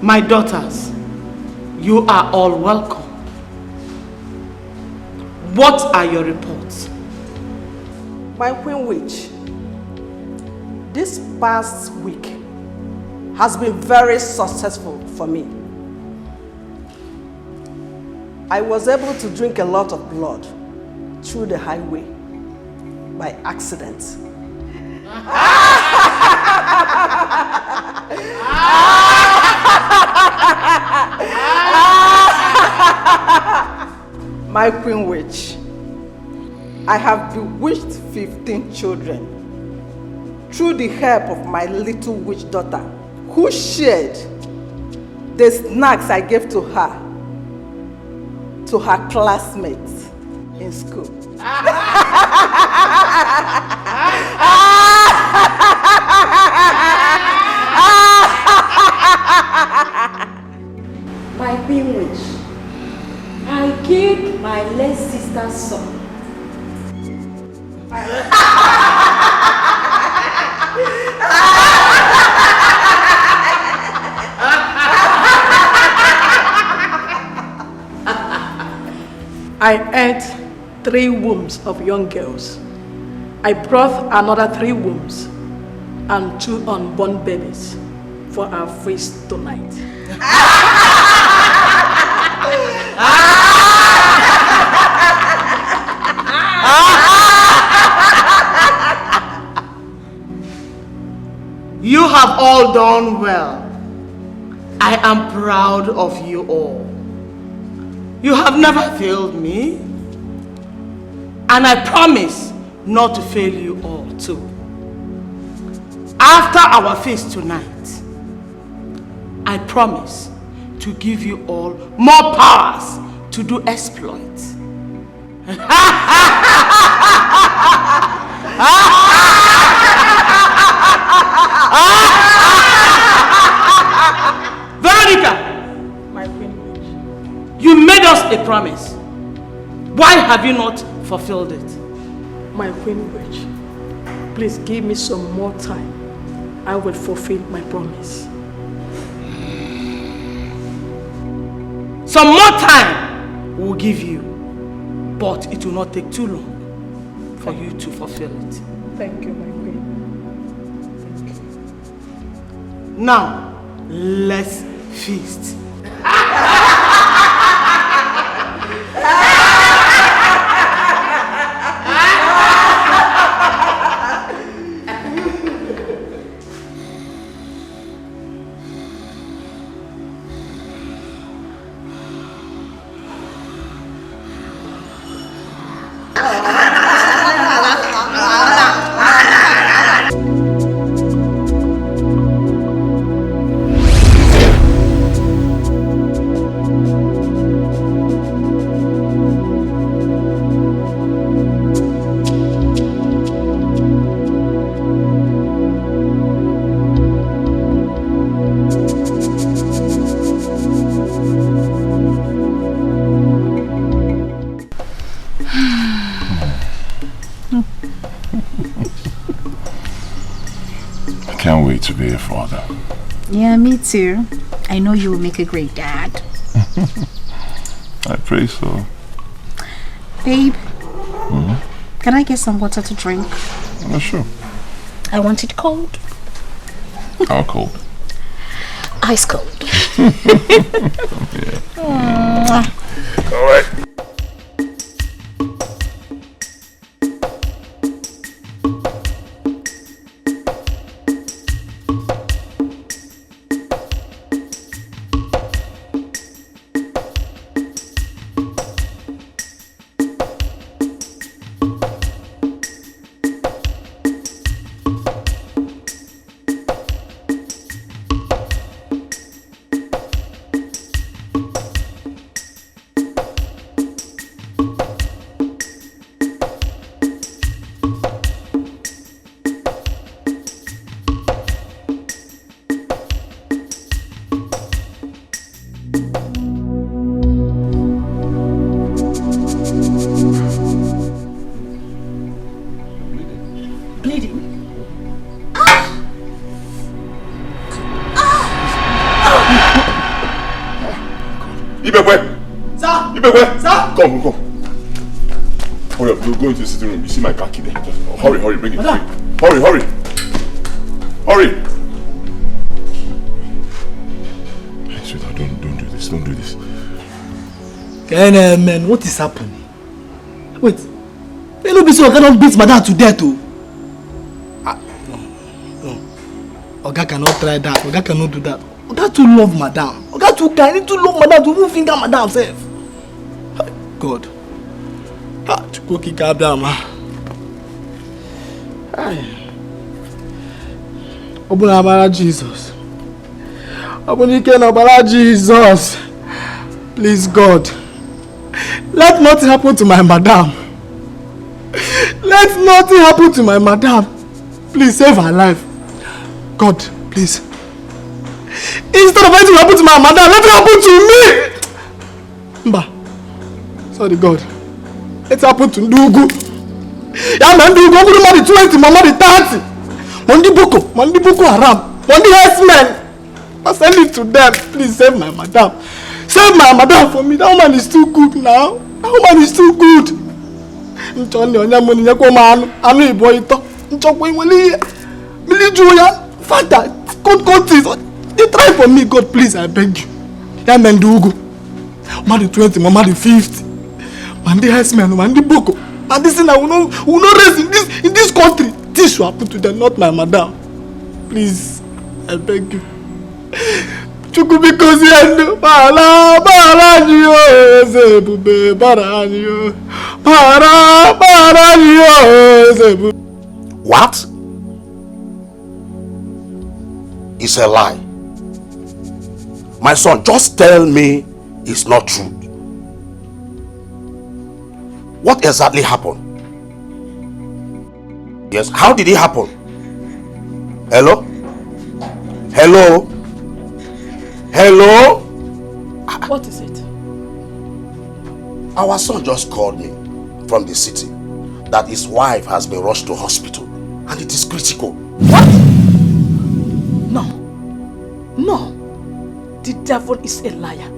My daughters, you are all welcome. What are your reports? My Queen Witch, this past week has been very successful for me. I was able to drink a lot of blood through the highway by accident. My Queen Witch, I have bewitched 15 children through the help of my little witch daughter, who shared the snacks I gave to her classmates in school. My Queen Witch, I gave my late sister's son. I ate 3 wombs of young girls. I brought another 3 wombs and 2 unborn babies for our feast tonight. You have all done well. I am proud of you all. You have never failed me, and I promise not to fail you all too. After our feast tonight, I promise to give you all more powers to do exploits. Veronica! My Queen Witch. You made us a promise. Why have you not fulfilled it? My Queen Witch, please give me some more time. I will fulfill my promise. Some more time we'll give you, but it will not take too long for you to fulfill it. Thank you, my Queen. Thank you. Now, let's feast. Can't wait to be a father. Yeah, me too. I know you will make a great dad. I pray so. Babe, can I get some water to drink? Oh, sure. I want it cold. How cold? Ice cold. Yeah. All right. Ibeh, Sir! Ibeh, Sir! Come. Hurry up, go into the sitting room. You see my car key there. Just hurry, bring it. Hurry. Hey, sweetheart, don't do this. Man, what is happening? Wait. You know, so I cannot beat madam to death, too. No. Oga cannot try that. Oga cannot do that. Oga too love madam. Oga too kind. He too love madam to even finger madam self. God. Go kick her down, man. Open Abara Jesus. Open Abara Jesus. Please, God. Let nothing happen to my madam. Let nothing happen to my madam. Please save her life. God, please. Instead of anything happen to my madam, let it happen to me. Mba. Sorry, God. Let it happen to Ndugu. Yeah, man, Ndugu. Go to money 20, my money 30. Mandi Boko Haram. Mandi herdsmen. I send it to them. Please save my madam. Save my madam for me. That woman is too good now. That woman is too good. Father, God, they try for me, God, please, I beg you. Yeah, man, Ndugu. Mandi 20, Mandi 50. Mandi herdsmen, Mandi Boko. And this thing I will not rest in this country. This should happen to them, not my madam. Please, I beg you. Chukubikozi endo para niyo zebube para niyo para niyo zebube. What? It's a lie. My son, just tell me it's not true. What exactly happened? Yes, how did it happen? Hello? What is it? Our son just called me from the city that his wife has been rushed to hospital and it is critical. What? No. The devil is a liar.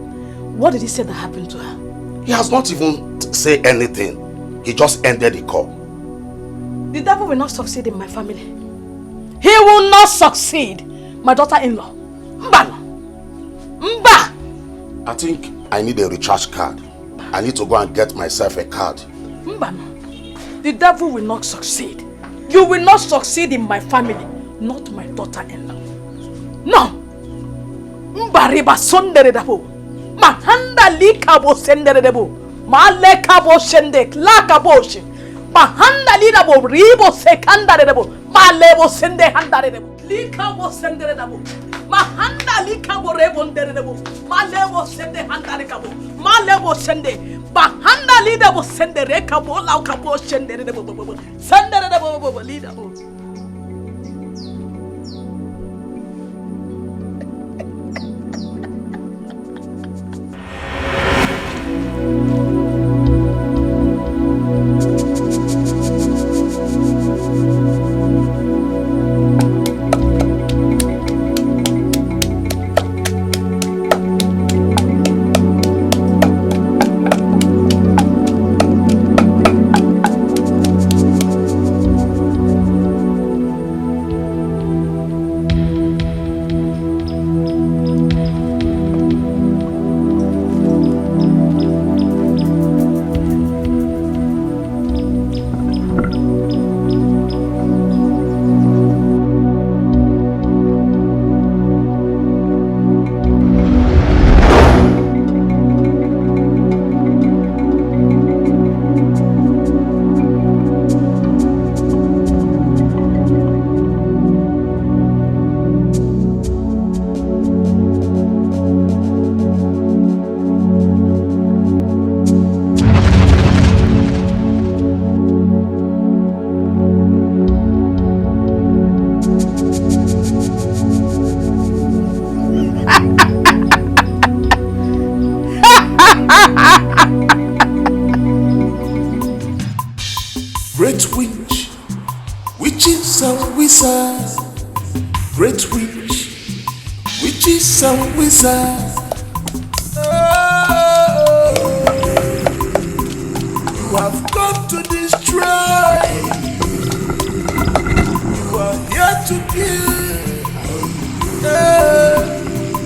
What did he say that happened to her? He has not even said anything. He just ended the call. The devil will not succeed in my family. He will not succeed. My daughter-in-law. Mba! I think I need a recharge card. I need to go and get myself a card. Mba. The devil will not succeed. You will not succeed in my family. Not my daughter-in-law. No. Mba riba sondere dabo. Mahanda likabo sendere dabo. Ma lekabo sendek lakabo she. Mahanda lidabo ribo sekandare dabo. Ma lebo sende handare dabo. Likabo sendere dabo. Mahanda likabo rebondere dabo. Ma lebo sende handare kabo. Ma lebo sende. Bahanda lidabo sende rekabo laukabo sendere dabo. Sendere dabo lidabo. Great witch, witches and wizards. Great witch, witches and wizards. Oh. You have come to destroy. You are here to kill.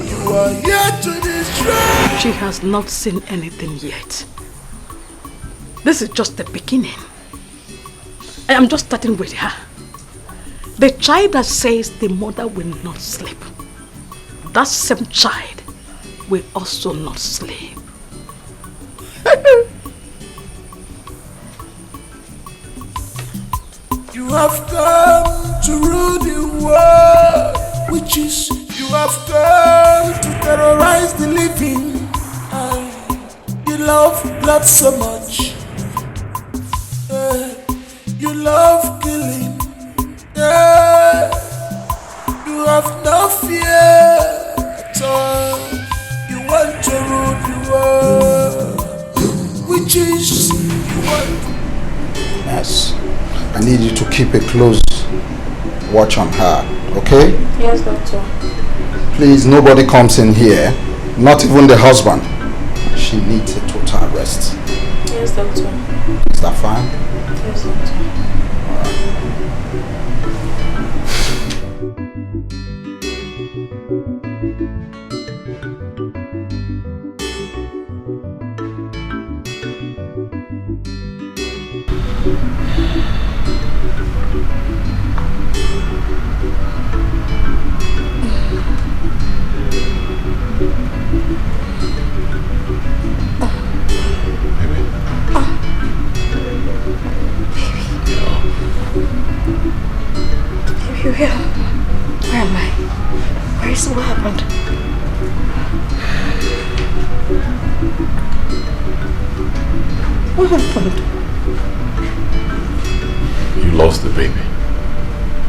You are here to destroy. She has not seen anything yet. This is just the beginning. I am just starting with her. The child that says the mother will not sleep, that same child will also not sleep. You have come to rule the world, witches. You have come to terrorize the living. You love blood so much. You love killing. You have no fear at all. You want to rule the world, witches. You want. Yes. I need you to keep a close watch on her, okay? Yes, doctor. Please, nobody comes in here, not even the husband. She needs a total rest. Yes, doctor. Is that fine? Yes, doctor. Where am I? Where is what happened? What happened? You lost the baby.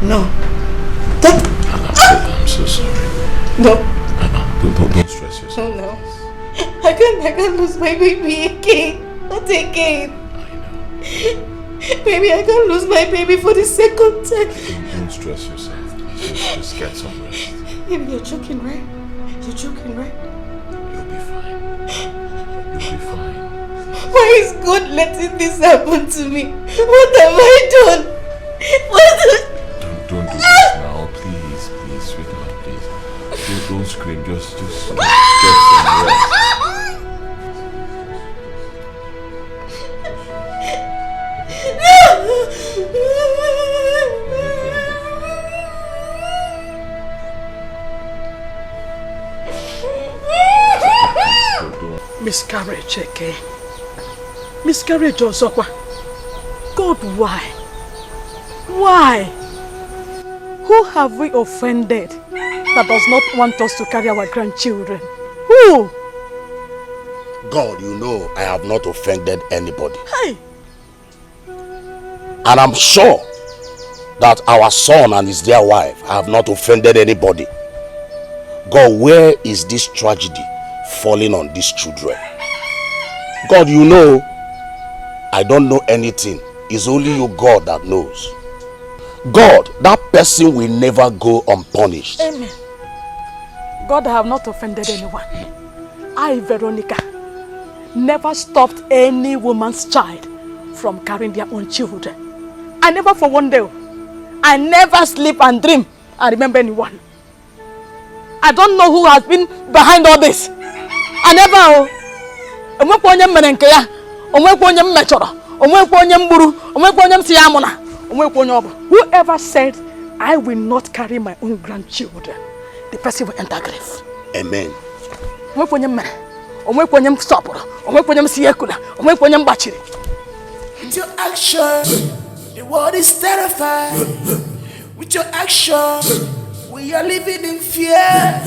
No. I'm so sorry. No. Don't stress yourself. Oh no. I can't lose my baby again. Not again. I know. Maybe I can't lose my baby for the second time. Don't stress yourself. Just get some rest. Maybe you're joking, right? You're joking, right? You'll be fine. You'll be fine. Why is God letting this happen to me? What have I done? Don't do this now, please, sweetheart, please. Don't scream. Just get some rest. Miscarriage again. Miscarriage Osokwa. God, why? Why? Who have we offended that does not want us to carry our grandchildren? Who? God, you know I have not offended anybody. Hey. And I'm sure that our son and his dear wife have not offended anybody. God, where is this tragedy falling on these children? God, you know I don't know anything. It's only you, God, that knows. God, that person will never go unpunished. Amen. God, I have not offended anyone. I, Veronica, never stopped any woman's child from carrying their own children. I never for one day. I never sleep and dream and remember anyone. I don't know who has been behind all this. I never. Whoever said I will not carry my own grandchildren, the person will enter grave. Amen. With your action, the world is terrified. With your action, we are living in fear.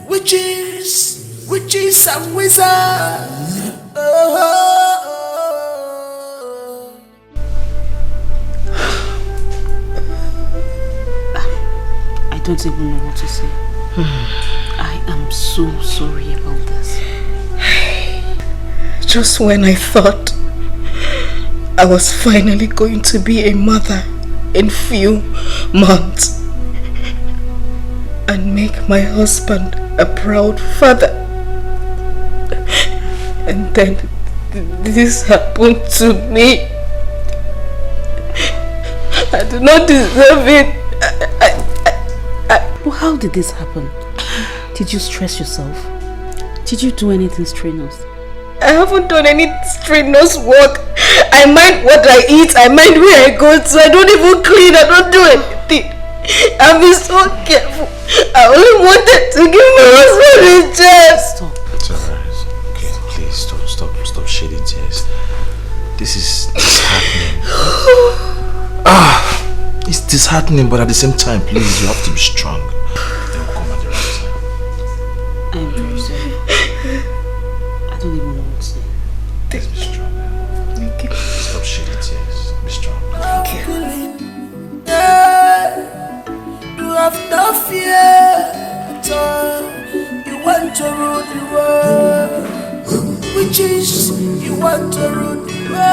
Witches and wizards. I don't even know what to say. I am so sorry about this. Just when I thought I was finally going to be a mother in few months and make my husband a proud father, and then this happen to me? I do not deserve it. But how did this happen? Did you stress yourself? Did you do anything strenuous? I haven't done any strenuous work. I mind what I eat, I mind where I go to. I don't even clean, I don't do anything. I've been so careful. I only wanted to give my husband a chance. Stop. It's alright. Okay, please stop shedding tears. This is disheartening. It's disheartening, but at the same time, please, you have to be strong. They'll come at the right time. I'm very sorry. I don't even know what to say. Let's be strong. Thank you. Stop shedding tears. Be strong. Thank you. You have no fear at all. You want to rule the world, which is you want to rule the world.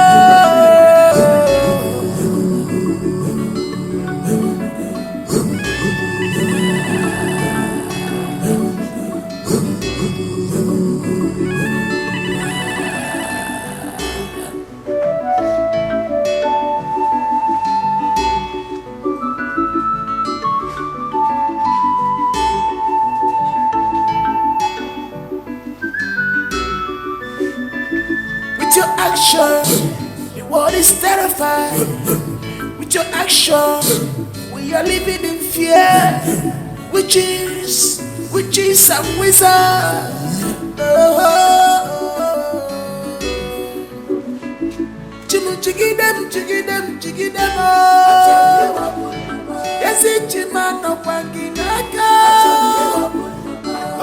The world is terrified. With your actions, we are living in fear. Witches and wizards. Jiggy them. Yes, it's a man of Wakinaka.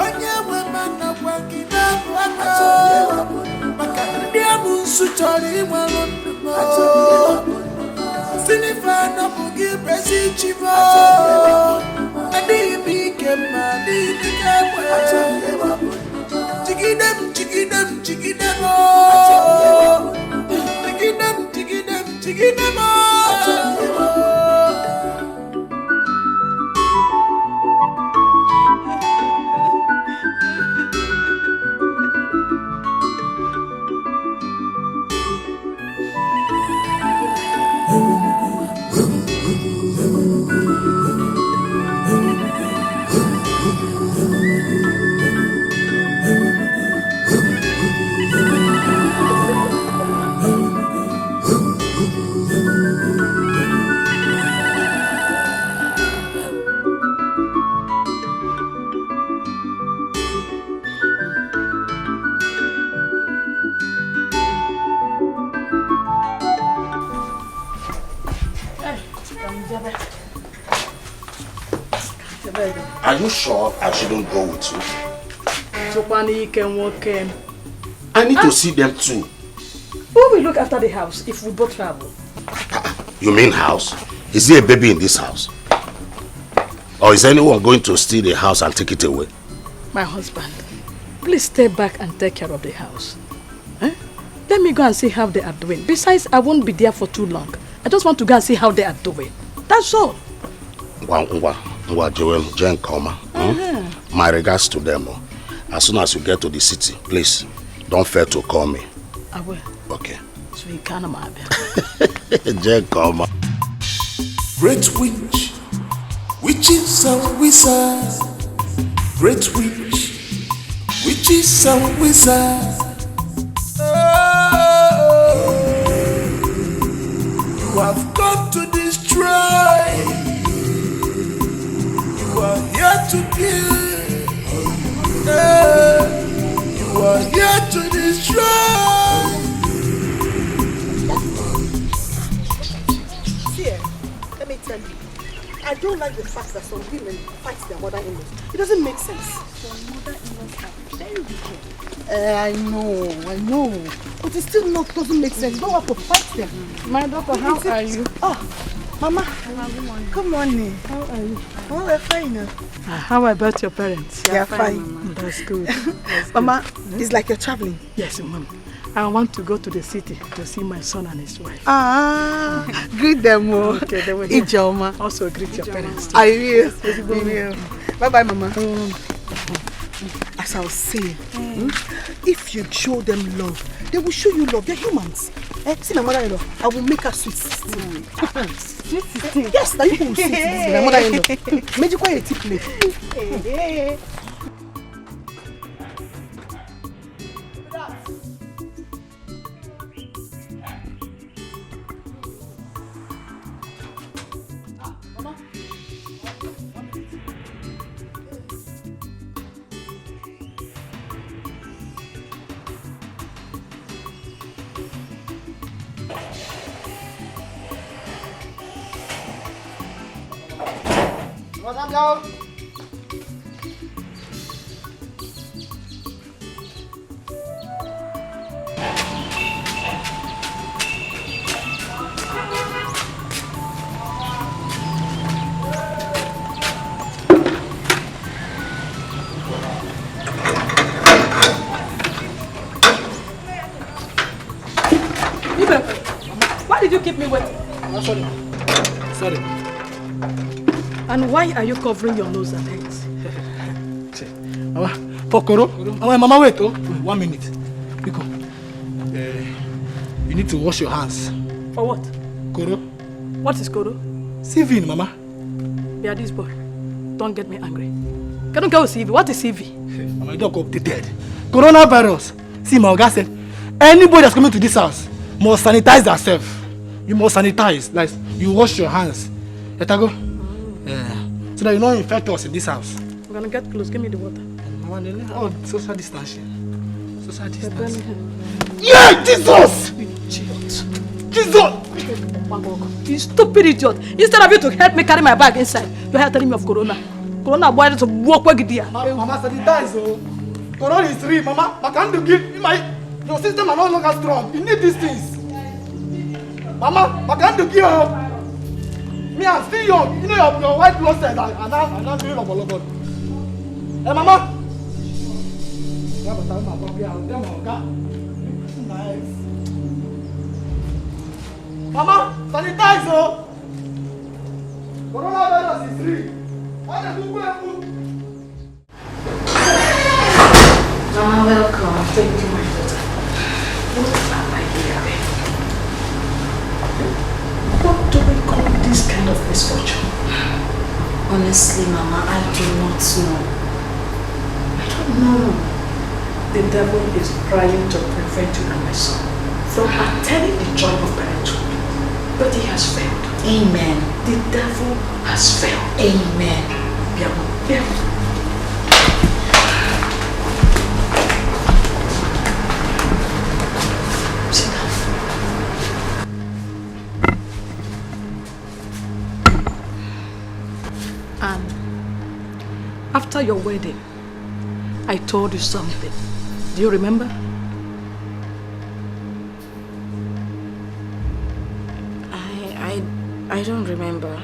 Onye woman of Wakinaka. Suchari Malondo Sinifana Mugi Presichivo Adi Bikema Chigidem Are you sure I shouldn't go with you? I need to see them too. Who will look after the house if we both travel? You mean house? Is there a baby in this house? Or is anyone going to steal the house and take it away? My husband, please stay back and take care of the house. Eh? Let me go and see how they are doing. Besides, I won't be there for too long. I just want to go and see how they are doing. That's all. My regards to them. As soon as you get to the city, please don't fail to call me. I will. Okay. So you can't imagine. Great witch, witches and wizards. Great witch, witches and wizards. You have come to destroy. You are here to kill. You are here to destroy. See, let me tell you, I don't like the fact that some women fight their mother-in-laws. It doesn't make sense. Some mother-in-laws are very wicked. I know. But it still doesn't make sense. You don't have to fight them. My daughter, how are you? Oh, Mama. Good morning. How are you? Oh, we're fine. How about your parents? They are fine. That's good. Mama, it's like you're traveling. Yes, Mom. I want to go to the city to see my son and his wife. Greet them. Okay, they will. Ijoma. Also greet your parents too. I will. Bye-bye, Mama. as I'll say, if you show them love, they will show you love. They're humans. See my mother-in-law, I will make her sweet 16. Sweet 16? Yes, now you will see it. My mother-in-law. Made you quite a tip plate. Why did you keep me waiting? Sorry. And why are you covering your nose and hands? Mama, for Koro. Mama, wait, 1 minute. Biko, you need to wash your hands. For what? Koro. What is Koro? CV, Mama. Yeah, this boy. Don't get me angry. Can you go with CV? What is CV? Mama, you don't go updated. Coronavirus. See, my Oga said, anybody that's coming to this house must sanitize themselves. You must sanitize. Like, you wash your hands. Let her go. So that you don't infect us in this house. I'm gonna get close. Give me the water. Oh, social distancing. Social distancing. Yeah, Jesus! Jesus! You stupid idiot. Instead of you to help me carry my bag inside, you're here telling me of Corona. Corona boy to walk where you are. Mama, sanitize. Corona is real, Mama. I can't do your system are no longer strong. You need these things. Mama, I can't do give. Me, I'm still young. You know your white blood cells are not doing a Hey, Mama. Nice. Mama, sanitize. Coronavirus is real. Mama, welcome. Thank you, my daughter. What am I hearing? What do we call this kind of misfortune? Honestly, Mama, I do not know. I don't know. The devil is trying to prevent you and my son from attaining the joy of parenthood. But he has failed. Amen. The devil has failed. Amen. Yeah. After your wedding, I told you something. Do you remember? I don't remember.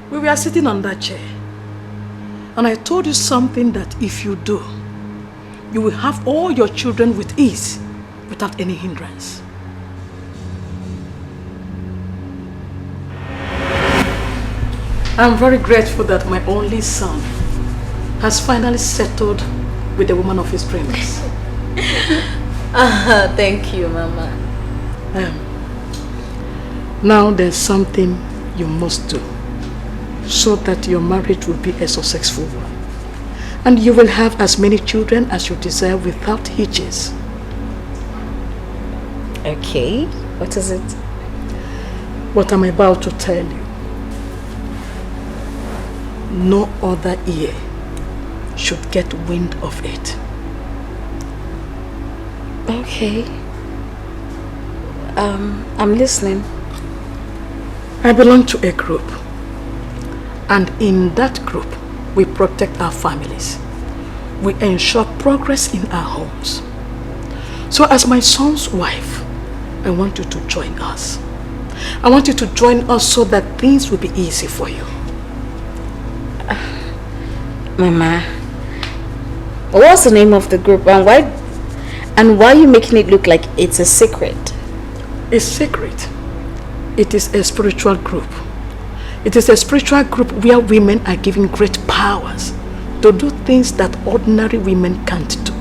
We were sitting on that chair. And I told you something that if you do, you will have all your children with ease, without any hindrance. I'm very grateful that my only son has finally settled with the woman of his dreams. Thank you, Mama. Now there's something you must do so that your marriage will be a successful one. And you will have as many children as you desire without hitches. Okay, what is it? What I'm about to tell you. No other ear should get wind of it. Okay. I'm listening. I belong to a group. And in that group, we protect our families. We ensure progress in our homes. So as my son's wife, I want you to join us. I want you to join us so that things will be easy for you. Mama, what's the name of the group and why are you making it look like it's a secret? It's secret. It is a spiritual group. It is a spiritual group where women are given great powers to do things that ordinary women can't do.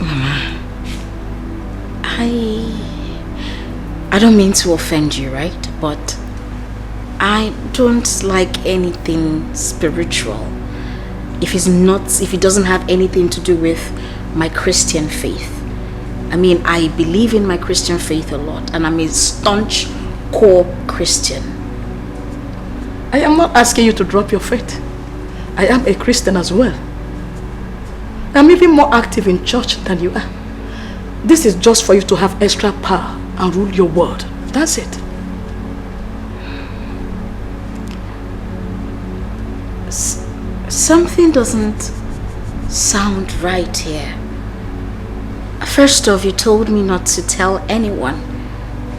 Mama, I don't mean to offend you, right? But I don't like anything spiritual if it doesn't have anything to do with my Christian faith. I mean, I believe in my Christian faith a lot, and I'm a staunch core Christian. I am not asking you to drop your faith. I am a Christian as well. I'm even more active in church than you are. This is just for you to have extra power and rule your world. That's it. Something doesn't sound right here. First off, you told me not to tell anyone.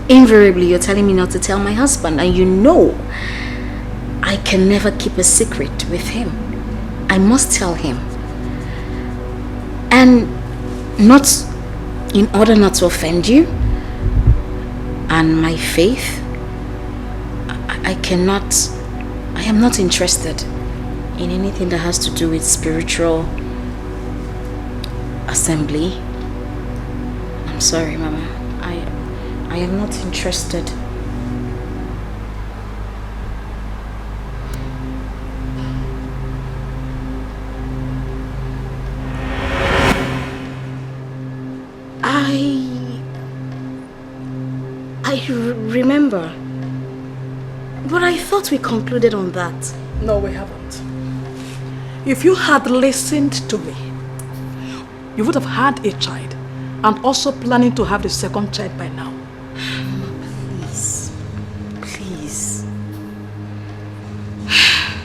Invariably, you're telling me not to tell my husband, and you know I can never keep a secret with him. I must tell him. And not in order not to offend you and my faith, I am not interested in anything that has to do with spiritual assembly. I'm sorry, Mama. I am not interested. I remember, but I thought we concluded on that. No, we haven't. If you had listened to me, you would have had a child and also planning to have the second child by now. Please. Please.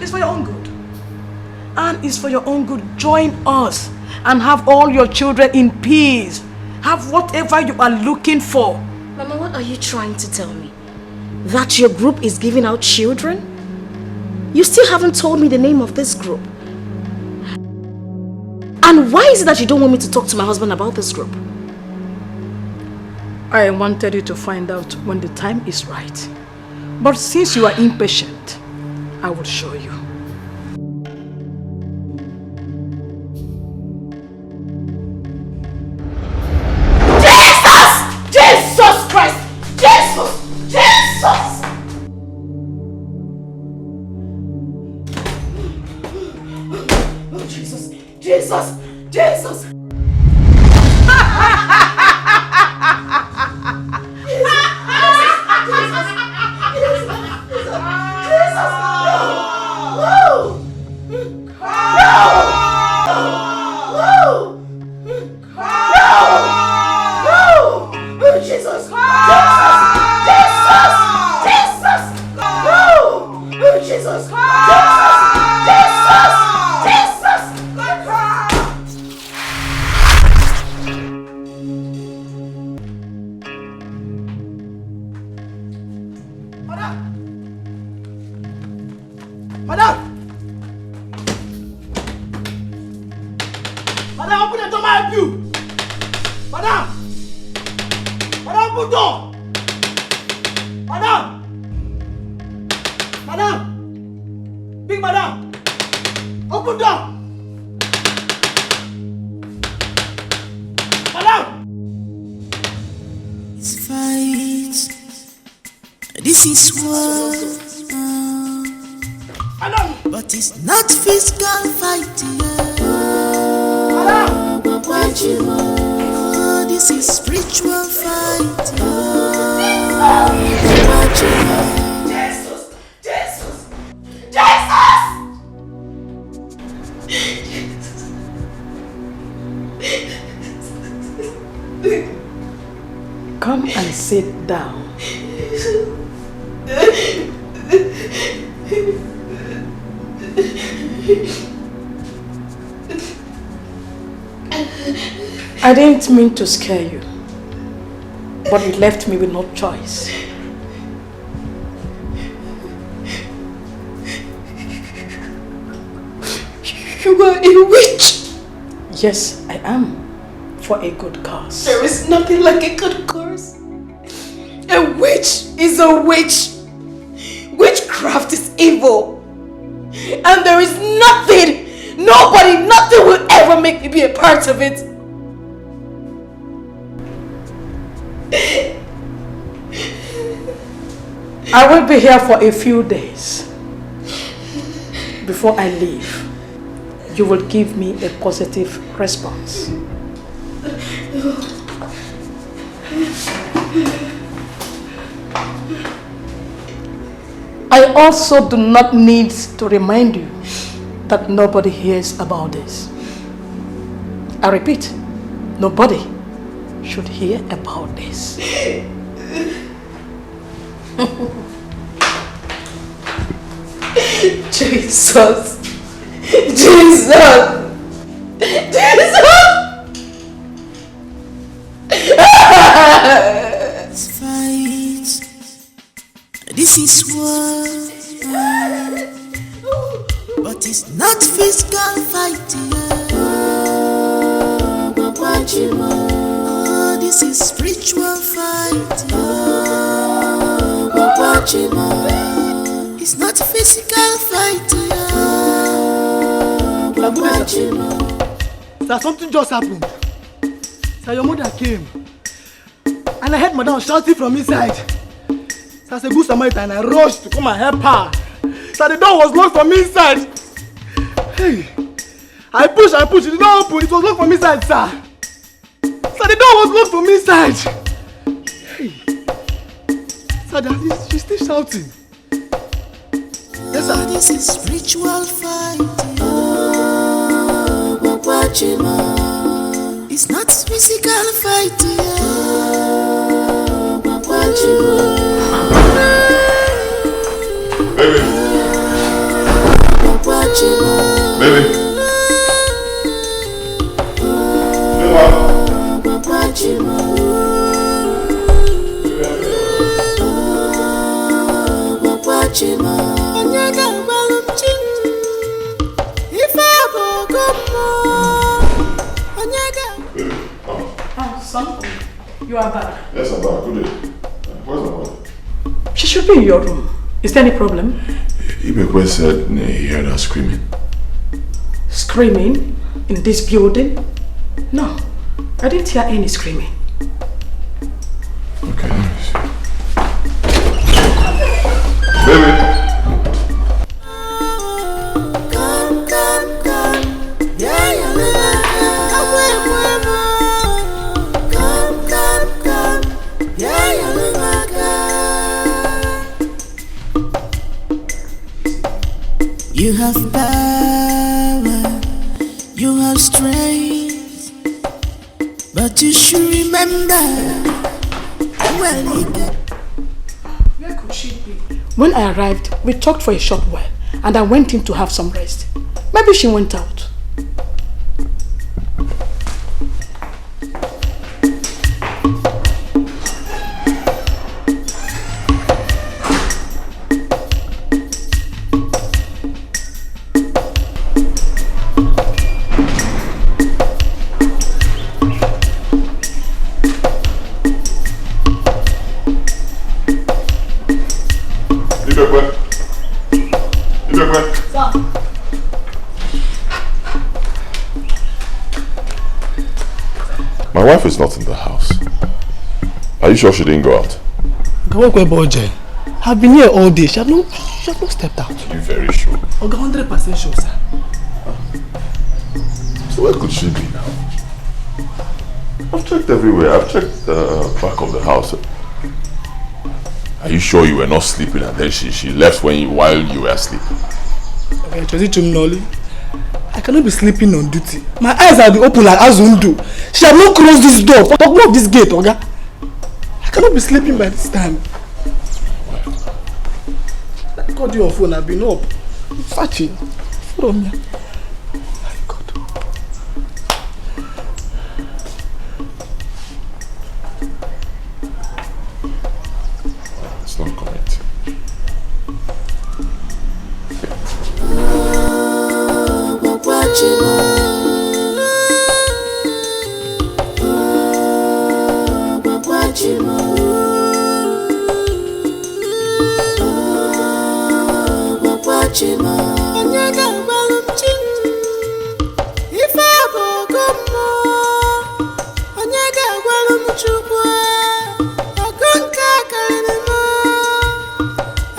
It's for your own good. And it's for your own good. Join us and have all your children in peace. Have whatever you are looking for. Mama, what are you trying to tell me? That your group is giving out children? You still haven't told me the name of this group. And why is it that you don't want me to talk to my husband about this group? I wanted you to find out when the time is right. But since you are impatient, I will show you. Jesus Christ! Jesus! Jesus! Oh, Jesus! Jesus! Jesus! But it's not physical fighting. But what you want, this is spiritual fighting. What you want. Jesus! Jesus! Jesus! Come and sit down. I didn't mean to scare you, but it left me with no choice. You are a witch! Yes, I am, for a good cause. There is nothing like a good cause. A witch is a witch. Witchcraft is evil. And there is nothing, nobody, nothing will ever make me be a part of it. I will be here for a few days. Before I leave, you will give me a positive response. I also do not need to remind you that nobody hears about this. I repeat, nobody should hear about this. Jesus! Jesus! Fight. This is war, but it's not physical fighting. Oh, this is spiritual fighting. It's not physical fighting. Sir, something just happened. Sir, your mother came, and I heard Madam shouting from inside. So as a good Samaritan, I rushed to come and help her. So the door was locked from inside. Hey, I pushed, it did not open, it was locked from inside, sir. So the door was locked from inside. Hey, sir, she's still shouting. Yes, sir. This is spiritual fighting. It's not physical fighting. Baby. Baby. Son, you are back. Yes, I'm back. Good day. Where's my mother? She should be in your room. Is there any problem? Ibeh said he heard her screaming. Screaming? In this building? No, I didn't hear any screaming. Okay, let me see. Baby! You have power, you have strength, but you should remember where could she be? When I arrived, we talked for a short while, and I went in to have some rest. Maybe she went out. My wife is not in the house. Are you sure she didn't go out? I've been here all day. She has not stepped out. Are you very sure? 100% sure, sir. So where could she be now? I've checked everywhere. I've checked the back of the house. Are you sure you were not sleeping and then she left while you were asleep? Okay, Nolly. I cannot be sleeping on duty. My eyes are open like Azundu. She has not closed this door. Talk of this gate, Oga. I cannot be sleeping by this time. I called you on phone. I've been up. I'm searching. From me. My God. It's not correct. Chima, Onyaga Balum Chin, if I go more, Onyaga Balum Chukwa, Agonka Kalinama,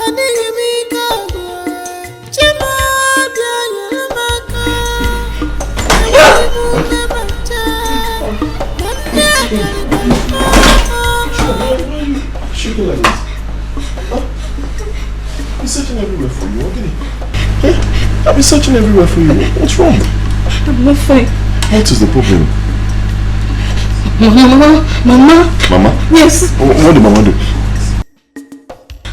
Aniyamika, Chima, Dianamaka, Shaking like this. I've been searching everywhere for you, okay? I've been searching everywhere for you. What's wrong? I'm not fine. What is the problem? Mama. Mama? Yes. What did Mama do?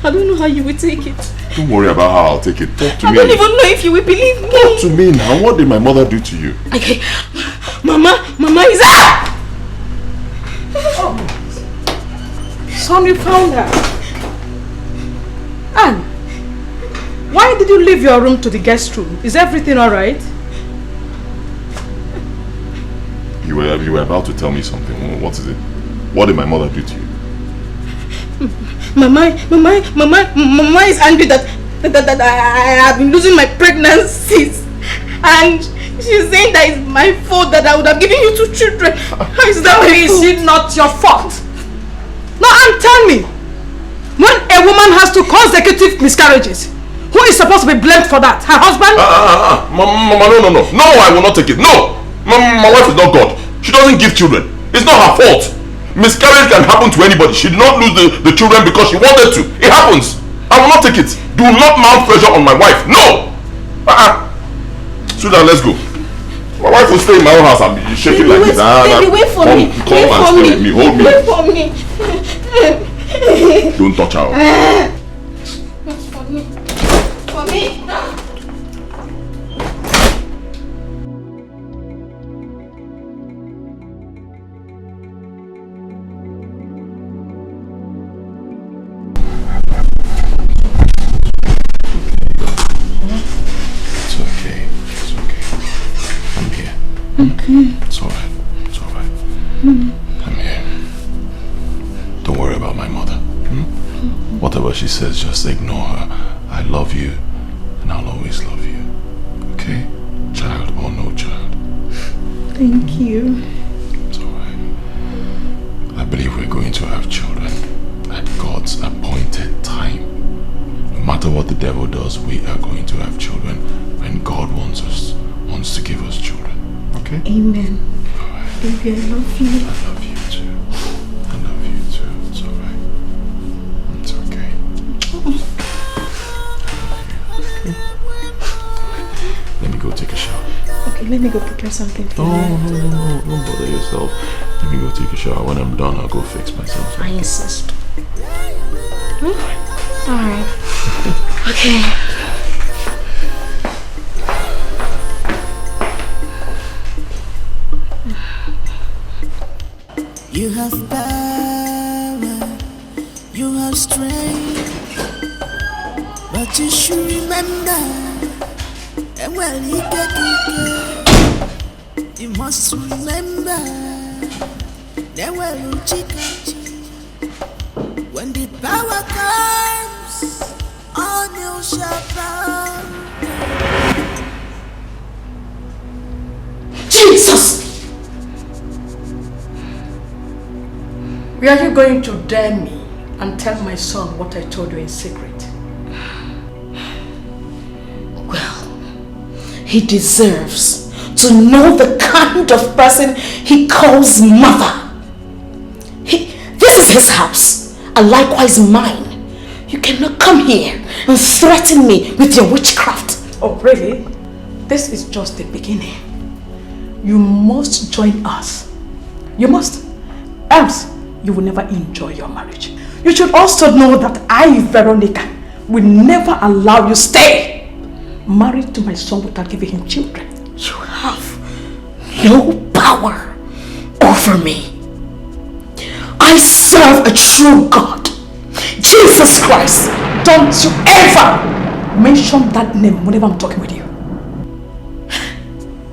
I don't know how you will take it. Don't worry about how I'll take it. Talk to me. I don't even know if you will believe me. Talk to me now. What did my mother do to you? Okay. Mama is out! Oh. Son, you found her. Anne, why did you leave your room to the guest room? Is everything alright? You were about to tell me something. What is it? What did my mother do to you? Mama is angry that I have been losing my pregnancies, and she's saying that it's my fault that I would have given you 2 children. How is that? Is it not your fault? No, and tell me, when a woman has 2 consecutive miscarriages, who is supposed to be blamed for that? Her husband? Mama, no, I will not take it. No, my wife is not God. She doesn't give children. It's not her fault. Miscarriage can happen to anybody. She did not lose the children because she wanted to. It happens. I will not take it. Do not mount pressure on my wife. No! Sweetheart, let's go. My wife will stay in my own house and be shaking like this. Baby, wait for me. Come and stay with me. Hold me. Wait for me. Don't touch her. For me. It's alright. I'm here. Don't worry about my mother. Whatever she says, just ignore her. I love you, and I'll always love you. Okay? Child or no child. Thank you. It's alright. I believe we're going to have children at God's appointed time. No matter what the devil does, we are going to have children when God wants to give us children. Okay? Amen. Alright. Baby, I love you. I love you too. I love you too. It's alright. It's okay. Let me go take a shower. Okay, let me go prepare something for you. No. Don't bother yourself. Let me go take a shower. When I'm done, I'll go fix myself. I insist. Alright. Okay. You have power, you have strength, but you should remember, and well, you must remember, that well, when the power comes, on you shall bow. Jesus! Were you going to dare me and tell my son what I told you in secret? Well, he deserves to know the kind of person he calls mother. This is his house, and likewise mine. You cannot come here and threaten me with your witchcraft. Oh, really? This is just the beginning. You must join us. You must. Else, you will never enjoy your marriage. You should also know that I, Veronica, will never allow you stay married to my son without giving him children. You have no power over me. I serve a true God, Jesus Christ. Don't you ever mention that name whenever I'm talking with you.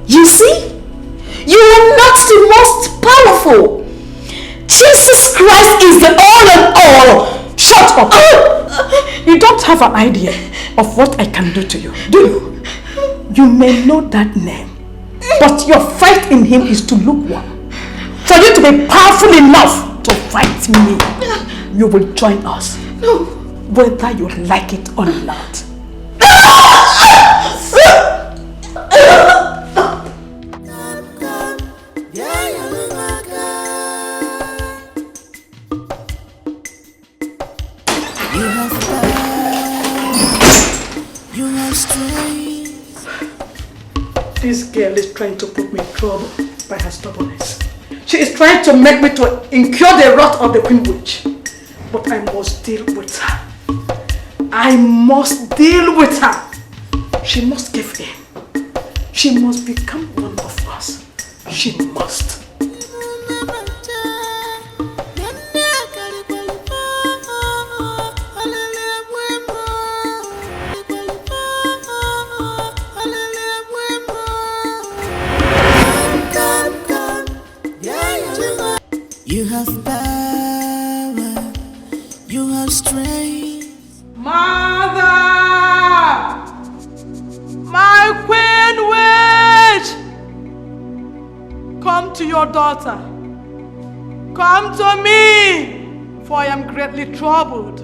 You see? You are not the most powerful. Jesus Christ is the all and all. Shut up. You don't have an idea of what I can do to you, do you? You may know that name, but your fight in him is to lukewarm. For you to be powerful enough to fight me, you will join us, whether you like it or not. This girl is trying to put me in trouble by her stubbornness. She is trying to make me to incur the wrath of the Queen Witch. But I must deal with her. I must deal with her. She must give in. She must become one of us. She must. You have power, you have strength. Mother! My Queen Witch! Come to your daughter. Come to me, for I am greatly troubled.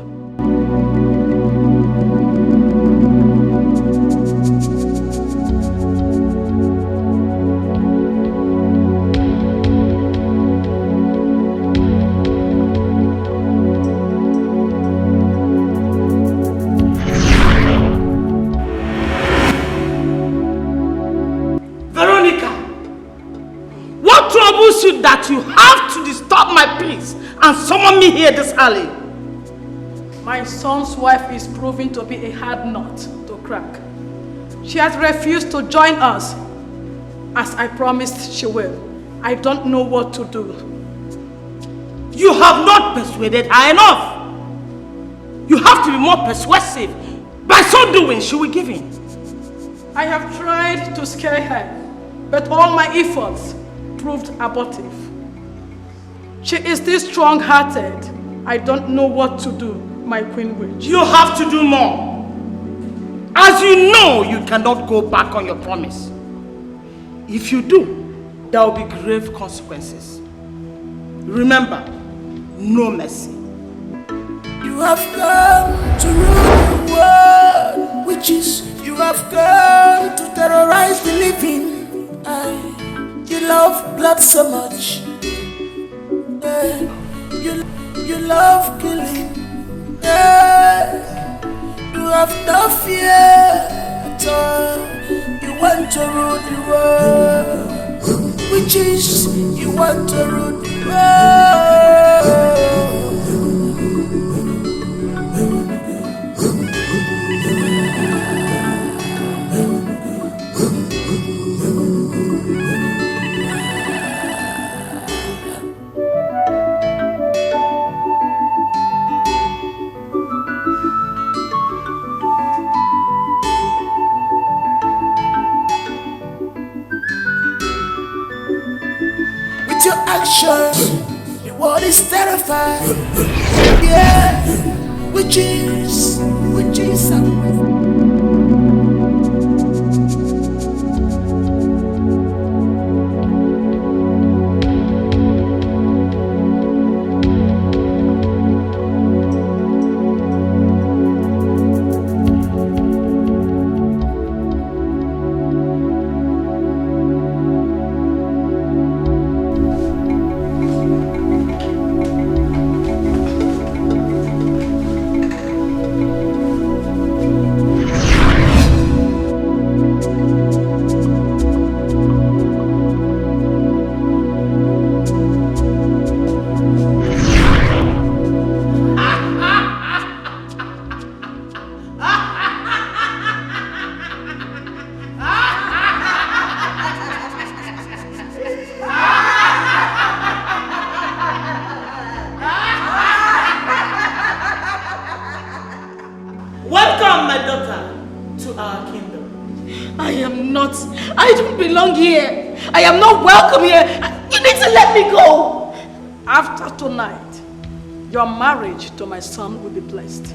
That you have to disturb my peace and summon me here this early. My son's wife is proving to be a hard nut to crack. She has refused to join us, as I promised she will. I don't know what to do. You have not persuaded her enough. You have to be more persuasive. By so doing, she will give in. I have tried to scare her, but all my efforts proved abortive. She is still strong-hearted. I don't know what to do, my Queen Witch. You have to do more. As you know, you cannot go back on your promise. If you do, there will be grave consequences. Remember, no mercy. You have come to rule the world, witches. You have come to terrorize the living. You love blood so much. You love killing. You have no fear at all. You want to rule the world. Witches, you want to rule the world. The world is terrified. Yeah, witches are I am not welcome here. You need to let me go. After tonight, your marriage to my son will be blessed.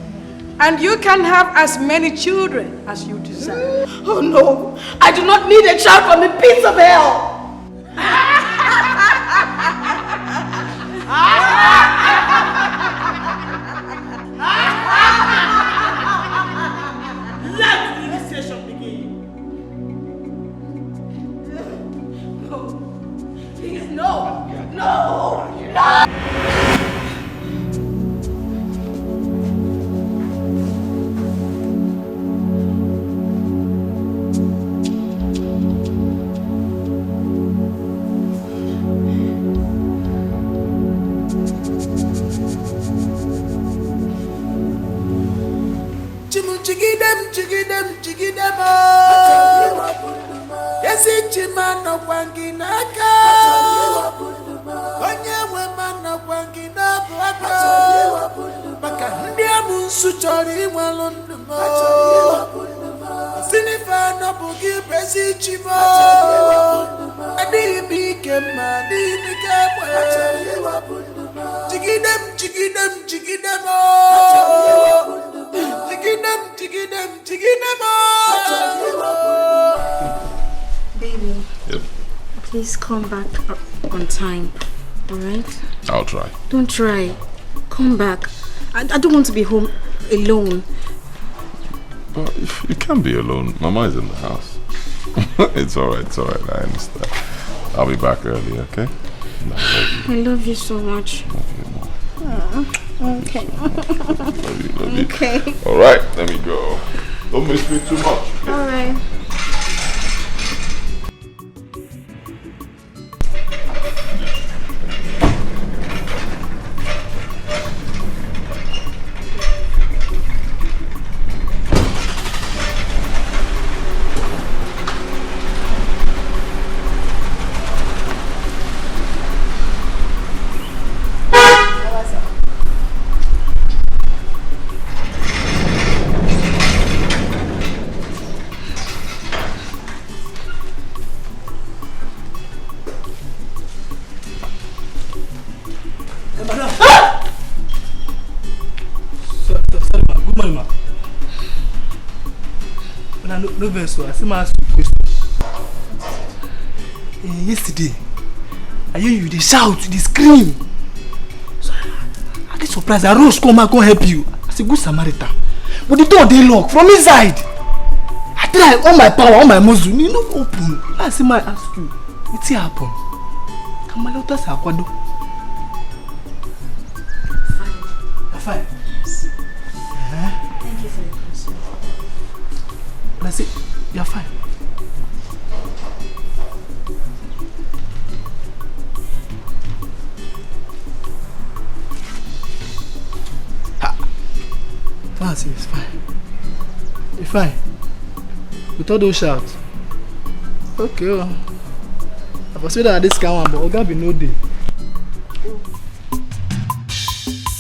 And you can have as many children as you desire. Oh no, I do not need a child from the pits of hell. Let the initiation begin. No, please, no, no, no. Chigidem, Yesi chimano kwanginaka, Onye wemano kwanginaka, Maka ndia munsu chori walondumo, Sinifano bugi besi chimo, Adi bike mani bike Chigidem, Baby. Yep. Please come back on time. Alright? I'll try. Don't try. Come back. I don't want to be home alone. But you can't be alone. Mama is in the house. It's alright, I understand. I'll be back early, okay? I love you so much. Love you more. Okay. Love you. Okay. Alright, let me go. Don't miss me too much. Okay? Alright. No verse, I see my ask you a question. Yesterday, I hear you, they shout, they scream. So I get surprised. I rose, come help you. As a good Samaritan. But the door they lock from inside. I try all my power, all my muscle, you know, open. I see my ask you, what's happen? Come on, let us have one. You're fine. Yes. Thank you for your concern. I say, you're fine. Fancy, it's fine. You're fine. With all those shouts. Okay, well. I was that this can one, but Oga be no day.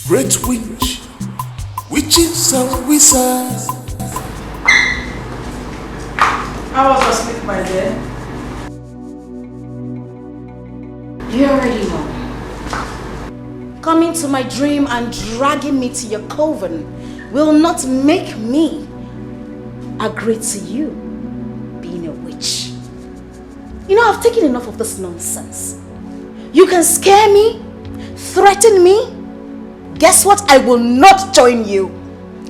Great witch, witches and wizards. How was your sleep, my dear? You already know. Coming to my dream and dragging me to your coven will not make me agree to you being a witch. You know, I've taken enough of this nonsense. You can scare me, threaten me. Guess what? I will not join you.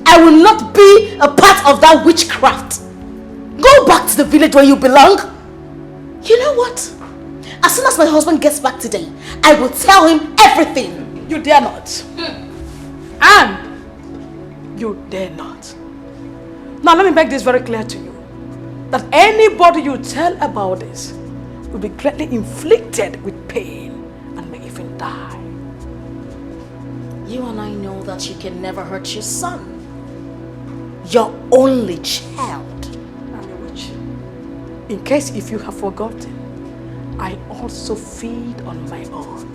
I will not be a part of that witchcraft. Go back to the village where you belong. You know what? As soon as my husband gets back today, I will tell him everything. You dare not. And you dare not. Now let me make this very clear to you. That anybody you tell about this will be greatly inflicted with pain and may even die. You and I know that you can never hurt your son. Your only child. In case if you have forgotten, I also feed on my own.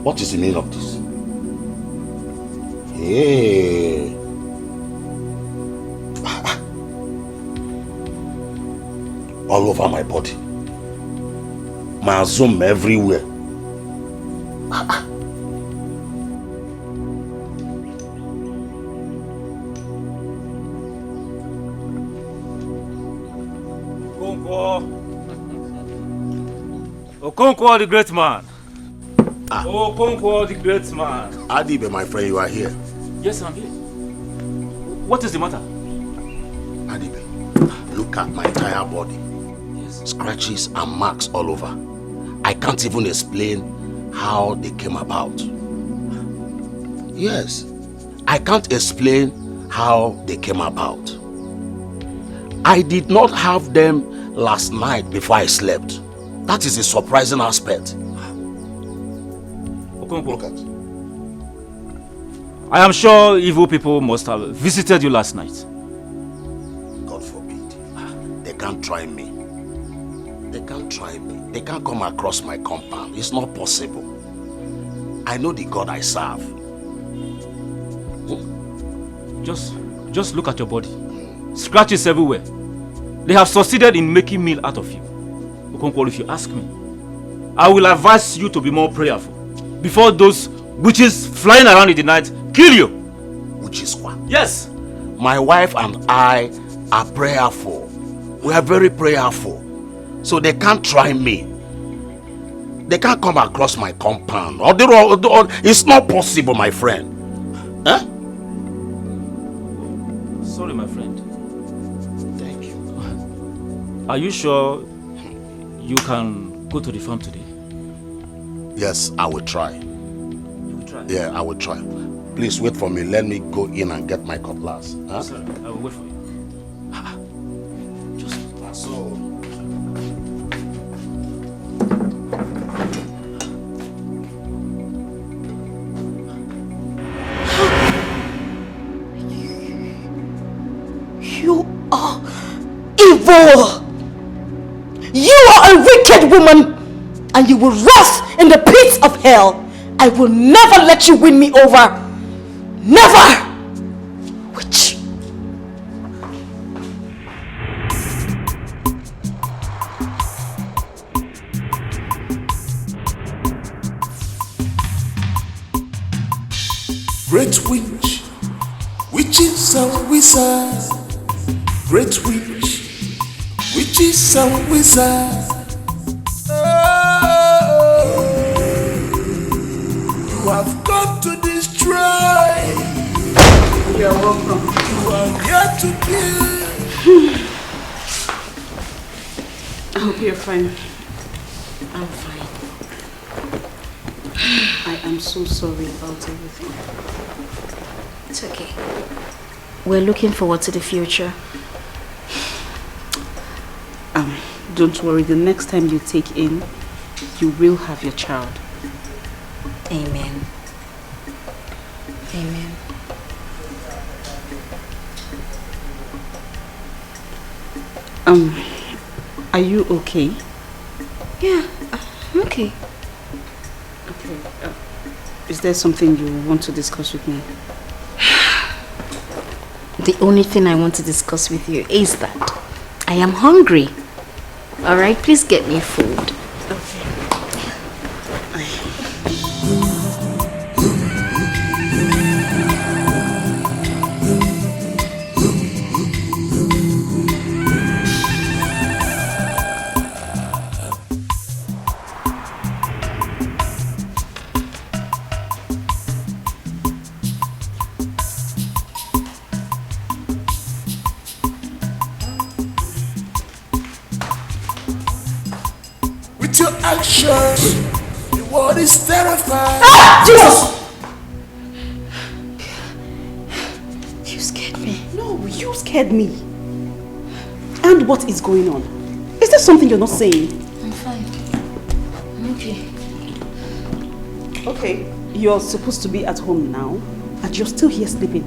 What is the meaning of this? Hey. All over my body. My zoom everywhere. Okonkwo the great man. Okonkwo the great man. Adibe, my friend, you are here. Yes, I'm here. What is the matter? Adibe, look at my entire body. Yes. Scratches and marks all over. I can't even explain how they came about. Yes, I can't explain how they came about. I did not have them last night before I slept. That is a surprising aspect. Look at. I am sure evil people must have visited you last night. God forbid. They can't try me. They can't try me. They can't come across my compound. It's not possible. I know the God I serve. Just look at your body. Scratches everywhere. They have succeeded in making meal out of you. Okonkwo, if you ask me, I will advise you to be more prayerful before those witches flying around in the night kill you. Witches what? Yes. My wife and I are prayerful. We are very prayerful. So they can't try me. They can't come across my compound. It's not possible, my friend. Huh? Sorry, my friend. Thank you. Are you sure you can go to the farm today? Yes, I will try. You will try? Yeah, I will try. Please wait for me. Let me go in and get my cutlass. Huh? Sorry, I will wait for you. Just so. You are evil. You are a wicked woman, and you will rest in the pits of hell. I will never let you win me over. Never! Witch. Great witch, witches and wizards. Great witch, witches and wizards. You have come to destroy. You are welcome. You are here to kill. I hope you're fine. I'm fine. I am so sorry about everything. It's okay. We're looking forward to the future. Don't worry, the next time you take in, you will have your child. Amen. Amen. Are you okay? Yeah, I'm okay. Okay. Is there something you want to discuss with me? The only thing I want to discuss with you is that I am hungry. Alright, please get me food. With your actions, the world is terrified. Ah! Jesus! You scared me. No, you scared me. And what is going on? Is there something you're not saying? I'm fine. I'm okay. Okay, you're supposed to be at home now, and you're still here sleeping.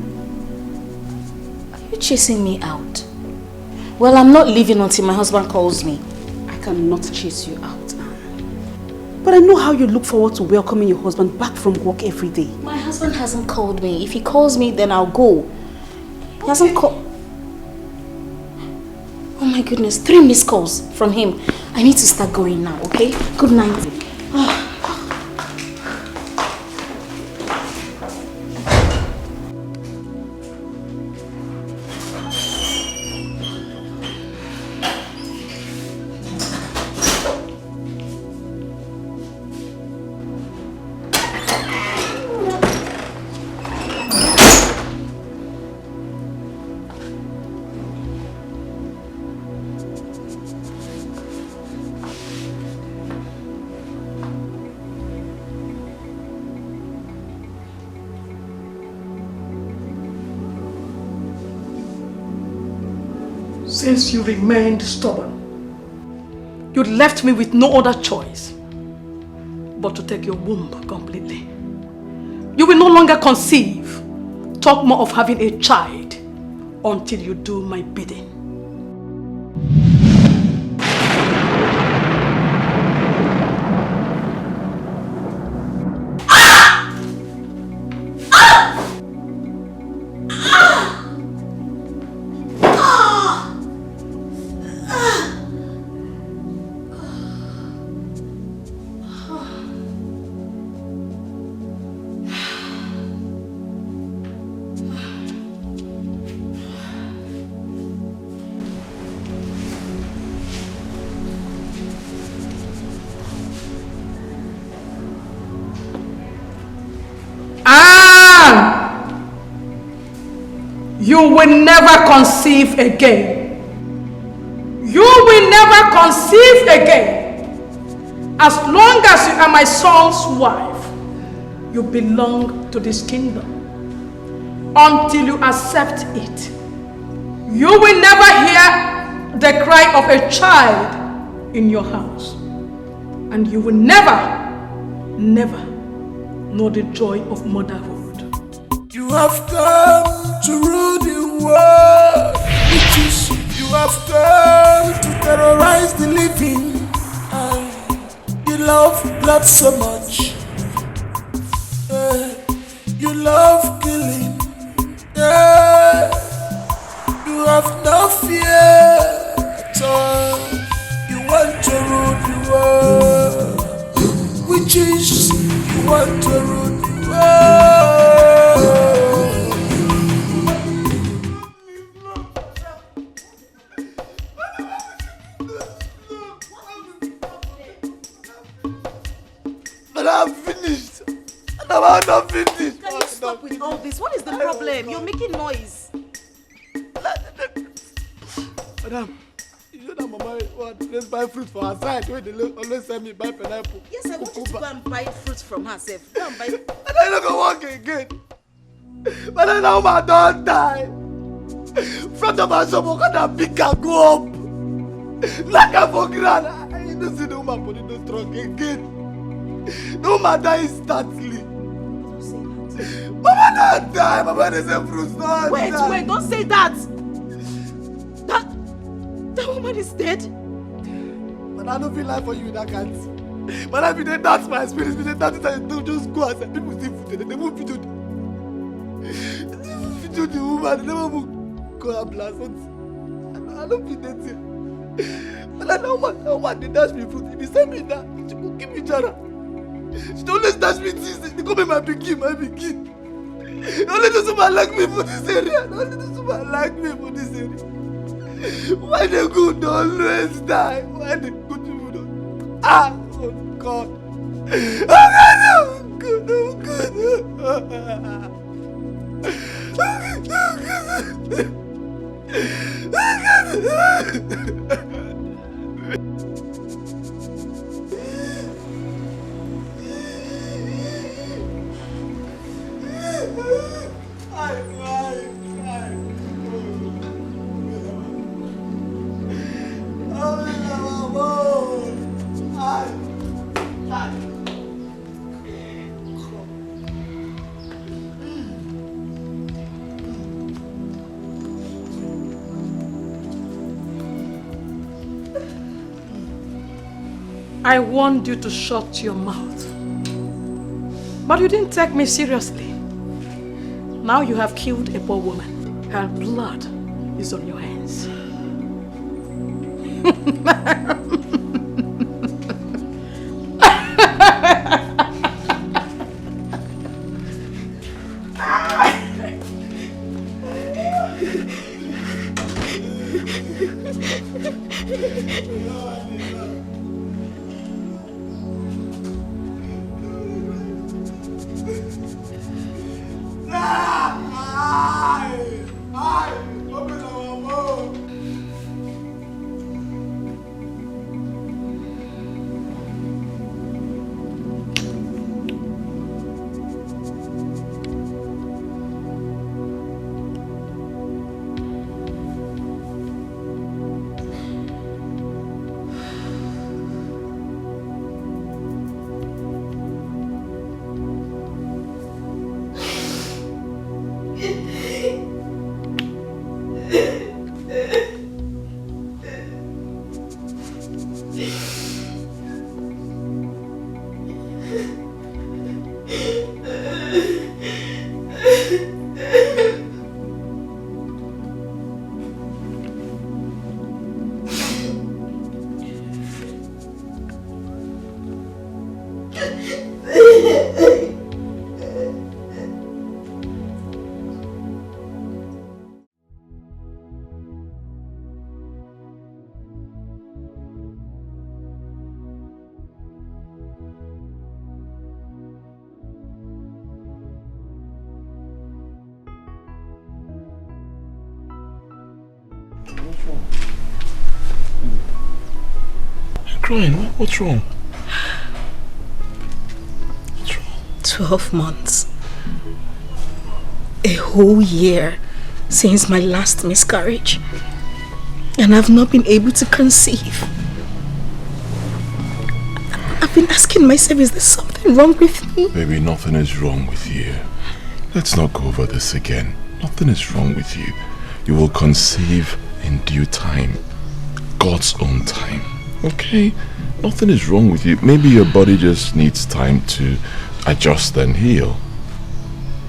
Are you chasing me out? Well, I'm not leaving until my husband calls me. I cannot chase you out, Anne. But I know how you look forward to welcoming your husband back from work every day. My husband hasn't called me. If he calls me, then I'll go. He hasn't called... Oh my goodness, 3 missed calls from him. I need to start going now, okay? Good night. Since you remained stubborn, you left me with no other choice but to take your womb completely. You will no longer conceive, talk more of having a child until you do my bidding. You will never conceive again. You will never conceive again. As long as you are my son's wife, you belong to this kingdom. Until you accept it, you will never hear the cry of a child in your house. And you will never know the joy of motherhood. You have come to rule the world, witches. You have come to terrorize the living. You love blood so much. You love killing. You have no fear at all. You want to rule the world, witches. You want to rule the world. But I'm finished. I'm not finished. Can you stop with all this? What is the problem? You're making noise. Madam, you know that Mama let's buy fruit for her side. Where they always send me buy pineapple. Yes, I want you to go and buy fruits from herself. Go and buy. And I don't go work again. But I know my don't die. Front of my shop, I'm gonna pick and go up. Like a for grand. I don't see the woman body no strong again. No matter instantly. Mama don't die. Mama doesn't say fruits don't die. Wait, don't say that. That woman is dead. But I don't feel like for you in that can't. But I mean, that's my spirit. That's it. I don't just go outside. People see food. They won't video the woman. They never will go and blast it. I don't feel that here. But I know what they dash me fruit. If you send me that, she will give me jara. She don't always dash me things. They come in my begin. Only those who like me for this area. Only those who like me for this area. Why the good always die? Why the good people don't? Oh God! Oh God! I warned you to shut your mouth. But you didn't take me seriously. Now you have killed a poor woman. Her blood is on your hands. Crying? What's wrong? 12 months. A whole year since my last miscarriage. And I've not been able to conceive. I've been asking myself, is there something wrong with me? Baby, nothing is wrong with you. Let's not go over this again. Nothing is wrong with you. You will conceive in due time. God's own time. Okay? Nothing is wrong with you. Maybe your body just needs time to adjust and heal.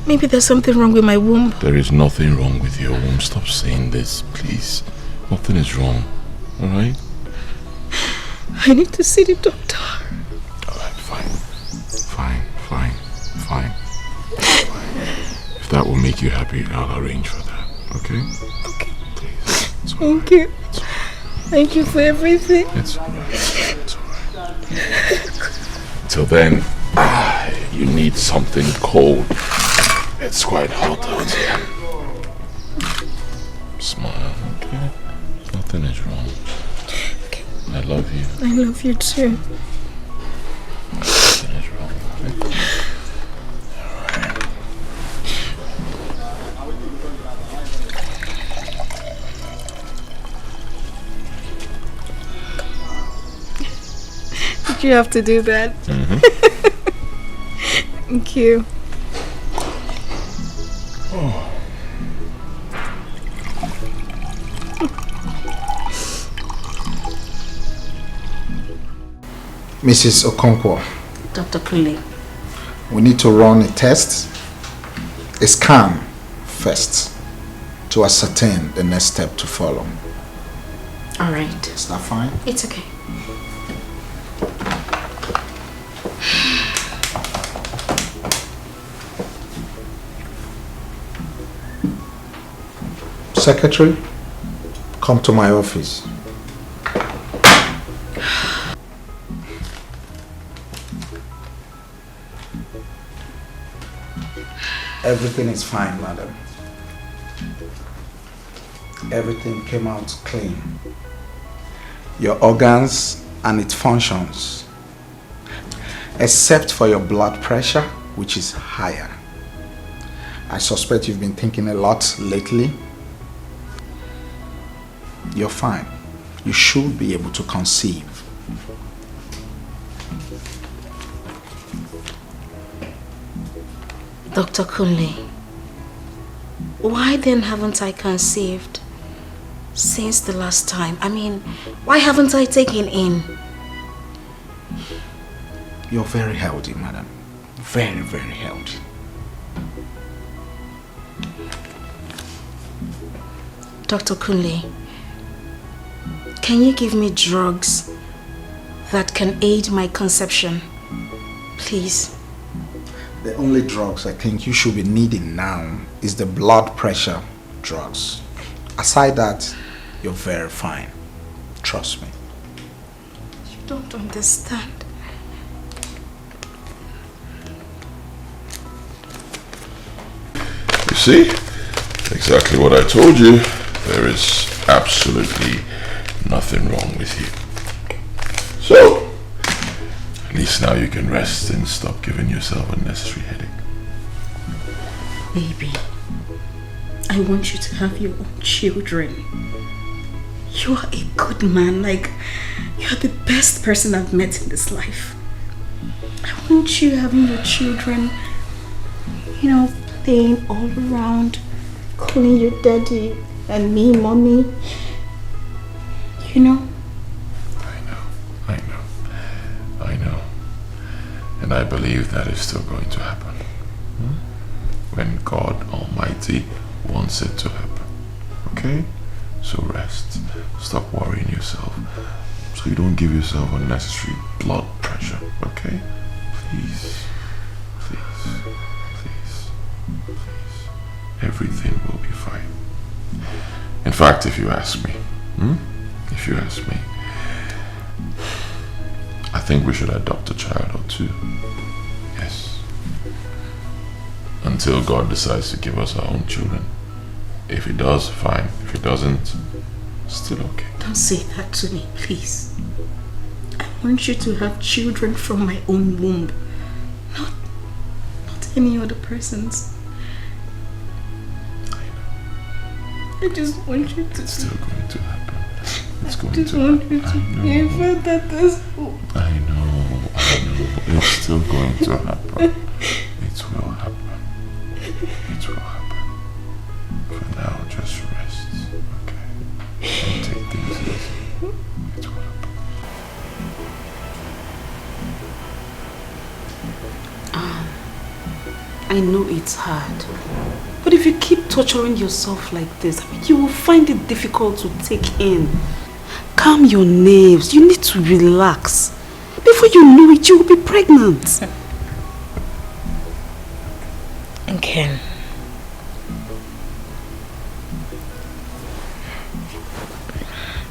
Maybe there's something wrong with my womb. There is nothing wrong with your womb. Stop saying this, please. Nothing is wrong. Alright? I need to see the doctor. Alright, fine. Fine. If that will make you happy, I'll arrange for that. Okay? Okay. Please. Thank you. Thank you for everything. It's alright. Till then, you need something cold. It's quite hot out here. Smile, okay? Nothing is wrong. Okay. I love you. I love you too. Nothing is wrong, okay? Alright. Did you have to do that? Mm-hmm. Thank you. Oh. Mrs. Okonkwo, Dr. Kule. we need to run a test, a scan first, to ascertain the next step to follow. All right. Is that fine? It's okay. Secretary, come to my office. Everything is fine, madam. Everything came out clean. Your organs and its functions, except for your blood pressure, which is higher. I suspect you've been thinking a lot lately. You're fine. You should be able to conceive. Dr. Kunle, why then haven't I conceived since the last time? I mean, why haven't I taken in? You're very healthy, madam. Very, very healthy. Dr. Kunle, can you give me drugs that can aid my conception? Please. The only drugs I think you should be needing now is the blood pressure drugs. Aside that, you're very fine. Trust me. You don't understand. You see? Exactly what I told you. There is absolutely nothing wrong with you. So, at least now you can rest and stop giving yourself unnecessary headache. Baby, I want you to have your own children. You are a good man, like, you're the best person I've met in this life. I want you having your children, you know, playing all around, calling you daddy and me mommy. You know? I know. And I believe that is still going to happen. When God Almighty wants it to happen. Okay? So rest. Stop worrying yourself. So you don't give yourself unnecessary blood pressure. Okay? Please. Everything will be fine. In fact, if you ask me, I think we should adopt a child or two. Yes. Until God decides to give us our own children. If He does, fine. If He doesn't, still okay. Don't say that to me, please. I want you to have children from my own womb. Not any other person's. I just want you to... It's still going to happen. It's going to happen. I know. It's still going to happen. It will happen. For now, just rest. Okay? And take things easy. It will happen. I know it's hard. But if you keep torturing yourself like this, you will find it difficult to take in. Calm your nerves. You need to relax. Before you know it, you will be pregnant. And Ken,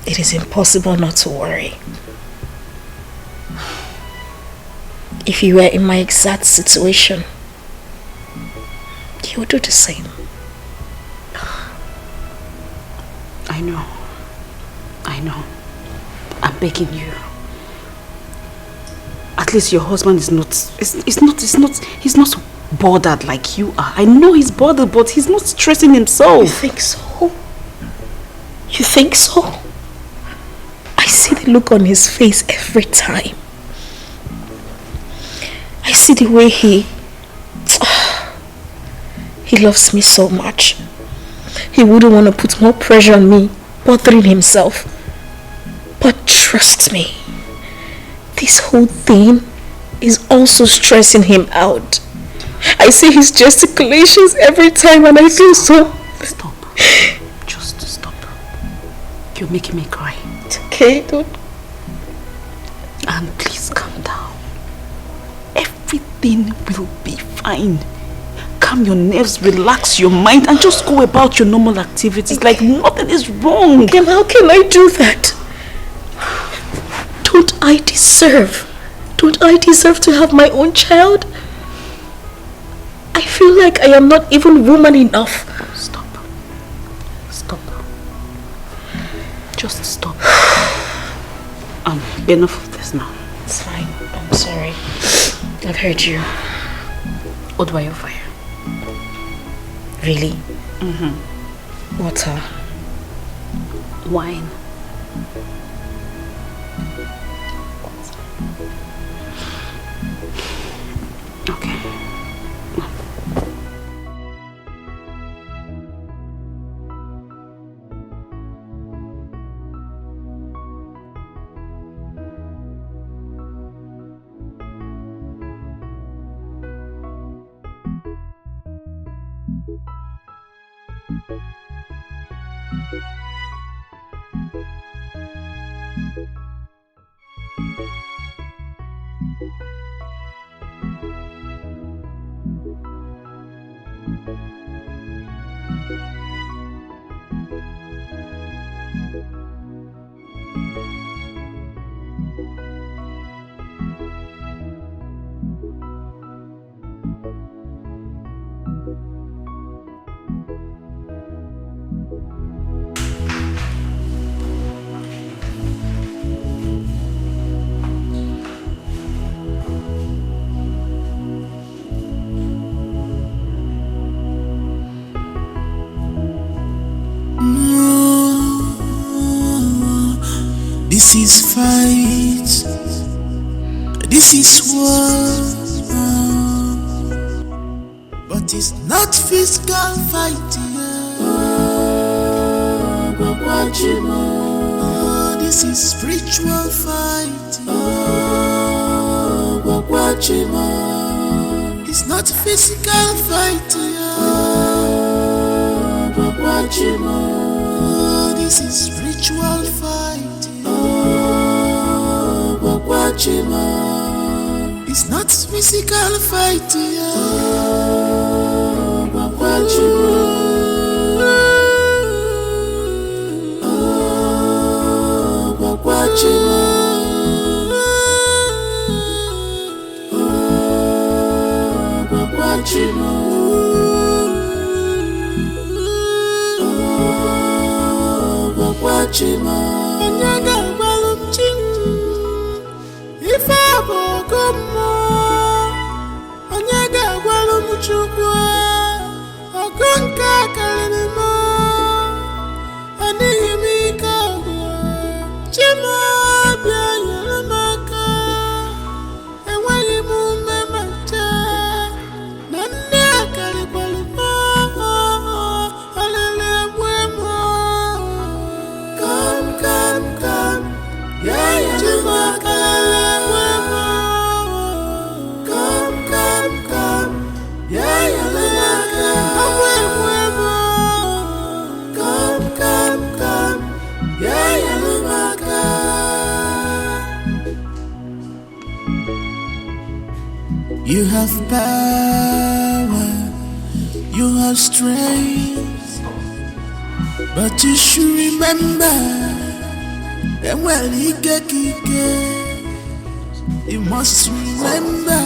it is impossible not to worry. If you were in my exact situation, you would do the same. I know. I'm begging you. At least your husband is not, he's not bothered like you are. I know he's bothered, but he's not stressing himself. You think so? You think so? I see the look on his face every time. I see the way he loves me so much. He wouldn't want to put more pressure on me, bothering himself. But trust me, this whole thing is also stressing him out. I see his gesticulations every time and I feel so... Stop. Just stop. You're making me cry. It's okay, don't... And please calm down. Everything will be fine. Calm your nerves, relax your mind and just go about your normal activities like nothing is wrong. Kim, how can I do that? Don't I deserve to have my own child? I feel like I am not even woman enough. Stop. Just stop. Enough of this now. It's fine. I'm sorry. I've heard you. What do I offer you? Really? Water. Wine. Okay. This is fight. This is war. But it's not physical fighting. This is spiritual fighting. It's not physical fighting. This is spiritual fighting. It's not physical fighting. If I go more, Onyaga Walum Chukwa, Ogunka Kalinima, Anihimika, Chima Bianamaka, and when you move Mamata, Nanda Kalipalima, Alelebuemo. Come, come, come, yeah, Chimaka. You have power, you have strength, but you should remember, and well, you must remember,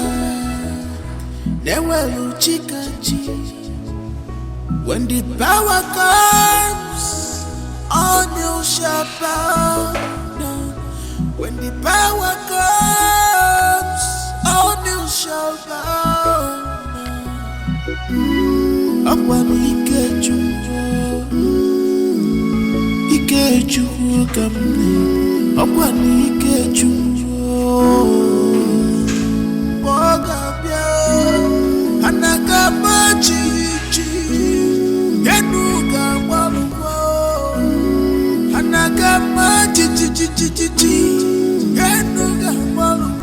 that well, Chikachi, when the power comes, all you shall bow down. When the power comes, all you shall bow down. Akwani Ikechu kamne, Akwani Ikechu Bogabia, Anakama Chichi, Yenuga Waluko, Anakama Chichi, Yenuga Waluko.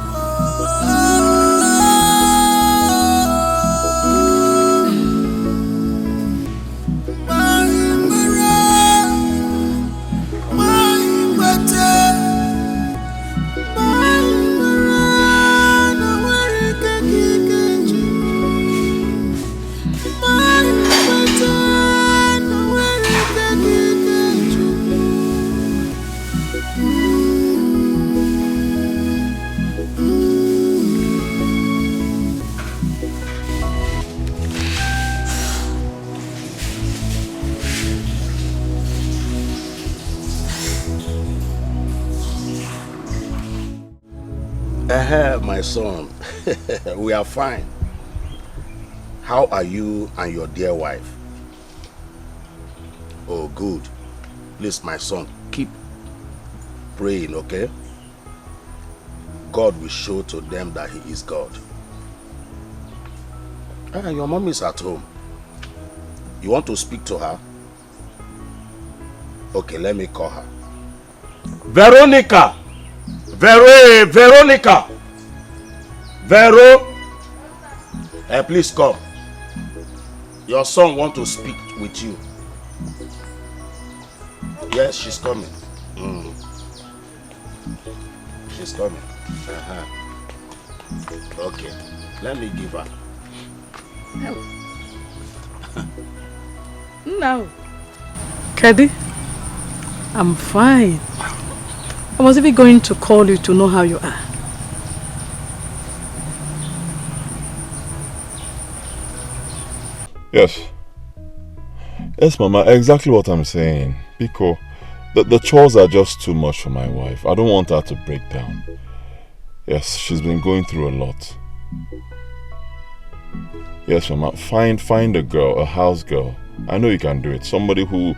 My son, we are fine. How are you and your dear wife? Oh, good. Please, my son, keep praying, okay? God will show to them that He is God. Your mom is at home. You want to speak to her? Okay, let me call her. Veronica! Veronica! Vero! Please come. Your son wants to speak with you. Yes, she's coming. She's coming. Okay, let me give her. No. Kedi, I'm fine. I was even going to call you to know how you are. Yes. Yes, Mama, exactly what I'm saying. Because the chores are just too much for my wife. I don't want her to break down. Yes, she's been going through a lot. Yes, Mama, find a girl, a house girl. I know you can do it. Somebody who,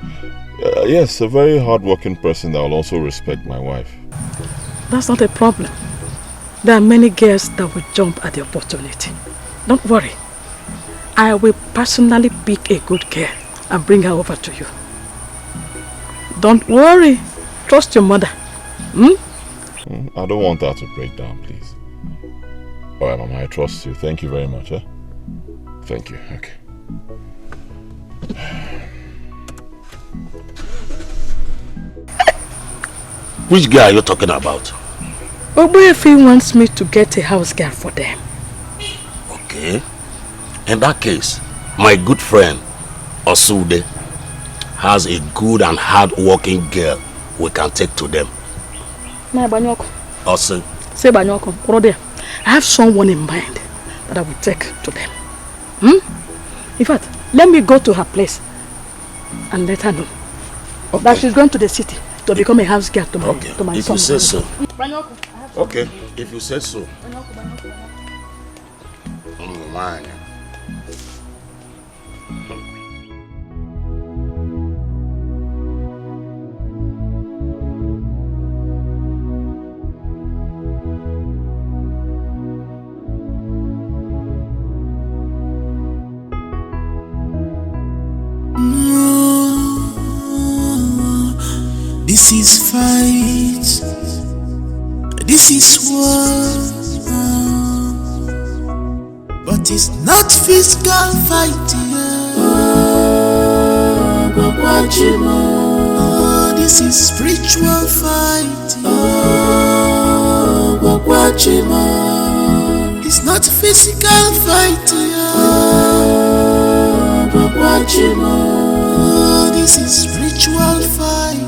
yes, a very hardworking person that will also respect my wife. That's not a problem. There are many girls that will jump at the opportunity. Don't worry. I will personally pick a good girl and bring her over to you. Don't worry. Trust your mother. I don't want her to break down, please. Alright, Mama, I trust you. Thank you very much. Thank you. Okay. Which girl are you talking about? Obuefi wants me to get a house girl for them. Okay. In that case, my good friend, Osude, has a good and hard-working girl we can take to them. Osu. Say Banyoko, I have someone in mind that I will take to them. In fact, let me go to her place and let her know that she's going to the city to become a house girl to my if son. You say so. Okay, if you say so. Man. This is fight. This is war. But it's not physical fighting. Oh, this is spiritual fighting. It's not physical fighting. Oh, this is spiritual fighting.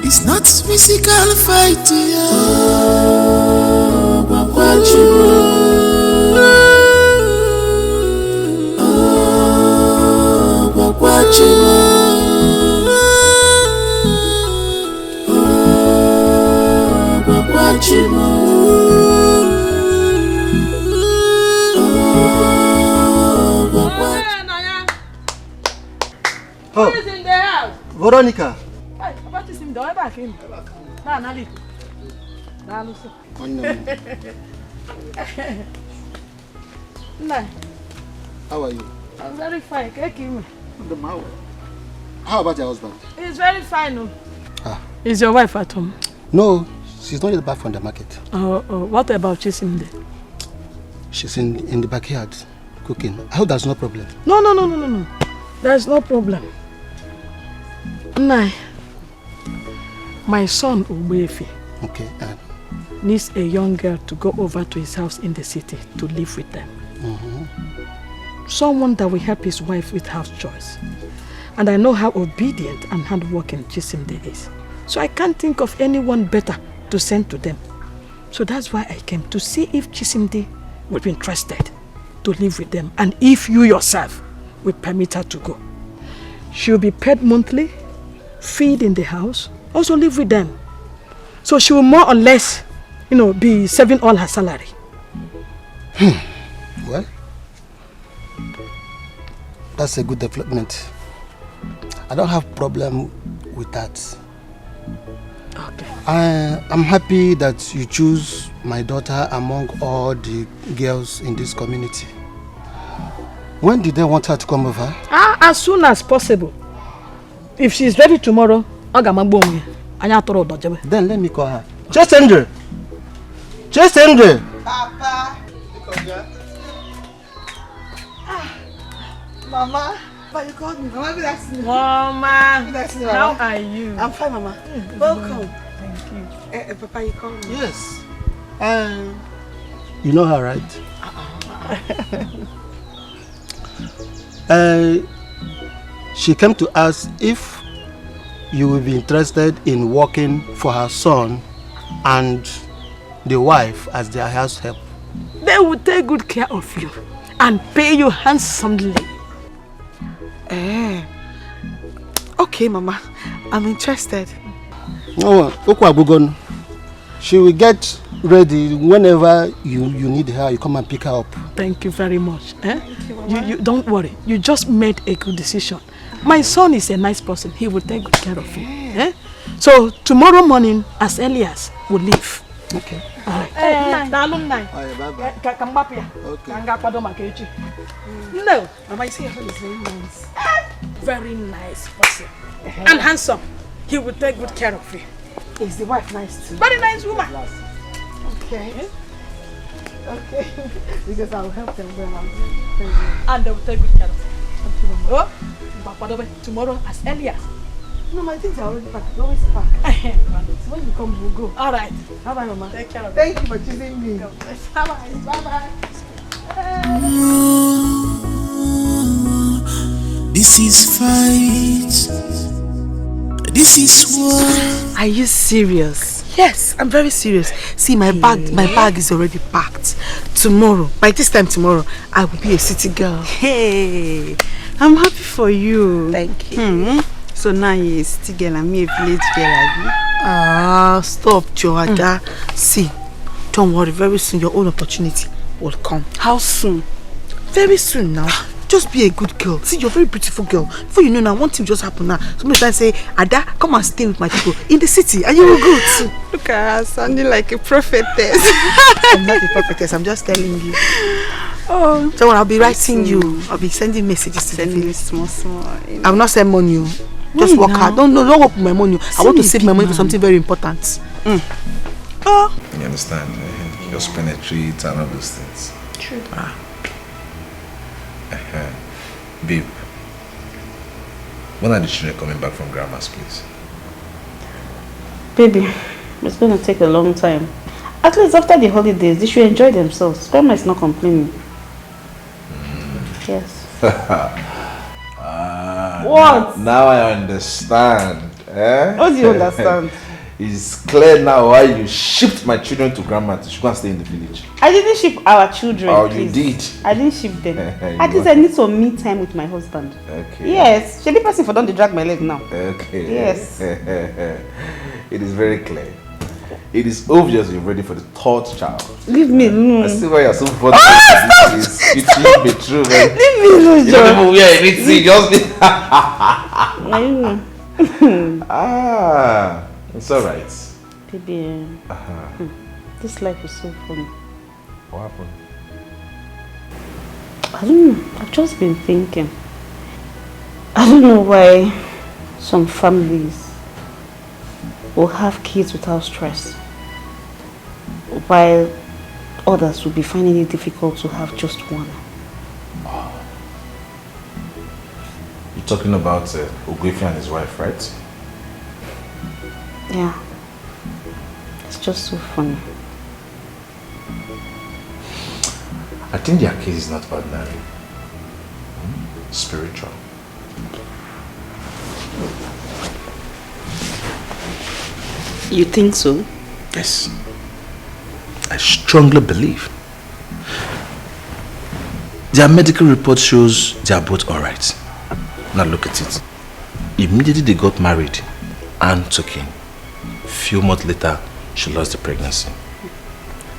It's not physical fighting. Oh, who is in the house? Veronica. Hey, what is him doing back in? How are you? I'm very fine. How about your husband? He's very fine. Is your wife at home? No, she's not yet back from the market. What about Chisimde? She's in the backyard cooking. I hope there's no problem. No. There's no problem. My son Ubefi needs a young girl to go over to his house in the city to live with them. Someone that will help his wife with house chores. And I know how obedient and hardworking Chisimde is. So I can't think of anyone better to send to them. So that's why I came to see if Chisimde would be interested to live with them and if you yourself will permit her to go. She'll be paid monthly, feed in the house, also live with them. So she will more or less, be saving all her salary. Well, that's a good development. I don't have problem with that. Okay. I'm happy that you choose my daughter among all the girls in this community. When did they want her to come over? As soon as possible. If she's ready tomorrow, then let me call her. Chesendre! Papa! Mama, Papa, you called me. Mama, good afternoon. Mama, good afternoon, how Mama. are you? I'm fine, Mama. Welcome. Thank you. Papa, you called me. Yes. You know her, right? She came to ask if you will be interested in working for her son and the wife as their house help. They will take good care of you and pay you handsomely. Okay, Mama. I'm interested. No, she will get ready whenever you need her. You come and pick her up. Thank you very much. Thank you, Mama. You don't worry. You just made a good decision. My son is a nice person. He will take good care of you. So tomorrow morning, as early as we'll leave. Okay. All right. Okay. No. Mama, you see your son is very nice. Very nice person. And handsome. He will take good care of you. Is the wife nice too? Very nice woman. Okay. Okay. Because I'll help them when I'm and they will take good care of you. Oh, tomorrow as early as. No, my things are already packed. Always packed. So when you come, we'll go. All right. Bye-bye, Mama. Take care of Thank you for choosing me. Bye-bye. Bye-bye. This is fight. This is war. Are you serious? Yes, I'm very serious. See, my bag is already packed. Tomorrow, by this time tomorrow, I will be a city girl. Hey, I'm happy for you. Thank you. So now you're a city girl and me a village girl. Stop, Joada. See, don't worry. Very soon, your own opportunity will come. How soon? Very soon now. Just be a good girl. See, you're a very beautiful girl. Before you know now, one thing just happened now. Somebody try to say, Ada, come and stay with my people in the city, and you will go too. Look at her, sounding like a prophetess. I'm not a prophetess, I'm just telling you. Oh, so I'll be writing you. I'll be sending messages to send me small. I will not send money. Just work hard. Don't work with my money. I want to save my money for something very important. Oh. You understand? Just penetrate and all those things. True. Babe, when are the children coming back from grandma's place? Baby, it's going to take a long time. At least after the holidays, they should enjoy themselves. Grandma is not complaining. Yes. What? Now I understand. What do you understand? It's clear now why you shipped my children to grandma to go and stay in the village. I didn't ship our children. Oh, please. you did? I didn't ship them. At least I need some me time with my husband. Okay. Yes. Should the person for don't drag my leg now? Okay. Yes. It is very clear. It is obvious you're ready for the third child. Leave me alone. I see why you're so funny. It should be true, man. Leave me alone, You don't even wear anything, just be. It's alright. Baby, this life is so funny. What happened? I don't know. I've just been thinking. I don't know why some families will have kids without stress, while others will be finding it difficult to have just one. You're talking about Ogwefi and his wife, right? Yeah. It's just so funny. I think their case is not ordinary. Spiritual. You think so? Yes. I strongly believe. Their medical report shows they are both alright. Now look at it. Immediately they got married and took in. Few months later, she lost the pregnancy.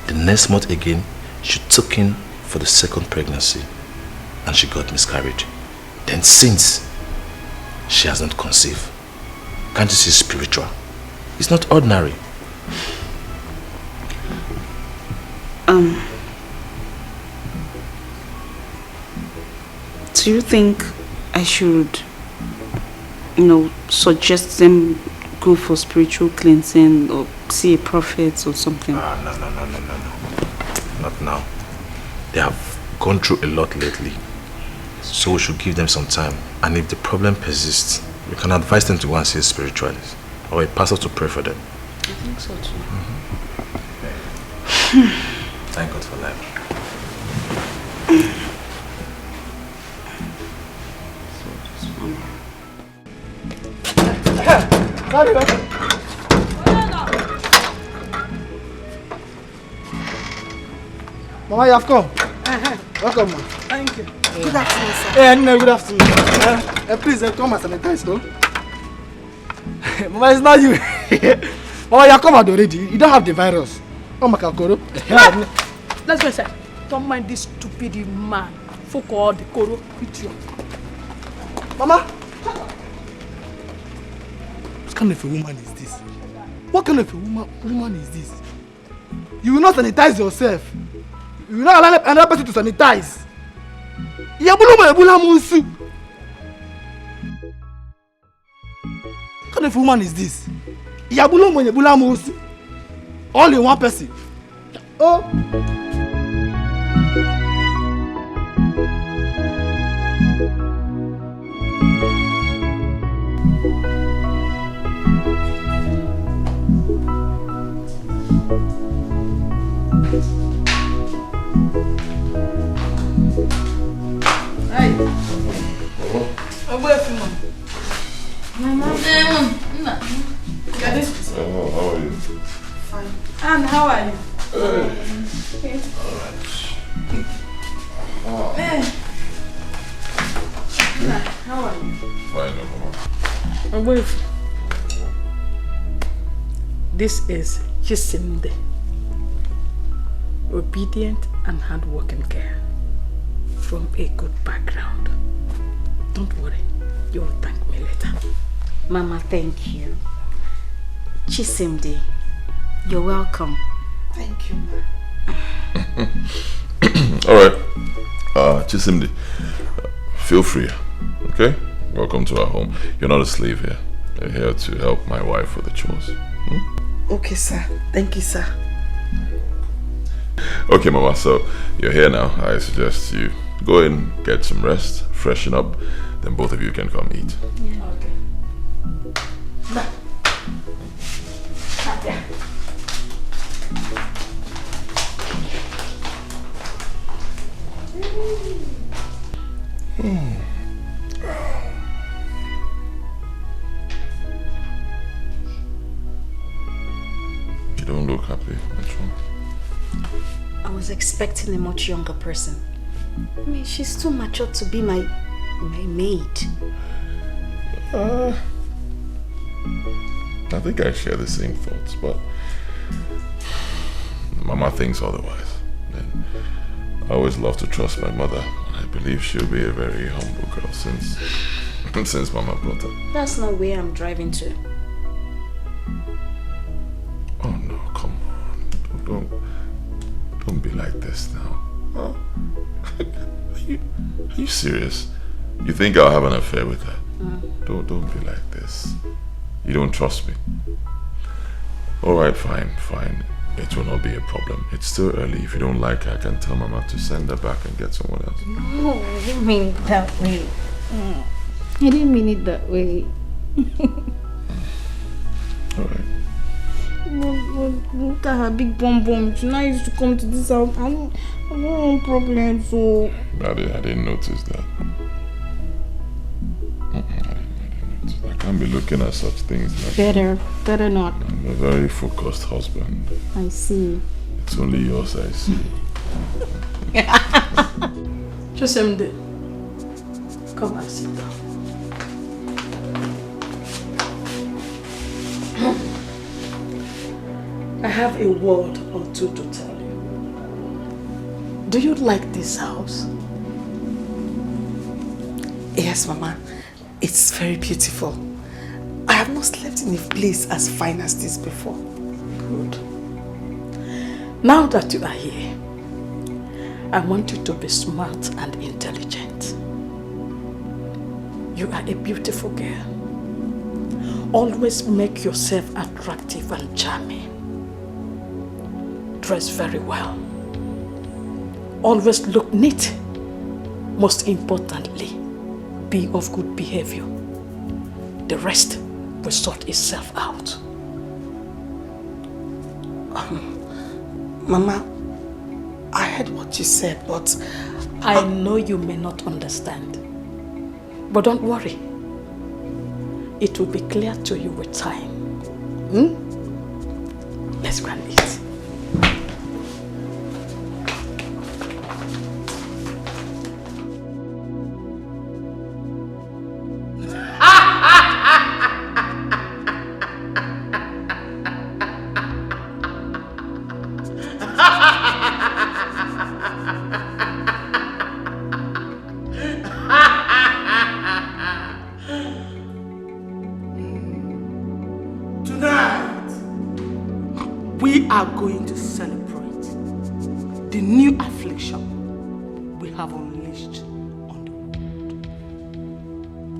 The next month again, she took in for the second pregnancy and she got miscarried. Then since, she has not conceived. Can't you see spiritual? It's not ordinary. Do you think I should, suggest them go for spiritual cleansing or see a prophet or something? No. Not now. They have gone through a lot lately. So we should give them some time. And if the problem persists, we can advise them to go and see a spiritualist or a pastor to pray for them. I think so too. Thank God for life. Mama, you have come. Welcome, ma. Thank you. Good afternoon, sir. No, good afternoon. Please come and sanitize, no? Mama, it's not you. Mama, you have come out already. You don't have the virus. Oh, my kakoro. Let's go, sir. Don't mind this stupid man. Fuck all the koro. Idiot. Mama! What kind of a woman is this? What kind of a woman is this? You will not sanitize yourself. You will not allow another person to sanitize. What kind of a woman is this? All in one person. Oh! How are you? Fine. And how are you? Hey. Alright. Hey. How are you? Fine, I'm with you. This is Chisimde. Obedient and hardworking girl from a good background. Don't worry, you'll thank me later. Mama, thank you. Chisimde, you're welcome. Thank you, ma. Alright. Chisimdi, feel free. Okay? Welcome to our home. You're not a slave here. You're here to help my wife with the chores. Okay, sir. Thank you, sir. Okay, Mama, so you're here now. I suggest you go in, get some rest, freshen up, then both of you can come eat. Yeah. Okay. Bye. Yeah. You don't look happy. What's wrong? I was expecting a much younger person. I mean, she's too mature to be my maid. I think I share the same thoughts, but Mama thinks otherwise. And I always love to trust my mother. I believe she'll be a very humble girl since Mama brought her. That's not where I'm driving to. Oh no, come on. Don't be like this now. Huh? Are you serious? You think I'll have an affair with her? Don't be like this. You don't trust me. Alright, fine. It will not be a problem. It's still early. If you don't like her, I can tell Mama to send her back and get someone else. No, I didn't mean it that way. I didn't mean it that way. Alright. Look at her big bum. She now used to come to this house. I don't want problems, so... I didn't notice that. I can't be looking at such things. Better not. I'm a very focused husband. I see. It's only yours I see. Chisimde, come and sit down. I have a word or two to tell you. Do you like this house? Yes, Mama. It's very beautiful. I have not slept in a place as fine as this before. Good. Now that you are here, I want you to be smart and intelligent. You are a beautiful girl. Always make yourself attractive and charming. Dress very well. Always look neat. Most importantly, be of good behavior. The rest will sort itself out. Mama, I heard what you said, but... I know you may not understand. But don't worry. It will be clear to you with time. Let's go and eat. Are going to celebrate the new affliction we have unleashed on the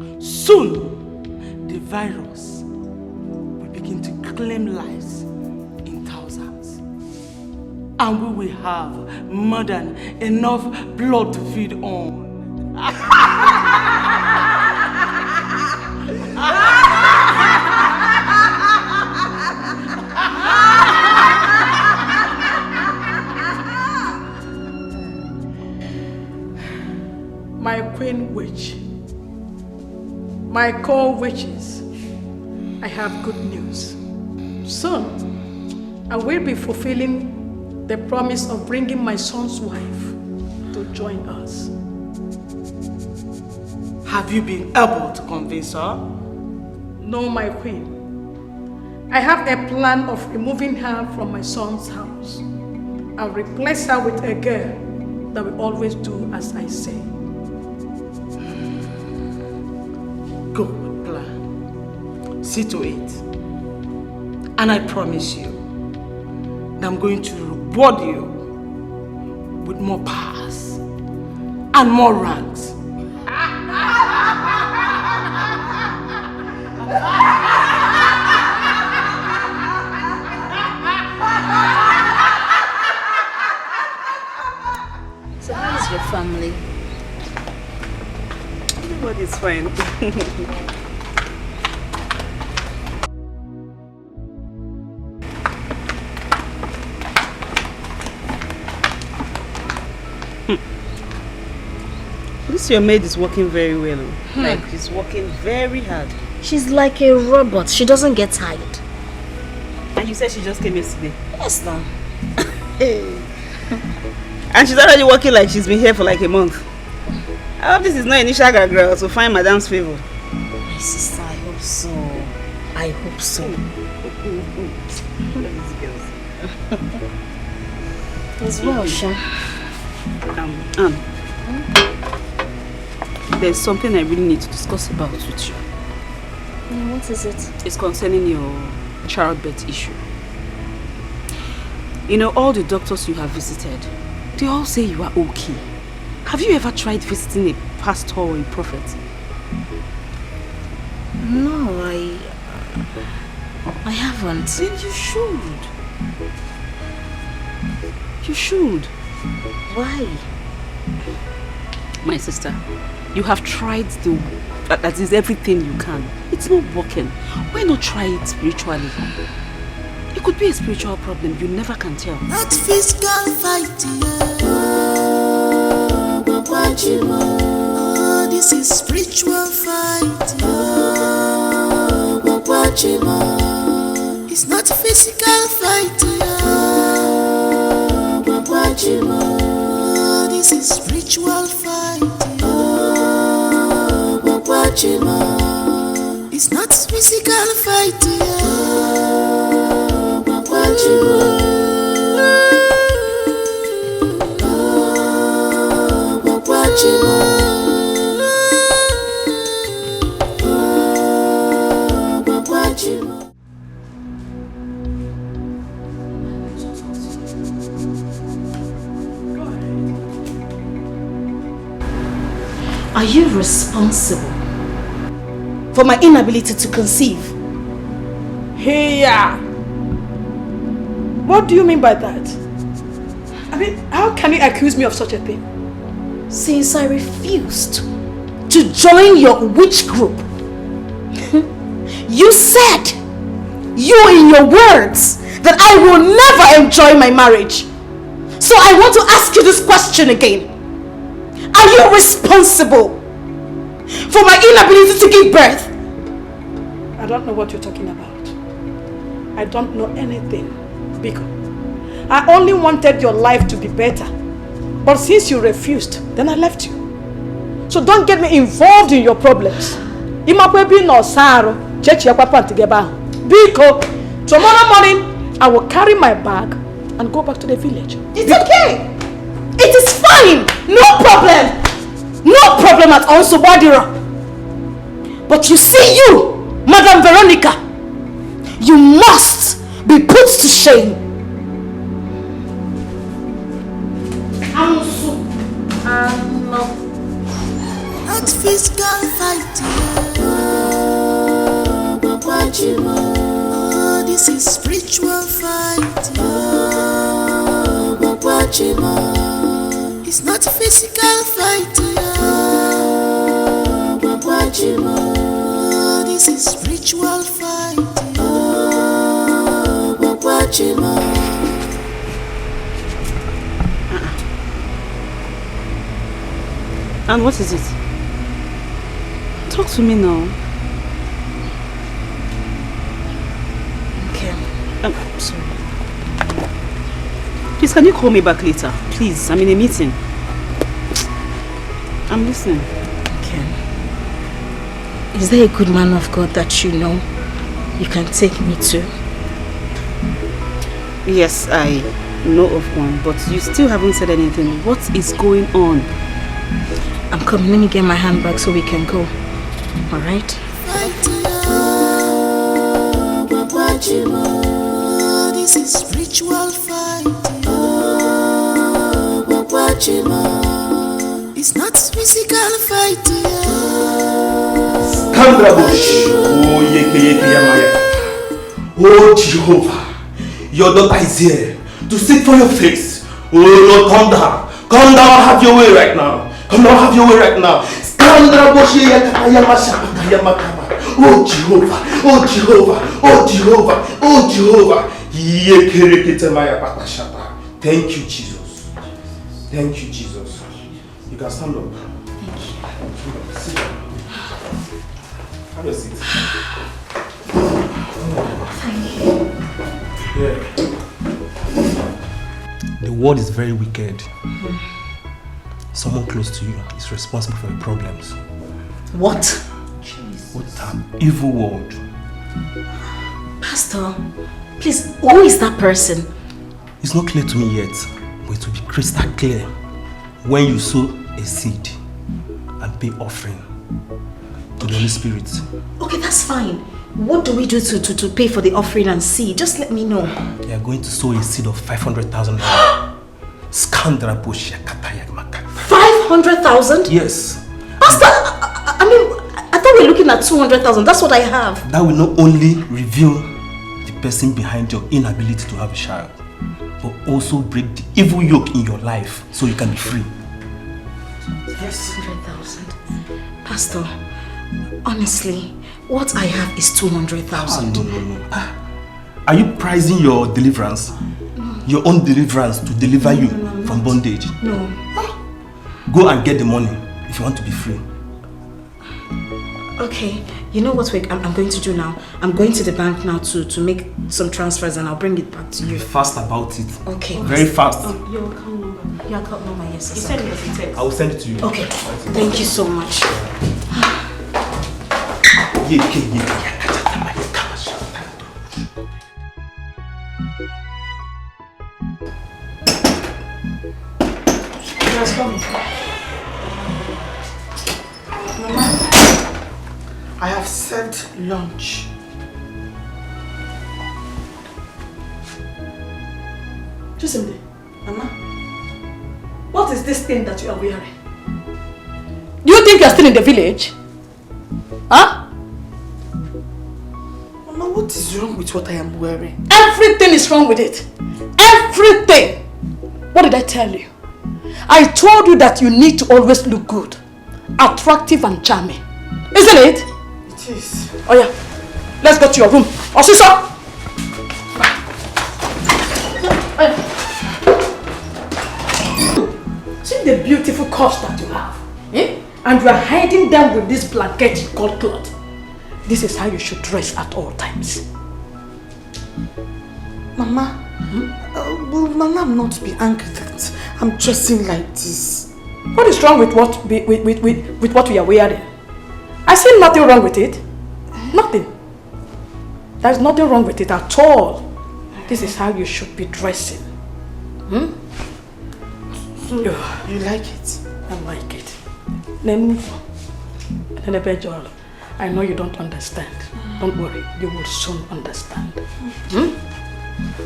world. Soon, the virus will begin to claim lives in thousands, and we will have more than enough blood to feed on. My queen witch, my co-witches, I have good news. Soon, I will be fulfilling the promise of bringing my son's wife to join us. Have you been able to convince her? No, my queen. I have a plan of removing her from my son's house and replace her with a girl that will always do as I say. Good plan. See to it. And I promise you that I'm going to reward you with more powers and more ranks. So how is your family? Everybody's fine. This your maid is working very well. Like she's working very hard. She's like a robot. She doesn't get tired. And you said she just came yesterday? Yes, now. And she's already working like she's been here for like a month. I hope this is not initial girl to find Madam's favor. My sister, I hope so. I hope so. As well, Sha. There's something I really need to discuss about with you. What is it? It's concerning your childbirth issue. You know, all the doctors you have visited, they all say you are okay. Have you ever tried visiting a pastor or a prophet? No, I haven't. Then you should. You should. Why? My sister, you have tried that is everything you can. It's not working. Why not try it spiritually? It could be a spiritual problem. You never can tell. Not physical fighting. This is spiritual fight. It's not physical fight. This is spiritual fight. It's not physical fight. Are you responsible for my inability to conceive? Hey, what do you mean by that? I mean, how can you accuse me of such a thing? since I refused to join your witch group. You said, in your words, that I will never enjoy my marriage. So I want to ask you this question again. Are you responsible for my inability to give birth? I don't know what you're talking about. I don't know anything, Biko. I only wanted your life to be better. But since you refused, then I left you. So don't get me involved in your problems. Biko, tomorrow morning, I will carry my bag and go back to the village. It's okay. It is fine. No problem. No problem at all, Subadira. But you see you, Madam Veronica, you must be put to shame. Not physical fighting. Oh, this is spiritual fighting. It's not physical fighting. Oh, this is spiritual fighting. And what is it? Talk to me now. Okay. I'm sorry. Please, can you call me back later? Please, I'm in a meeting. I'm listening. Okay. Is there a good man of God that you know you can take me to? Yes, I know of one, but you still haven't said anything. What is going on? I'm coming. Let me get my handbag so we can go. Alright? This is spiritual fighting. It's not physical fighting. Oh Jehovah, your daughter is here to seek for your face. Oh Lord, come down. Come down, have your way right now. Come down, have your way right now. Oh Jehovah, oh Jehovah, oh Jehovah, oh Jehovah. Thank you, Jesus. Thank you, Jesus. You can stand up. Thank you. Sit down. Have a seat. Thank you. Yeah. The world is very wicked. Someone close to you is responsible for your problems. What? What an evil world. Pastor, please, who is that person? It's not clear to me yet, but it will be crystal clear when you sow a seed and pay offering to the Holy Spirit. Okay, that's fine. What do we do to pay for the offering and seed? Just let me know. You are going to sow a seed of 500,000. 500,000? Yes. Pastor, I thought we were looking at 200,000. That's what I have. That will not only reveal the person behind your inability to have a child, but also break the evil yoke in your life so you can be free. Yes. 100,000. Pastor, honestly, what I have is 200,000. No. Are you pricing your deliverance? No. Your own deliverance to deliver you from bondage? No. Go and get the money if you want to be free. Okay, you know what I'm going to do now? I'm going to the bank now to make some transfers and I'll bring it back to you. Be fast about it. Okay. Very fast. Your account number. Your account number, yes. You send it as a text. I will send it to you. Okay. Thank you so much. Mama, I have served lunch. Chisimde, Mama, what is this thing that you are wearing? Do you think you are still in the village? Huh? Mama, what is wrong with what I am wearing? Everything is wrong with it. Everything! What did I tell you? I told you that you need to always look good, attractive and charming. Isn't it? It is. Oh yeah, let's go to your room. Osisa! See the beautiful curves that you have, eh? And you are hiding them with this blanket you call cloth. This is how you should dress at all times. Mama, will my mom not be angry that I'm dressing like this? What is wrong with what we are wearing? I see nothing wrong with it. Nothing. There's nothing wrong with it at all. This is how you should be dressing. So, you like it? I like it. I know you don't understand. Don't worry, you will soon understand.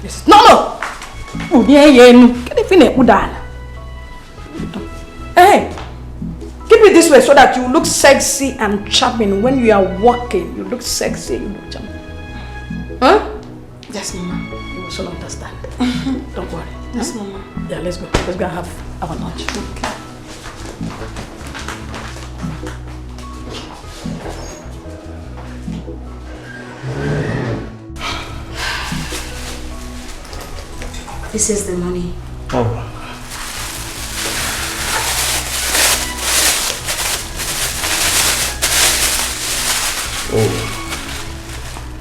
Yes. No! Hey! Keep it this way so that you look sexy and charming when you are walking. You look sexy, you look charming. Huh? Yes, Mama. You will soon understand. Don't worry. Yes, Mama. Yeah, let's go. Let's go and have our lunch. Okay. This is the money. Oh.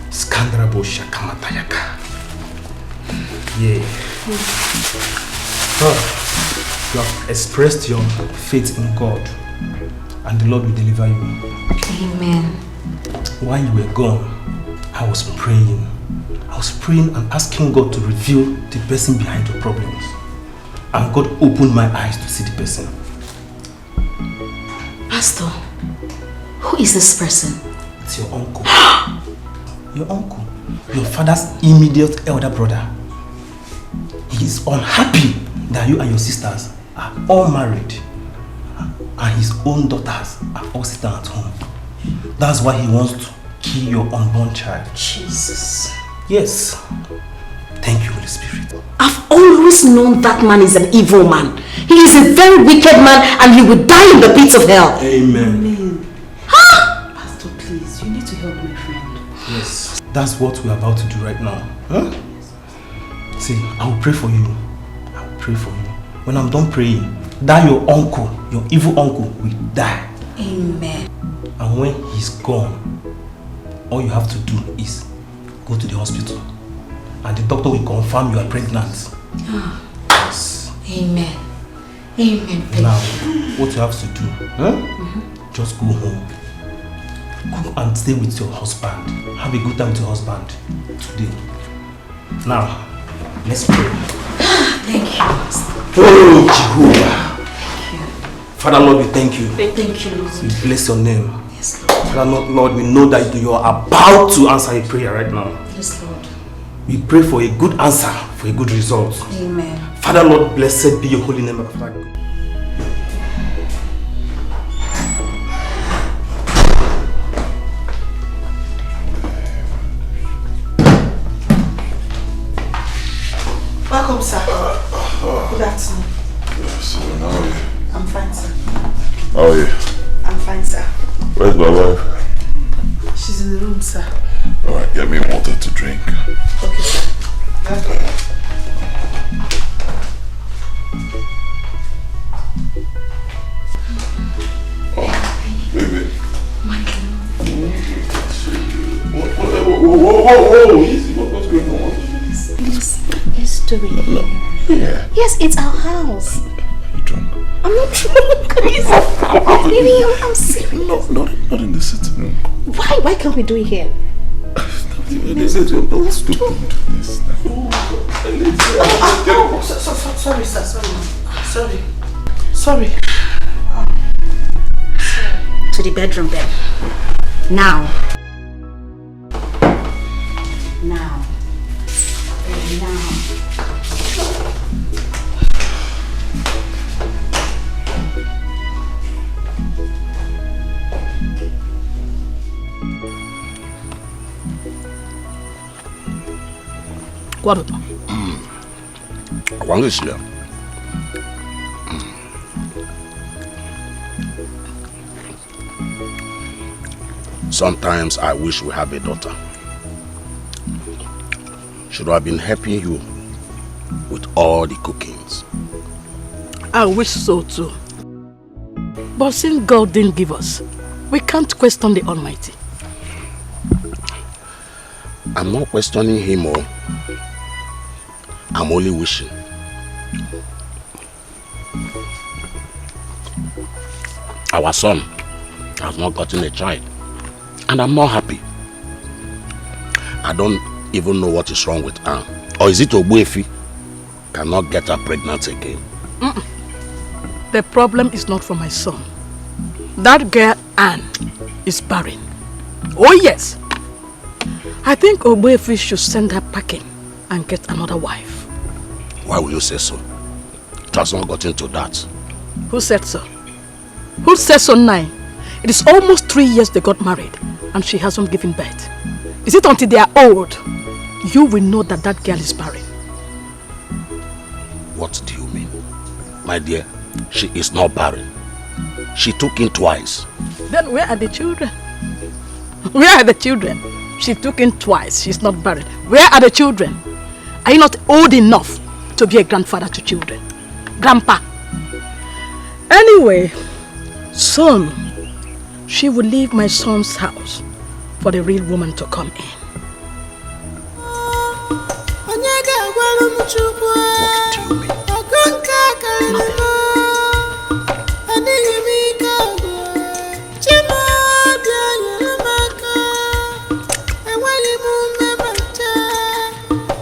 Skandrabo Shakamatayaka. Yeah. Oh, you have expressed your faith in God, and the Lord will deliver you. Amen. While you were gone, I was praying. I was praying and asking God to reveal the person behind your problems. And God opened my eyes to see the person. Pastor, who is this person? It's your uncle. Your uncle. Your father's immediate elder brother. He is unhappy that you and your sisters are all married. And his own daughters are all sitting at home. That's why he wants to kill your unborn child. Jesus. Yes. Thank you, Holy Spirit. I've always known that man is an evil man. He is a very wicked man and he will die in the pits of hell. Amen. Amen. Huh? Pastor, please, you need to help my friend. Yes. That's what we're about to do right now. Huh? See, I will pray for you. I will pray for you. When I'm done praying, that your uncle, your evil uncle, will die. Amen. And when he's gone, all you have to do is go to the hospital and the doctor will confirm you are pregnant. Yes. Amen. Amen. Now, what you have to do, just go home. Go and stay with your husband. Have a good time with your husband today. Now, let's pray. Thank you. Oh, Jehovah. Thank you. Father Lord, we thank you. Thank you, Lord. We bless your name. Yes, Lord. Father Lord, we know that you are about to answer a prayer right now. Yes, Lord. We pray for a good answer, for a good result. Amen. Father Lord, blessed be your holy name. Father. Welcome, sir. Good afternoon. Yes, how are you? I'm fine, sir. How are you? I'm fine, sir. Where's my wife? She's in the room, sir. Alright, get me water to drink. Okay, sir. Oh, baby. My Whoa, easy. What's going on? Let's do it here. Yeah. Yes, it's our house. Are you drunk? I'm not drunk. Baby, I'm serious. Not in the sitting room. Why can't we do it here? Let's do this now. Sorry, sir. Sorry. To the bedroom then. Now. What? Sometimes I wish we have a daughter. Should have been helping you with all the cookings. I wish so too. But since God didn't give us, we can't question the Almighty. I'm not questioning him, or I'm only wishing. Our son has not gotten a child, and I'm not happy. I don't even know what is wrong with Anne. Or is it Ogbuefi cannot get her pregnant again? The problem is not for my son. That girl Anne is barren. Oh yes. I think Ogbuefi should send her packing and get another wife. Why will you say so? It has not gotten to that. Who said so? Who said so now? It is almost 3 years they got married and she hasn't given birth. Is it until they are old you will know that that girl is barren? What do you mean? My dear, she is not barren. She took in twice. Then where are the children? Where are the children? She took in twice. She's not barren. Where are the children? Are you not old enough to be a grandfather to children? Grandpa. Anyway, soon she will leave my son's house for the real woman to come in. What do you mean?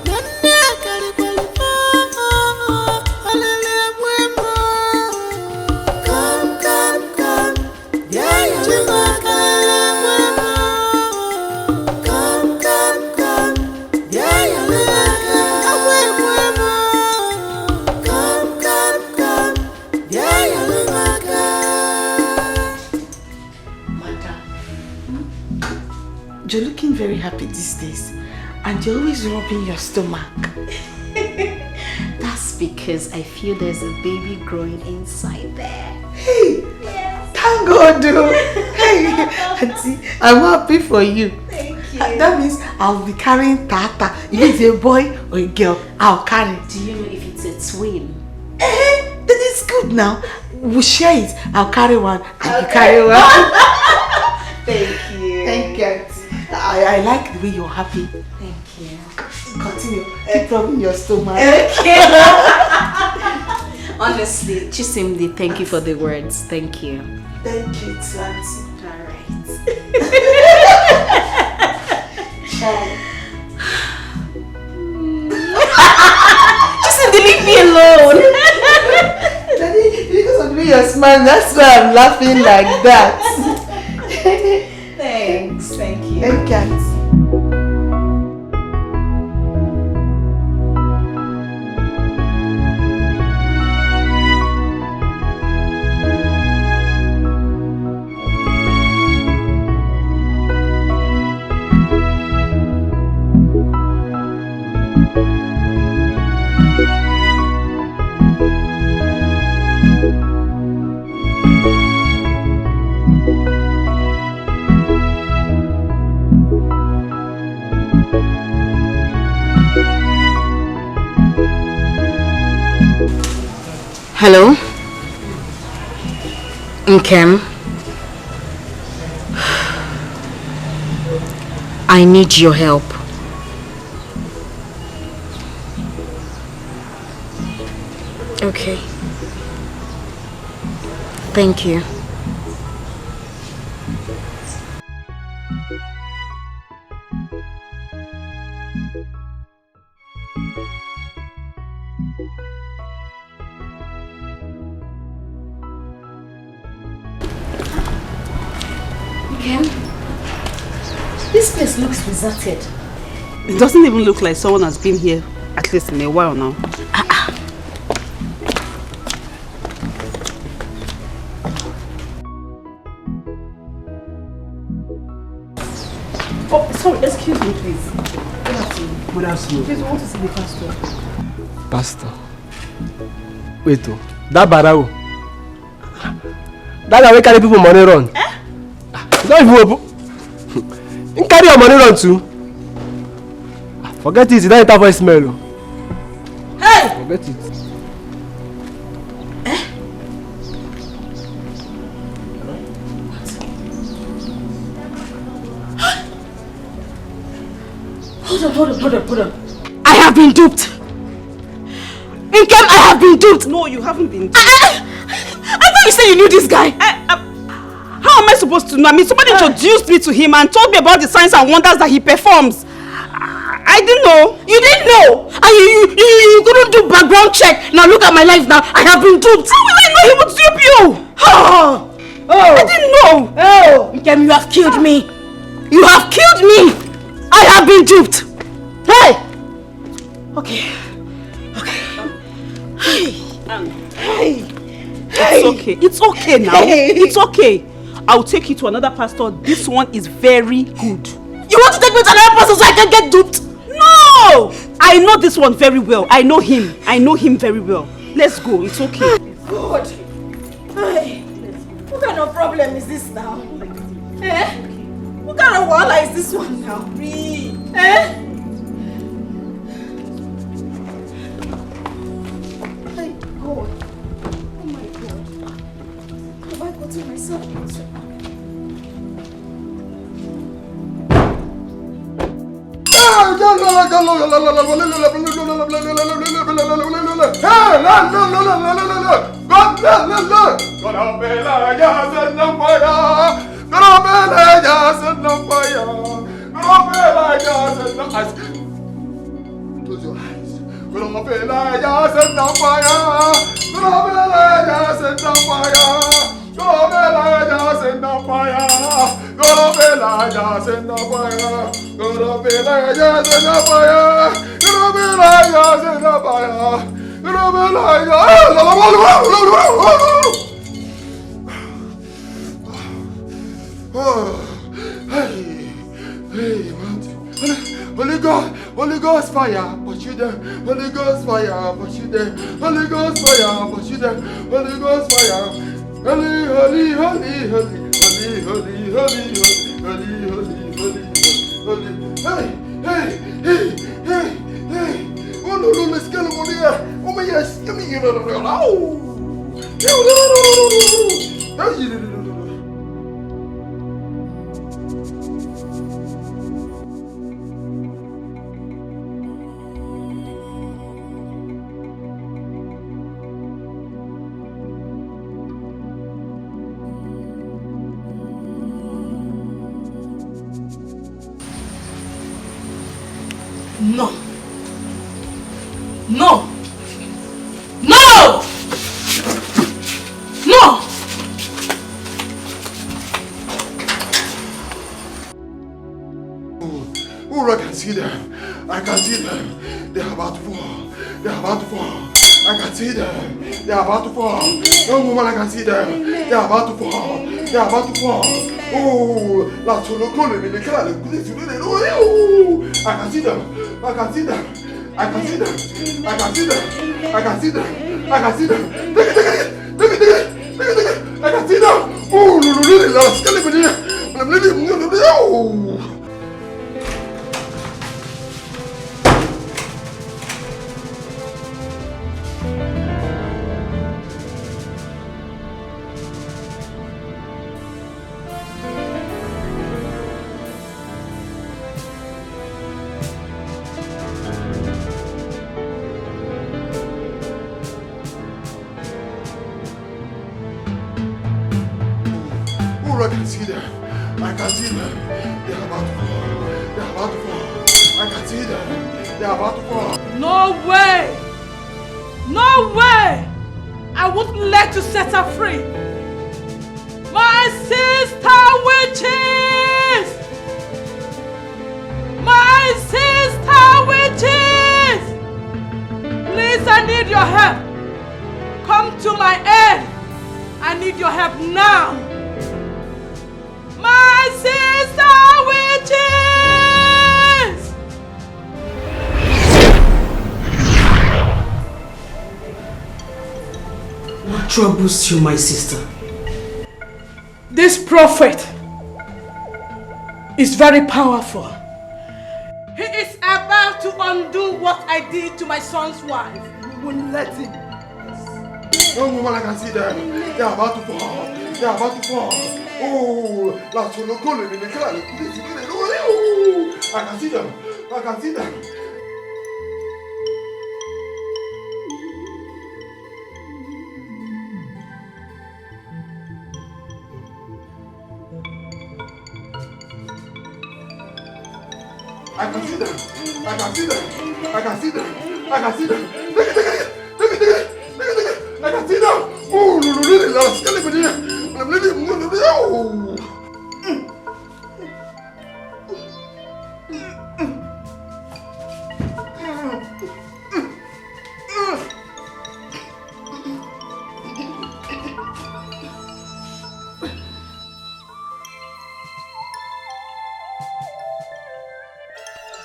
Nothing. You're looking very happy these days, and you're always rubbing your stomach. That's because I feel there's a baby growing inside there. Hey! Yes. Thank God, dude. Hey, Auntie, I'm happy for you. Thank you. That means I'll be carrying Tata. If it's a boy or a girl, I'll carry. Do you know if it's a twin? That is good now. We'll share it. I'll carry one and you carry one. Thank you. Thank you, Auntie. I like the way you're happy. Thank you. Continue. Keep rubbing your stomach. Okay. Honestly, Chisimdi, thank you for the words. Thank you. Thank you, Auntie. Alright. Chisimdi, leave me alone. Daddy, because of the way you're smiling, that's why I'm laughing like that. Thanks. Thank you. Thank you. Hello? Nkem? I need your help. Okay. Thank you. This place looks deserted. It doesn't even look like someone has been here, at least in a while now. Oh, sorry, excuse me, please. Good afternoon. Good afternoon. Please, we want to see the pastor. Pastor. Wait, oh, that barao. That guy will carry people money run. It's not even open. You carry your money run too. Forget it, you don't enter voicemail. Hey! Forget it. Hold on. I have been duped. Nkem, I have been duped. No, you haven't been duped. I thought you said you knew this guy. How am I supposed to know? I mean, somebody introduced me to him and told me about the signs and wonders that he performs. I didn't know. You didn't know? And you couldn't do background check. Now look at my life now. I have been duped. How will I know he would dupe you? I didn't know. Nkem, you have killed me. You have killed me. I have been duped. Hey! Okay. It's okay now. It's okay. I'll take you to another pastor. This one is very good. You want to take me to another pastor so I can get duped? No! I know this one very well. I know him very well. Let's go. It's okay. God. Hey. What kind of problem is this now? What kind of wahala is this one now? My God. Oh my God. Have I gotten myself into? Close your eyes. Holy Ghost fire, but you there. Holy Ghost fire, but you there. Holy Ghost fire, but you there. Holy Ghost fire. Holy, holy, holy, holy, holy, holy, holy, holy, holy, holy. Hey. Oh no, let's get over here. Oh my yes, give me No! Oh, I can see them. They're about to fall. I can see them. They're about to fall. No woman, I can see them. They're about to fall. Oh, la solo con le cara. I can see them. Oh, I can see them. They're about to fall. I can see them. They're about to fall. No way! I wouldn't let you set her free. My sister witches! Please, I need your help. Come to my aid. I need your help now. My sister witches! What troubles you, my sister? This prophet is very powerful. He is about to undo what I did to my son's wife. You will let him. Young woman, I can see them. They are about to fall. They are about to fall. Oh, last one, call me. I can see them. I can see them. I can see them. I can see them. I can see them. I can see them. Look at it. I can see them. Oh,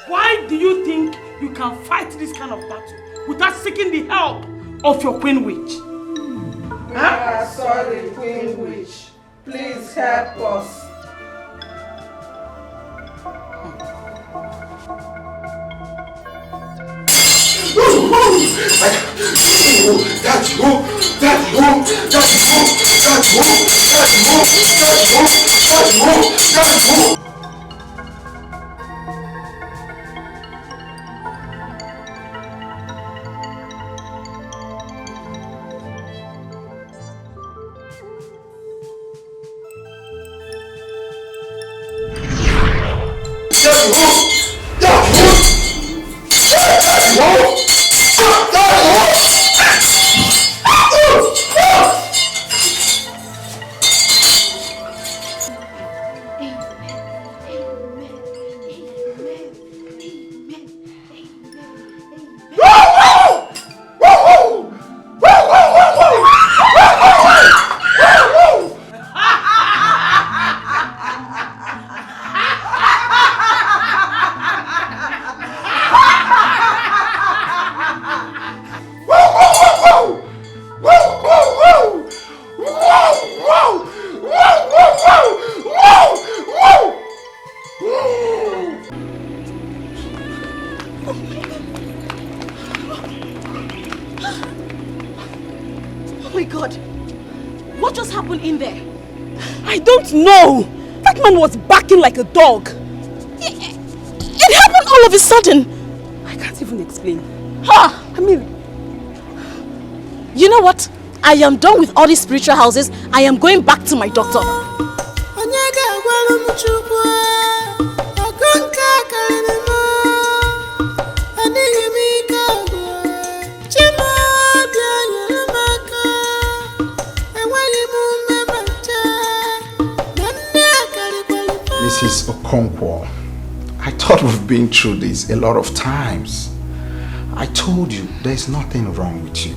Why do you think you can fight this kind of battle without seeking the help of your Queen Witch? We are sorry, Queen Witch. Please help us. No! That man was barking like a dog. It happened all of a sudden. I can't even explain. Ha! I mean... You know what? I am done with all these spiritual houses. I am going back to my doctor. Mrs. Okonkwo, I thought we've been through this a lot of times. I told you there's nothing wrong with you.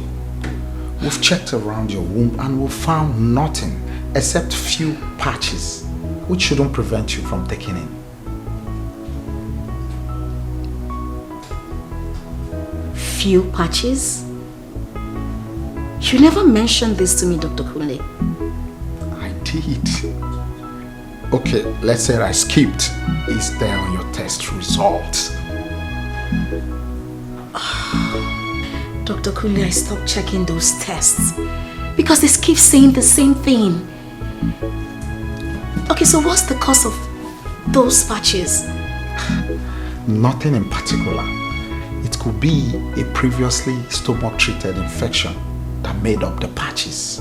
We've checked around your womb and we've found nothing except few patches which shouldn't prevent you from taking in. Few patches? You never mentioned this to me, Dr. Kunle. I did. Okay, let's say I skipped. Is there on your test results? Dr. Kunle, I stopped checking those tests because they keep saying the same thing. Okay, so what's the cause of those patches? Nothing in particular. It could be a previously stomach-treated infection that made up the patches.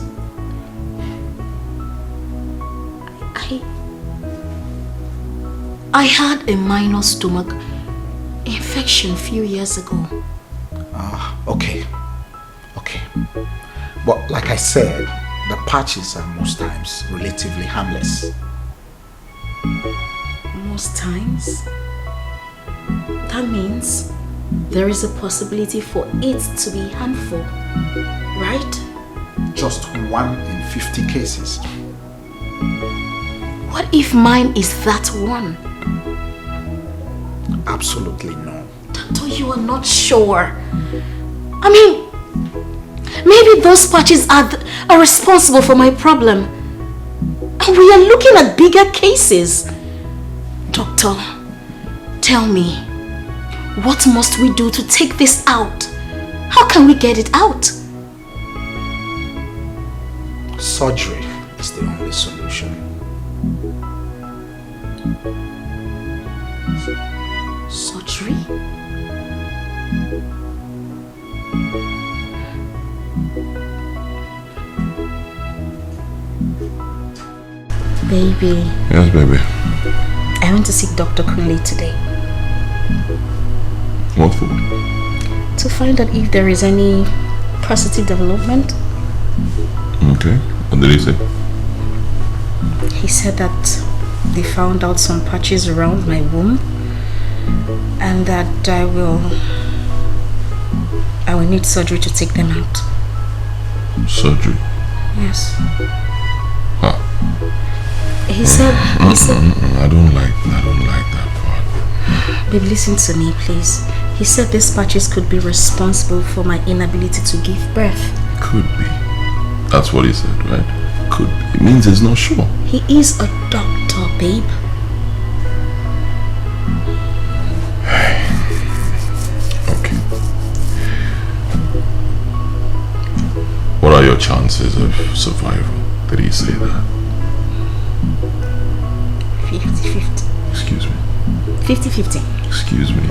I had a minor stomach infection a few years ago. Okay. But like I said, the patches are most times relatively harmless. Most times? That means there is a possibility for it to be harmful, right? Just 1 in 50 cases. What if mine is that one? Absolutely no. Doctor, you are not sure. I mean, maybe those patches are responsible for my problem. And we are looking at bigger cases. Doctor, tell me, what must we do to take this out? How can we get it out? Surgery is the only solution. Surgery? Baby. Yes, baby. I went to see Dr. Kunle today. What for? To find out if there is any positive development. Okay. What did he say? He said that they found out some patches around my womb and that I will need surgery to take them out. Surgery? Yes. Huh. He said I don't like that part. Babe, listen to me, please. He said these patches could be responsible for my inability to give birth. Could be. That's what he said, right? Could be. It means he's not sure. He is a doctor, babe. Okay. What are your chances of survival? Did he say that? 50-50. Excuse me. 50-50. Excuse me.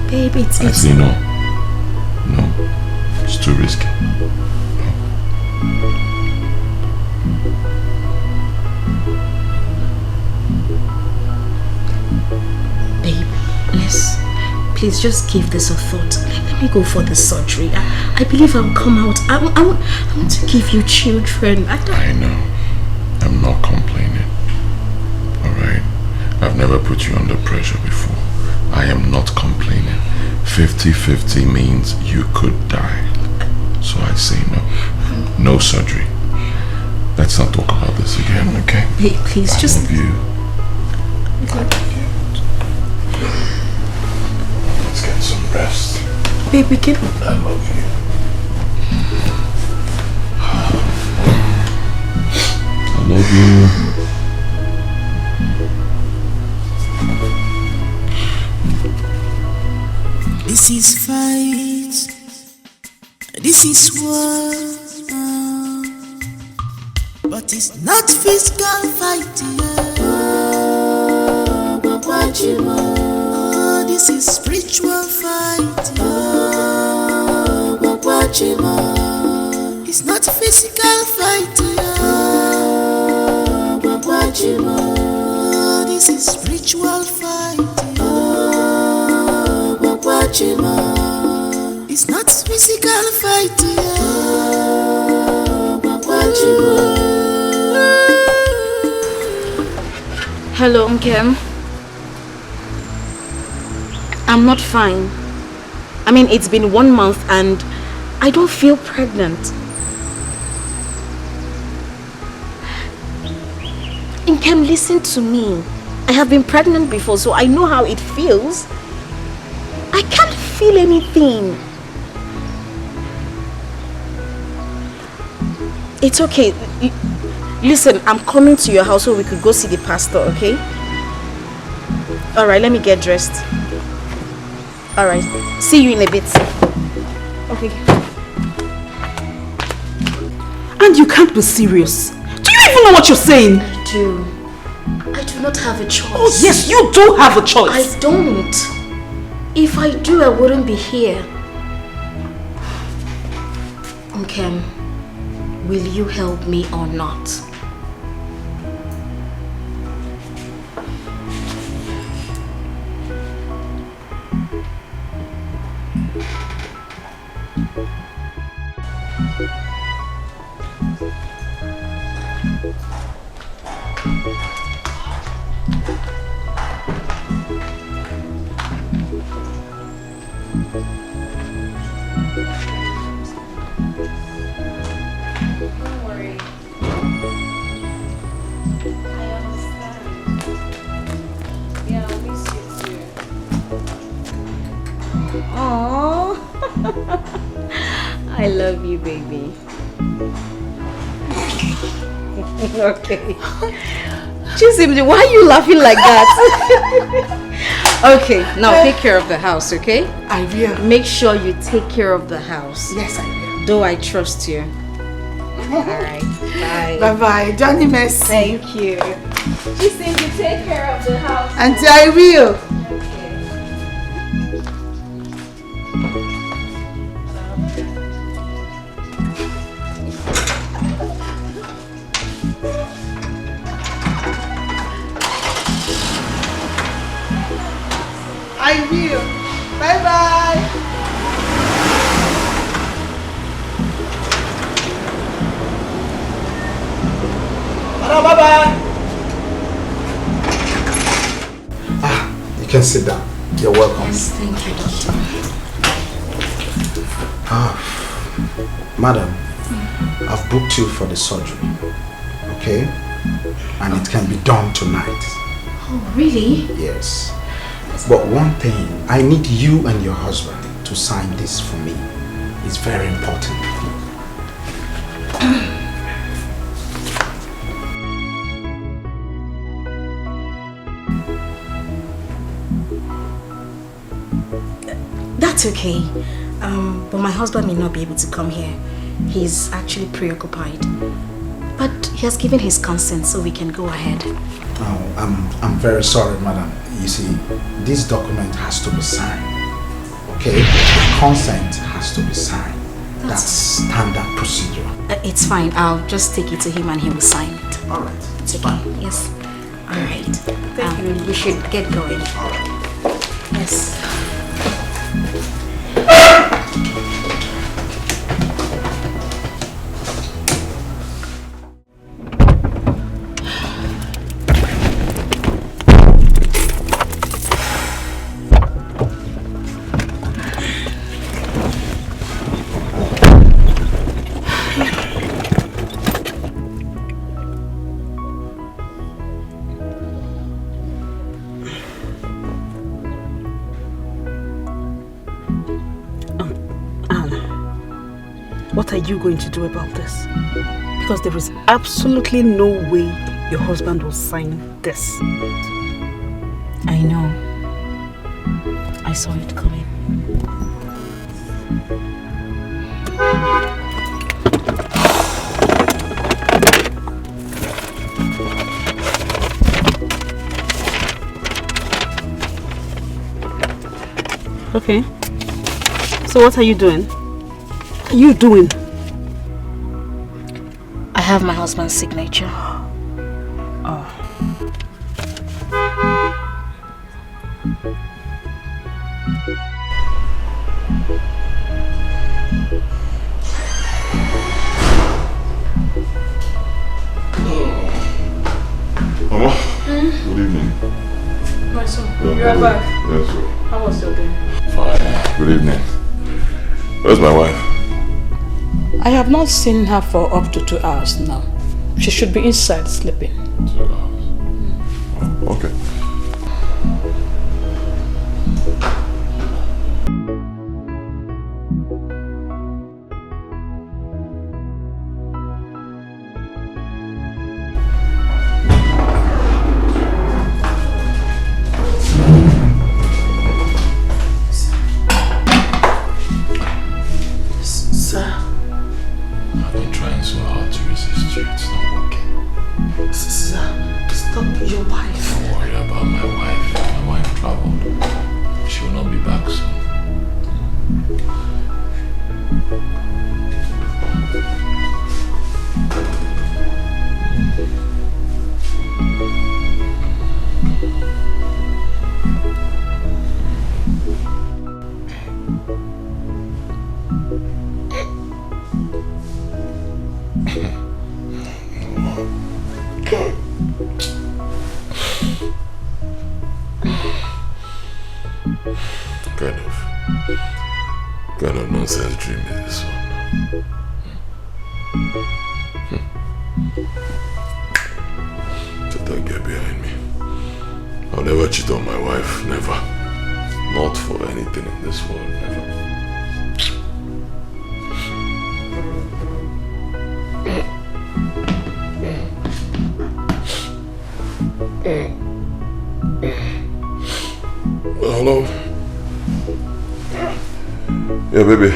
Baby, it's... I say no. No. It's too risky. Babe, please just give this a thought. Let me go for the surgery. I believe I'll come out. I want to give you children. I know. I'm not complaining. Alright? I've never put you under pressure before. I am not complaining. 50-50 means you could die. So I say no. No surgery. Let's not talk about this again, okay? Babe, please I just... love you. Let's get some rest. Babe, we can... I love you. I love you. This is fight. This is war. But it's not physical fight. This is spiritual fight. It's not physical fight. This is spiritual fight. It's not physical fight. Hello, Nkem. I'm not fine. I mean, it's been 1 month and I don't feel pregnant. Nkem, listen to me. I have been pregnant before, so I know how it feels. I can't feel anything. It's okay. Listen, I'm coming to your house so we could go see the pastor, okay? Alright, let me get dressed. Alright, see you in a bit. Okay. And you can't be serious. Do you even know what you're saying? I do. I do not have a choice. Oh yes, you do have a choice. I don't. If I do, I wouldn't be here. Nkem, will you help me or not? I love you, baby. Okay. Chisimdi, why are you laughing like that? Okay, now take care of the house, okay? I will. Make sure you take care of the house. Yes, I will. Though I trust you. Alright, bye. Bye-bye. Johnny Messi. Thank you. Chisimdi, take care of the house. Auntie, I will. I will. Bye-bye. Bye-bye. You can sit down. You're welcome. Yes, thank you, doctor. Madam, I've booked you for the surgery. Okay? And it can be done tonight. Oh, really? Yes. But one thing, I need you and your husband to sign this for me. It's very important. That's okay. But my husband may not be able to come here. He's actually preoccupied. But he has given his consent, so we can go ahead. Oh, I'm very sorry, madam. You see, this document has to be signed. Okay? The consent has to be signed. That's standard procedure. It's fine. I'll just take it to him and he will sign it. Alright. It's okay. Yes. Alright. Thank you. We should get going. Alright. Yes. What are you going to do about this? Because there is absolutely no way your husband will sign this. I know. I saw it coming. Okay. So what are you doing? What are you doing? I have my husband's signature. Oh. Mama, good evening. My son, Yeah, you are back. Yes, sir. How was your day? Fine. Good evening. Where's my wife? I have not seen her for up to 2 hours now. She should be inside sleeping. 2 hours. Oh, okay. What kind of nonsense dream is this one? So don't get behind me. I'll never cheat on my wife, never. Not for anything in this world, never. Hello? Yeah, baby.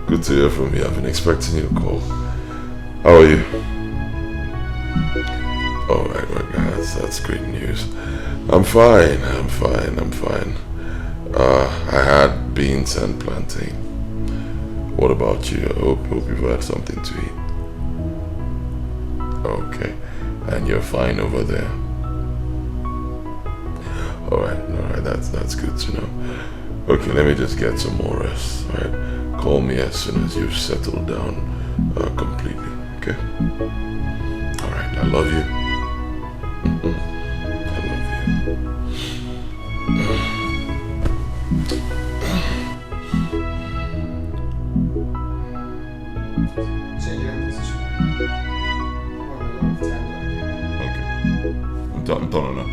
Good to hear from you. I've been expecting your call. How are you? Oh my God, that's great news. I'm fine. I had beans and plantain. What about you? I hope you've had something to eat. Okay. And you're fine over there? Alright, that's good to know. Okay, let me just get some more rest, alright? Call me as soon as you've settled down completely, okay? Alright, I love you. I love you. I'm done now.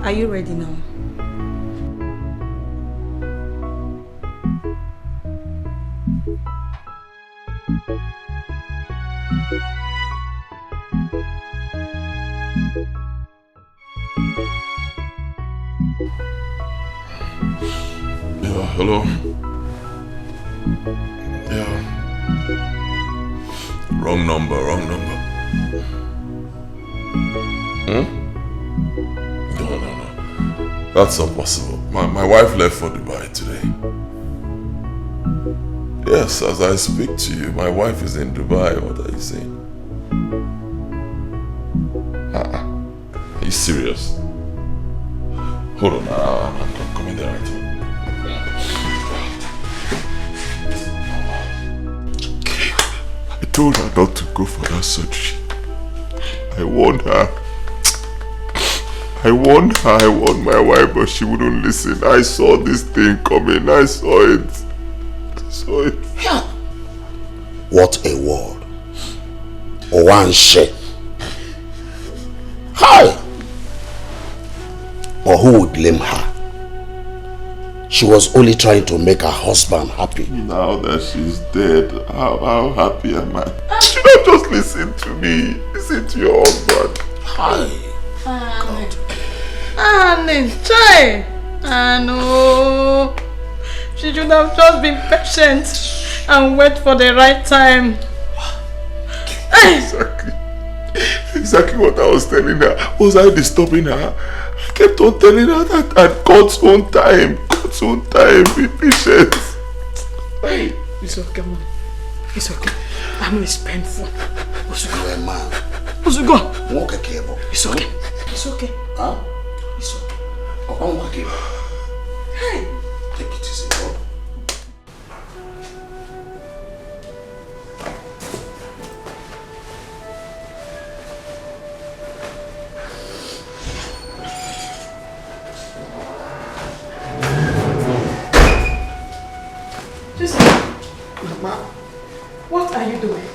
Are you ready now? Yeah, hello? Yeah. Wrong number. No. That's not possible. My wife left for Dubai today. Yes, as I speak to you, my wife is in Dubai. What are you saying? Are you serious? Hold on, I'm coming there right away. I told her not to go for that surgery. I warned my wife, but she wouldn't listen. I saw this thing coming. I saw it. Yeah. What a word. One shit. Hi. But who would blame her? She was only trying to make her husband happy. Now that she's dead, how happy am I? You should have just listened to me. Listen to your husband. Hi. God. Try. No. She should have just been patient and wait for the right time. Exactly what I was telling her. Was I disturbing her? I kept on telling her that at God's own time, be patient. Hey, it's okay, man. It's okay. I know it's painful. You're a man. Osugo. Walk a cable. It's okay. It's okay. Huh? It's okay. I'll walk a cable. Hey. Take it easy, bro. Mama, what are you doing?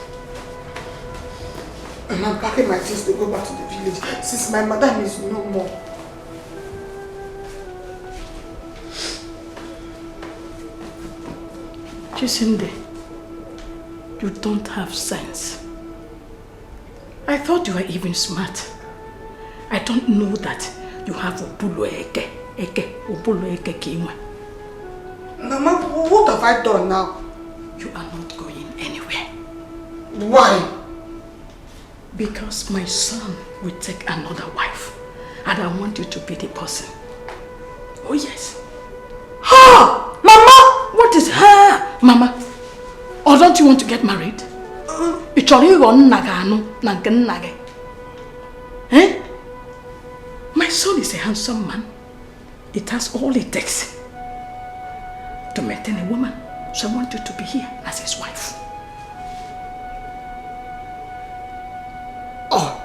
I'm packing my things to go back to the village since my madam is no more. Chisinde, you don't have sense. I thought you were even smart. I don't know that you have Obulo Eke Kinwe. Mama, what have I done now? You are not going anywhere. Why? Because my son will take another wife. And I want you to be the person. Oh yes. Ha! Mama! What is her? Mama, or don't you want to get married? Eh? My son is a handsome man. It has all it takes to maintain a woman. So I want you to be here as his wife. Oh.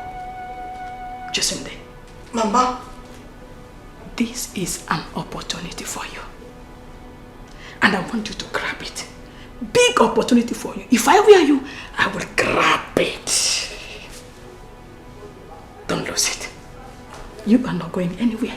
Jacinde. Mama. This is an opportunity for you. And I want you to grab it. Big opportunity for you. If I were you, I will grab it. Don't lose it. You are not going anywhere.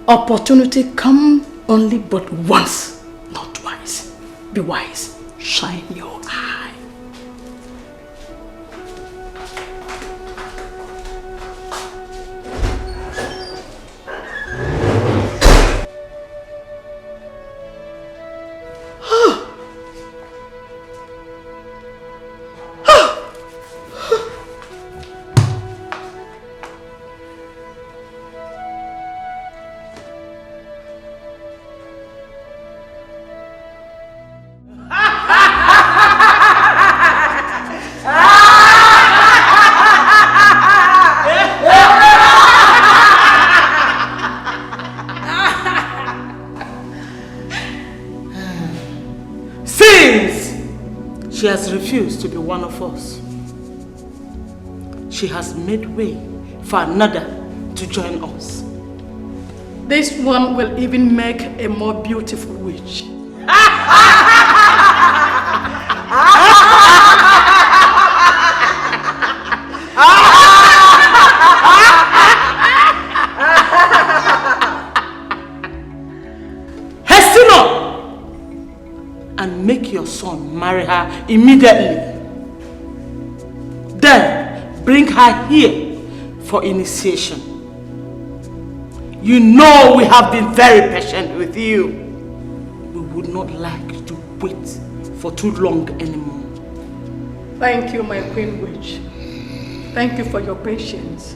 Opportunity come only but once, not twice. Be wise. Shine your eye. She has refused to be one of us. She has made way for another to join us. This one will even make a more beautiful witch. Hasten up and make your son marry her immediately. Then bring her here for initiation. You know we have been very patient with you. We would not like to wait for too long anymore. Thank you, my queen witch. Thank you for your patience.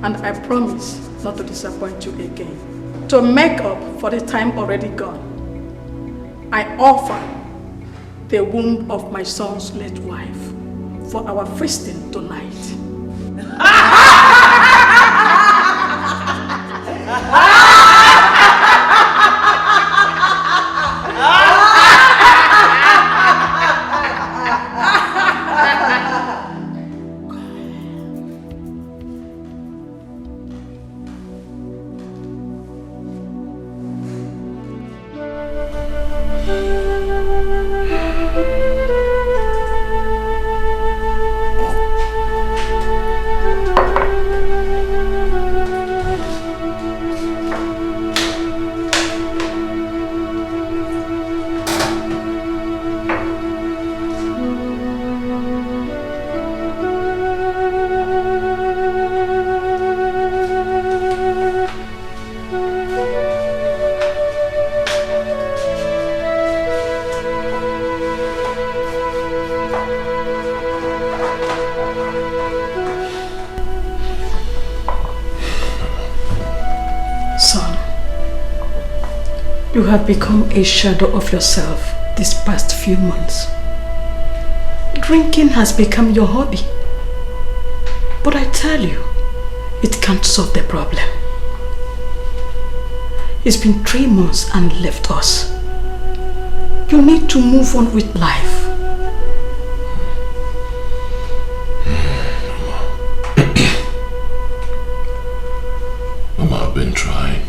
And I promise not to disappoint you again. To make up for the time already gone, I offer the womb of my son's late wife for our feasting tonight. You have become a shadow of yourself these past few months. Drinking has become your hobby. But I tell you, it can't solve the problem. It's been 3 months and left us. You need to move on with life. Mama, I've been trying.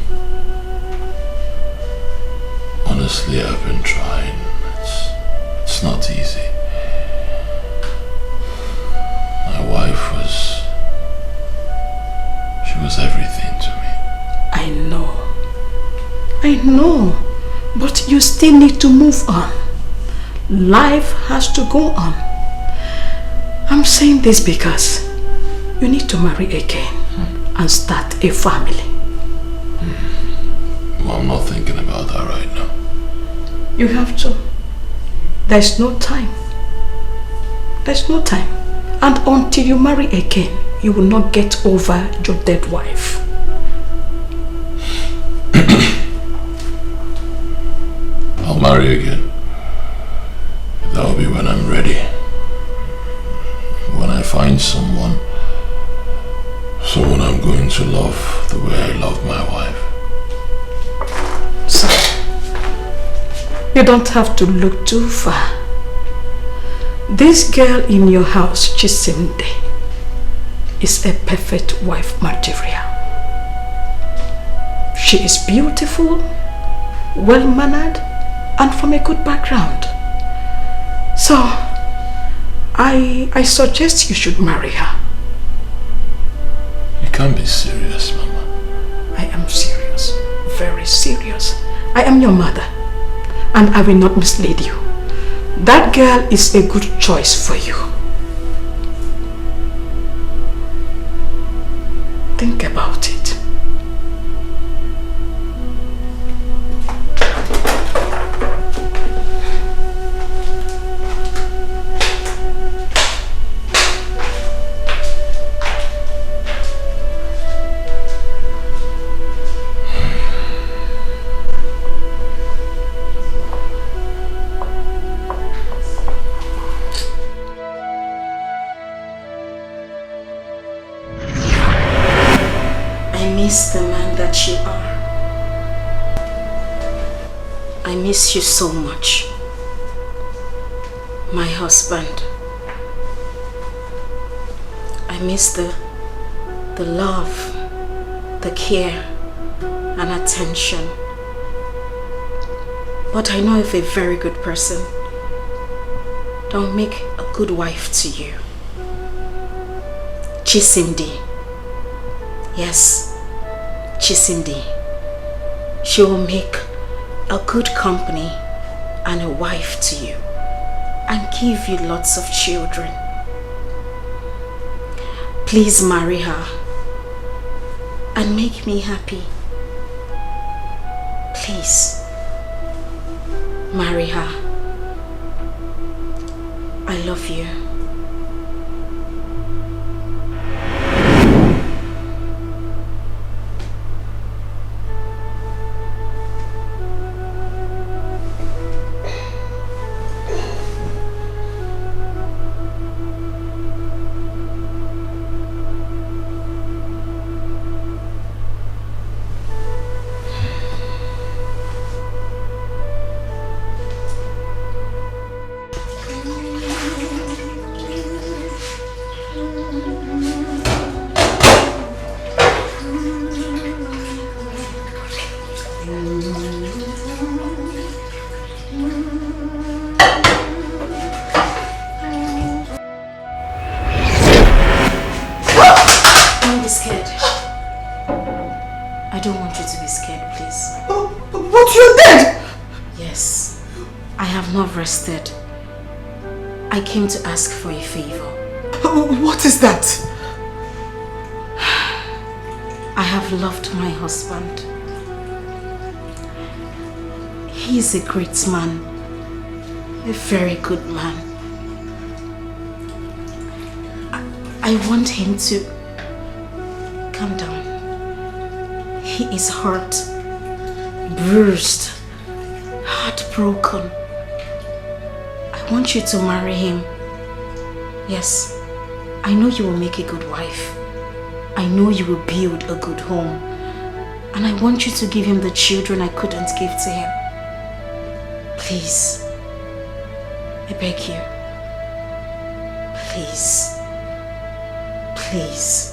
Honestly, I've been trying. It's not easy. My wife she was everything to me. I know, but you still need to move on. Life has to go on. I'm saying this because you need to marry again and start a family. Well, I'm not thinking about that right now. You have to. There's no time. There's no time. And until you marry again, you will not get over your dead wife. I'll marry again. That will be when I'm ready. When I find someone I'm going to love the way I love my wife. So, you don't have to look too far. This girl in your house, Chisimde, is a perfect wife material. She is beautiful, well-mannered, and from a good background. So, I suggest you should marry her. You can't be serious, Mama. I am serious. very serious. I am your mother, and I will not mislead you. That girl is a good choice for you. Think about it. The man that you are. I miss you so much. My husband. I miss the love, the care and attention. But I know if a very good person don't make a good wife to you. Chisimdi. Yes. Chisimdi. She will make a good company and a wife to you and give you lots of children. Please marry her and make me happy. Please marry her. I love you. Rested. I came to ask for a favor. What is that? I have loved my husband. He is a great man, a very good man. I want him to calm down. He is hurt, bruised, heartbroken. I want you to marry him. Yes, I know you will make a good wife. I know you will build a good home. And I want you to give him the children I couldn't give to him. Please, I beg you. Please, please.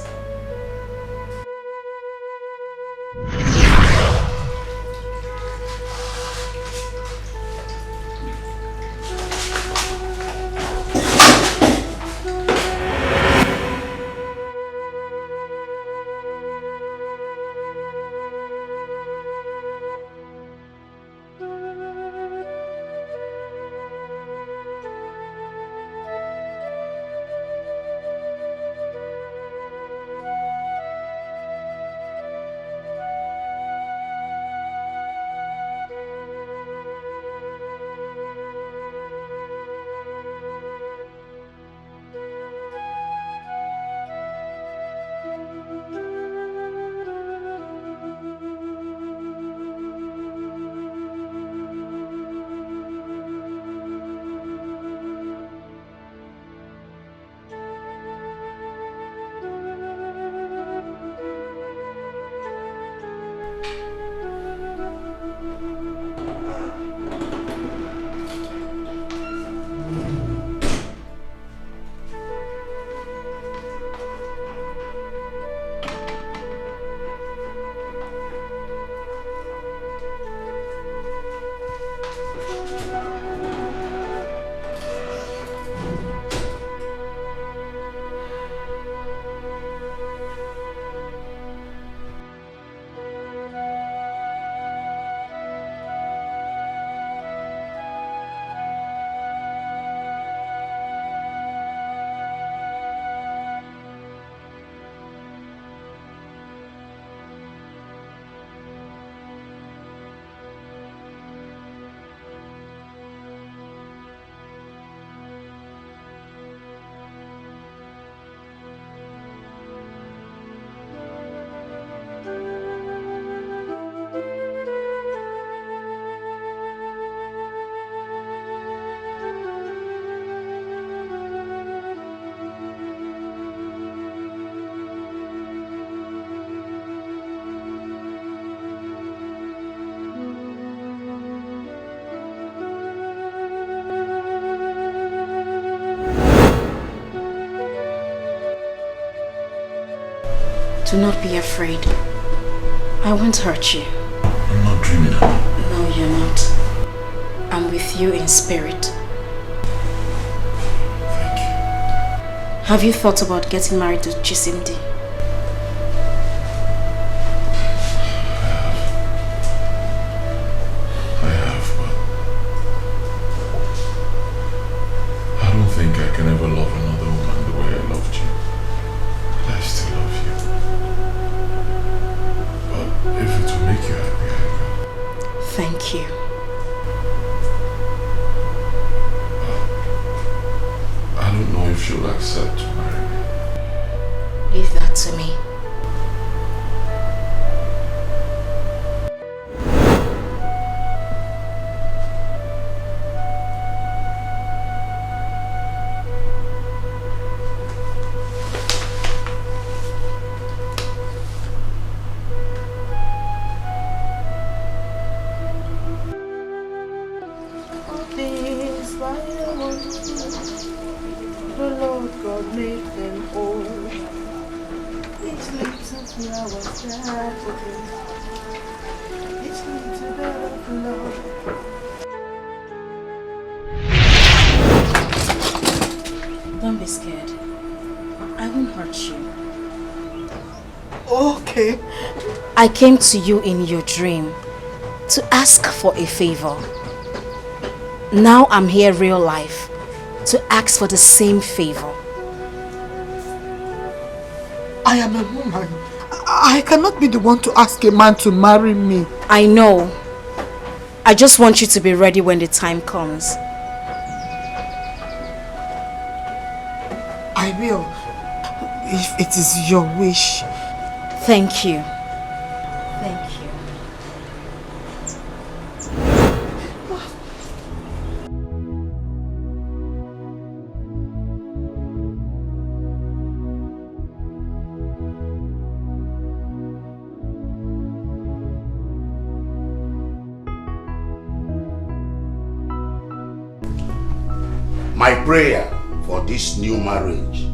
Do not be afraid. I won't hurt you. I'm not dreaming of it. No, you're not. I'm with you in spirit. Thank you. Have you thought about getting married to Chisimdi? I have, but I don't think I can ever love another woman the way I loved you. I still love you. But if it will make you happy, I will. Thank you. I don't know if she'll accept to marry me. Leave that to me. The Lord God made them all. Each little flower that each little bit of love. Don't be scared. I won't hurt you. Okay. I came to you in your dream to ask for a favor. Now I'm here real life to ask for the same favor. I am a woman. I cannot be the one to ask a man to marry me. I know. I just want you to be ready when the time comes. I will. If it is your wish. Thank you. Thank you. My prayer for this new marriage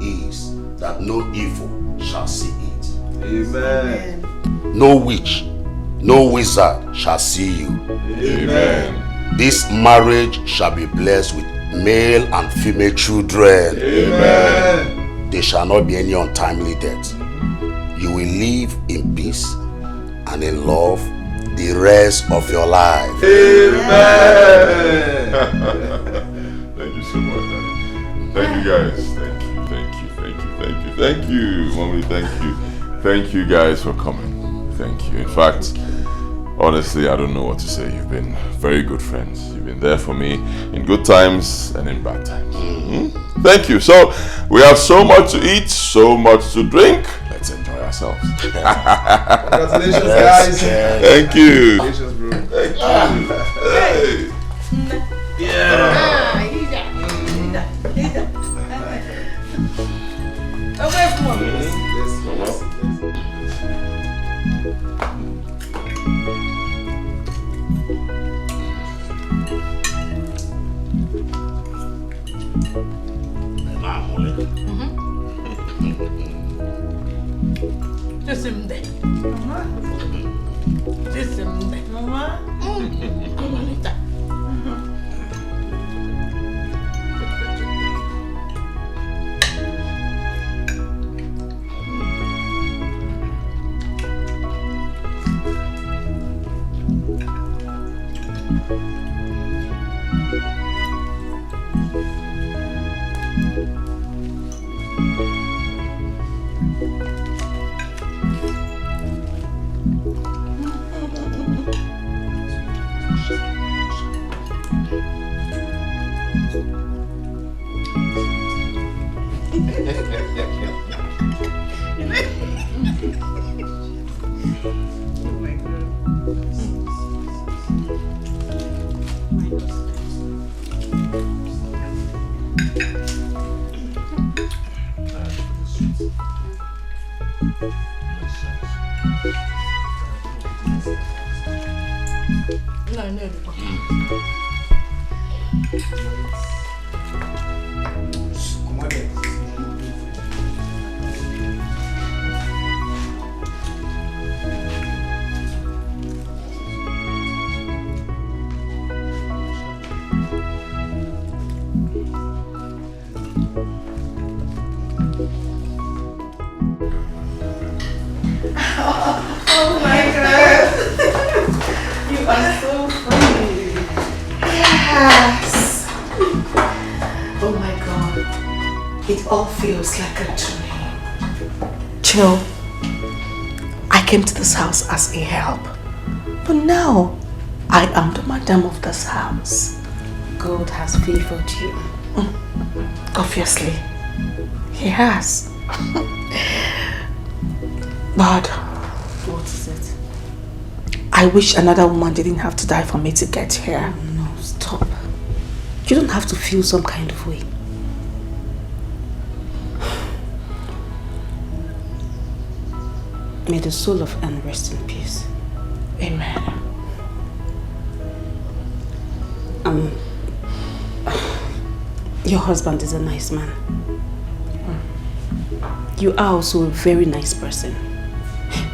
is that no evil shall see it. Amen. No witch, no wizard shall see you. Amen. This marriage shall be blessed with male and female children. Amen. There shall not be any untimely death. You will live in peace and in love the rest of your life. Amen. Thank you so much, Daddy. Thank you guys. Thank you, thank you, thank you, thank you, thank you. Mommy, thank you. Thank you guys for coming. Thank you. In fact, honestly, I don't know what to say. You've been very good friends. You've been there for me in good times and in bad times. Thank you. So, we have so much to eat, so much to drink. Let's enjoy ourselves. Congratulations, guys. Thank you. Congratulations, bro. Thank you. Hey. Yeah. Yes. Oh my God. It all feels like a dream. Chill. I came to this house as a help. But now, I am the madam of this house. God has favored you. Obviously. He has. But what is it? I wish another woman didn't have to die for me to get here. Oh, no, stop. You don't have to feel some kind of way. May the soul of Anne rest in peace. Amen. Your husband is a nice man. You are also a very nice person.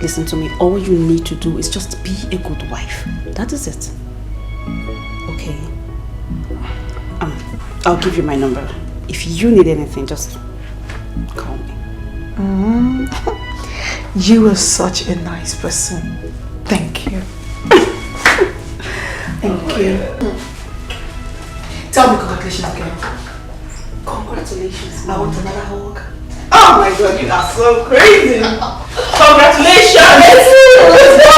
Listen to me, all you need to do is just be a good wife. That is it. Okay? I'll give you my number. If you need anything, just call me. You are such a nice person. Thank you. Thank you. Tell me congratulations again. Congratulations. I want another hug. Oh my God, you are so crazy. Congratulations. Let's go.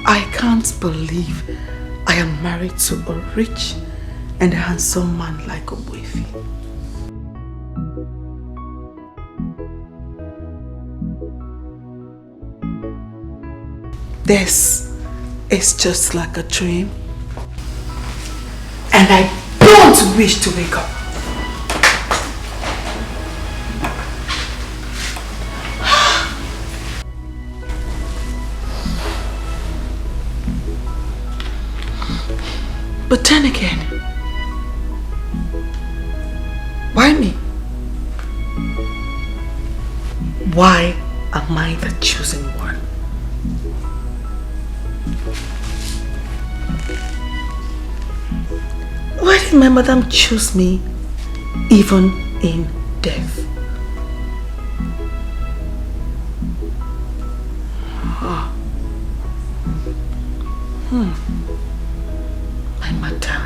I can't believe I am married to a rich and handsome man like Ogbuefi. This is just like a dream, and I don't wish to wake up. But then again, why me? Why am I the chosen one? Why did my madam choose me even in death? My madam,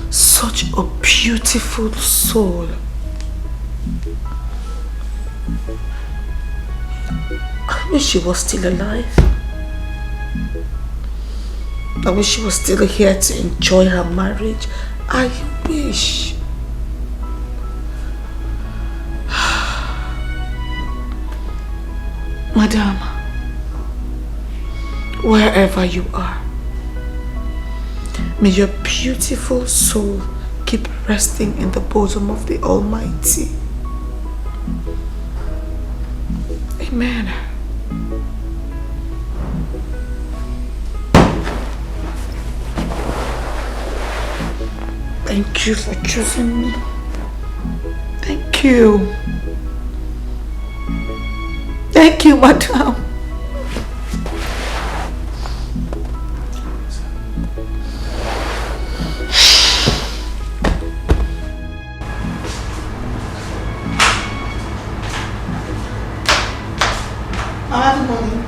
such a beautiful soul. I wish she was still alive. I wish she was still here to enjoy her marriage. I wish. Madam, wherever you are, may your beautiful soul keep resting in the bosom of the Almighty. Amen. Thank you for choosing me. Thank you. Thank you, madam. Good morning.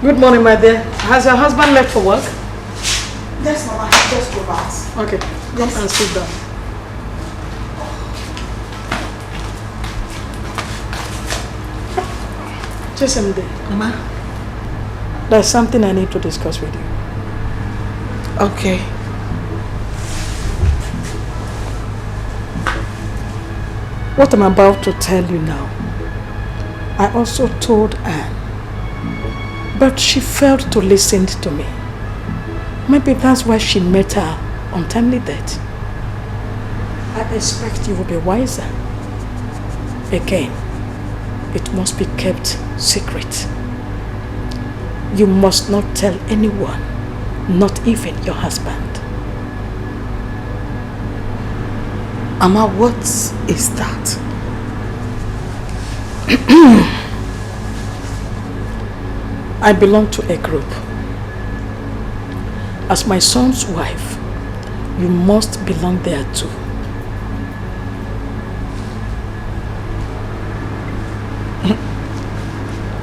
Good morning, my dear. Has your husband left for work? Yes, Mama. He just drove out. Okay, come and sit down. Just a minute. Mama? There's something I need to discuss with you. Okay. What I'm about to tell you now, I also told Anne, but she failed to listen to me. Maybe that's why she met her untimely death. I expect you will be wiser. Again, it must be kept secret. You must not tell anyone, not even your husband. Amma, what is that? I belong to a group. As my son's wife, you must belong there too.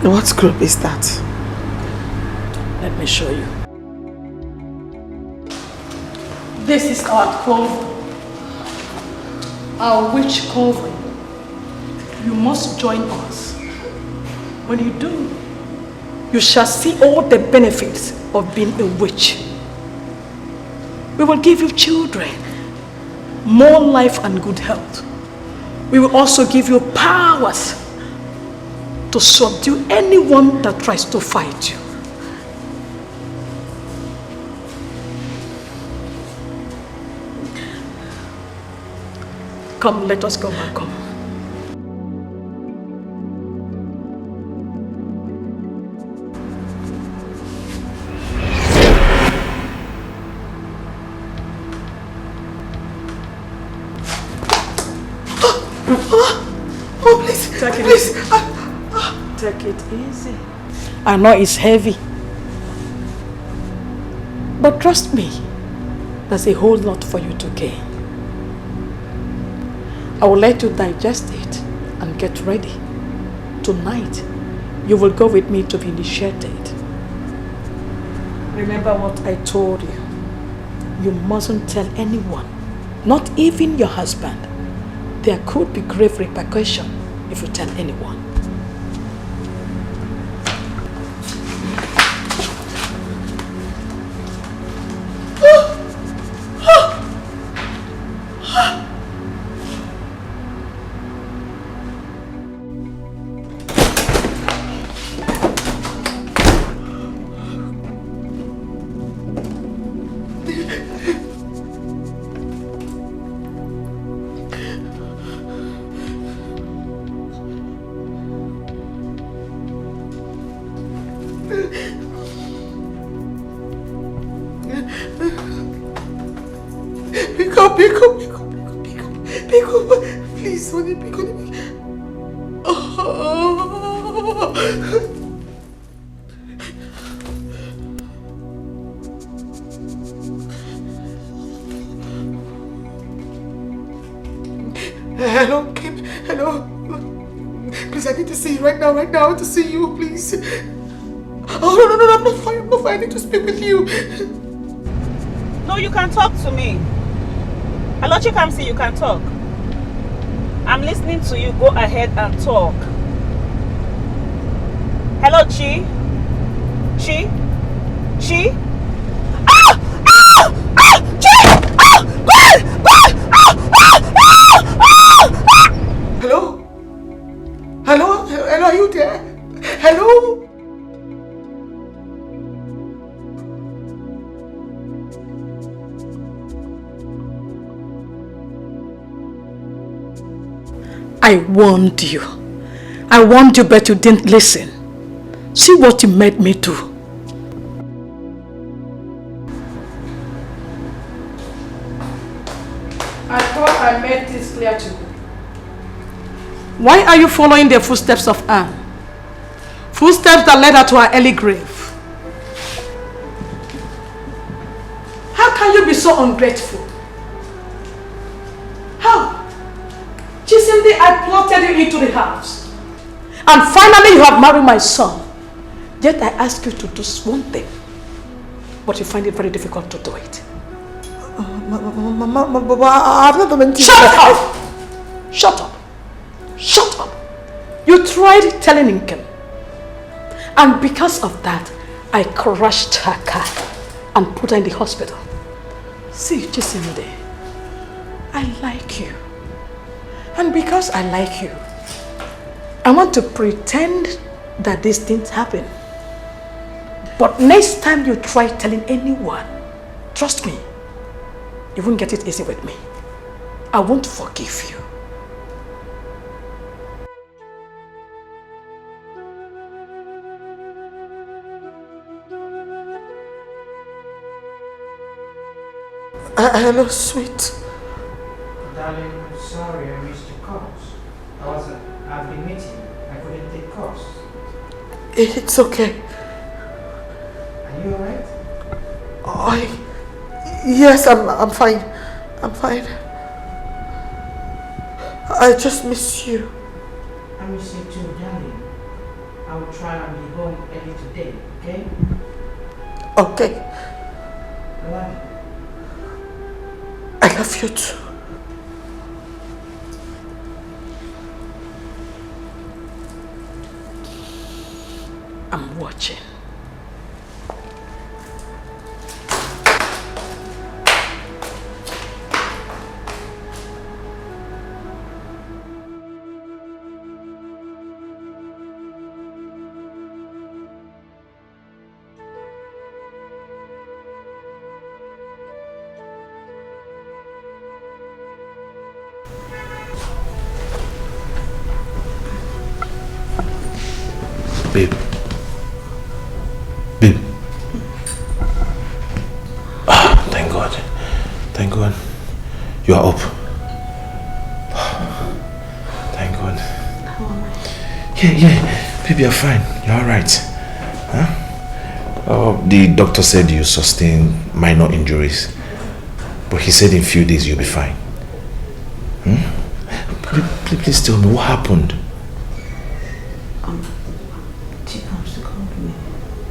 What group is that? Let me show you. This is our coven, our witch coven. You must join us. When you do, you shall see all the benefits of being a witch. We will give you children, more life and good health. We will also give you powers to subdue anyone that tries to fight you. Come, let us go back home. Oh, please, Take it please. easy. Take it easy. I know it's heavy. But trust me, there's a whole lot for you to gain. I will let you digest it and get ready. Tonight, you will go with me to be initiated. Remember what I told you. You mustn't tell anyone, not even your husband. There could be grave repercussion if you tell anyone. Pick up. Please, honey, pick up. Hello, Kim. Hello. Please, I need to see you right now. I want to see you, please. Oh, no, I'm not fine. I need to speak with you. No, you can talk to me. Edochie, come see, you can talk. I'm listening to you. Go ahead and talk. Hello, Chi? Chi? Ah! Chi! Hello, are you there? Hello? I warned you, but you didn't listen. See what you made me do. I thought I made this clear to you. Why are you following the footsteps of Anne? Footsteps that led her to her early grave. How can you be so ungrateful? How? Chisimdi, I plotted you into the house. And finally you have married my son. Yet I ask you to do one thing. But you find it very difficult to do it. Mama, I've not done anything. Shut up! You tried telling Nkem. And because of that, I crushed her car and put her in the hospital. See, Chisimde, I like you. And because I like you, I want to pretend that this didn't happen. But next time you try telling anyone, trust me, you won't get it easy with me. I won't forgive you. Hello, sweet. Darling, sorry I missed your calls. I was at the meeting. I couldn't take calls. It's okay. Yes, I'm fine. I'm fine. I just miss you. I miss you too, darling. I will try and be home early today, okay? Okay. I love you. I love you too. I'm watching. Babe. Babe. Thank God. Thank God. You are up. Thank God. How am I? Yeah. Babe, you're fine. You're alright. Huh? The doctor said you sustained minor injuries. But he said in a few days you'll be fine. Please tell me what happened. She called me.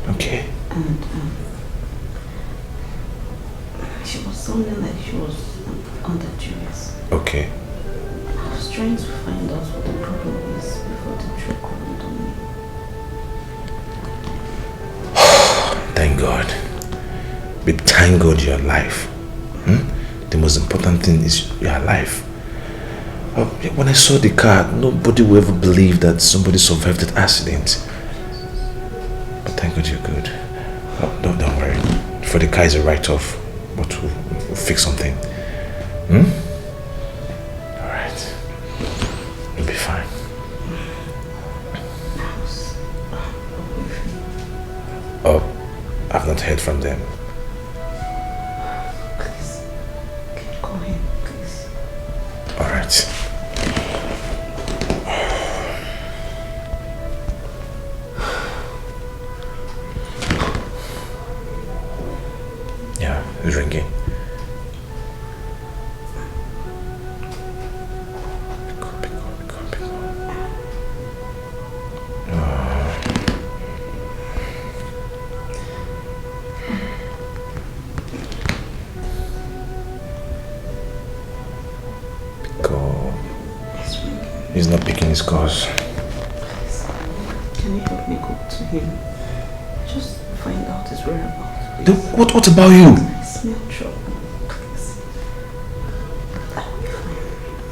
Okay. And she was sounding like she was under duress. Okay. I was trying to find out what the problem is before the drug went on me. Thank God. Babe, thank God you're alive. The most important thing is you're alive. When I saw the car, nobody would ever believe that somebody survived that accident. But thank God you're good. Don't worry. For the car is a write-off, but we'll fix something. Alright. You'll be fine. Oh, I've not heard from them. Please, can you call him, please? Alright. Yeah, it's ringing. Pick up. He's not picking his calls. Please, can you help me go to him? Just find out his whereabouts. What about you? I smell trouble. Please. I'll be fine.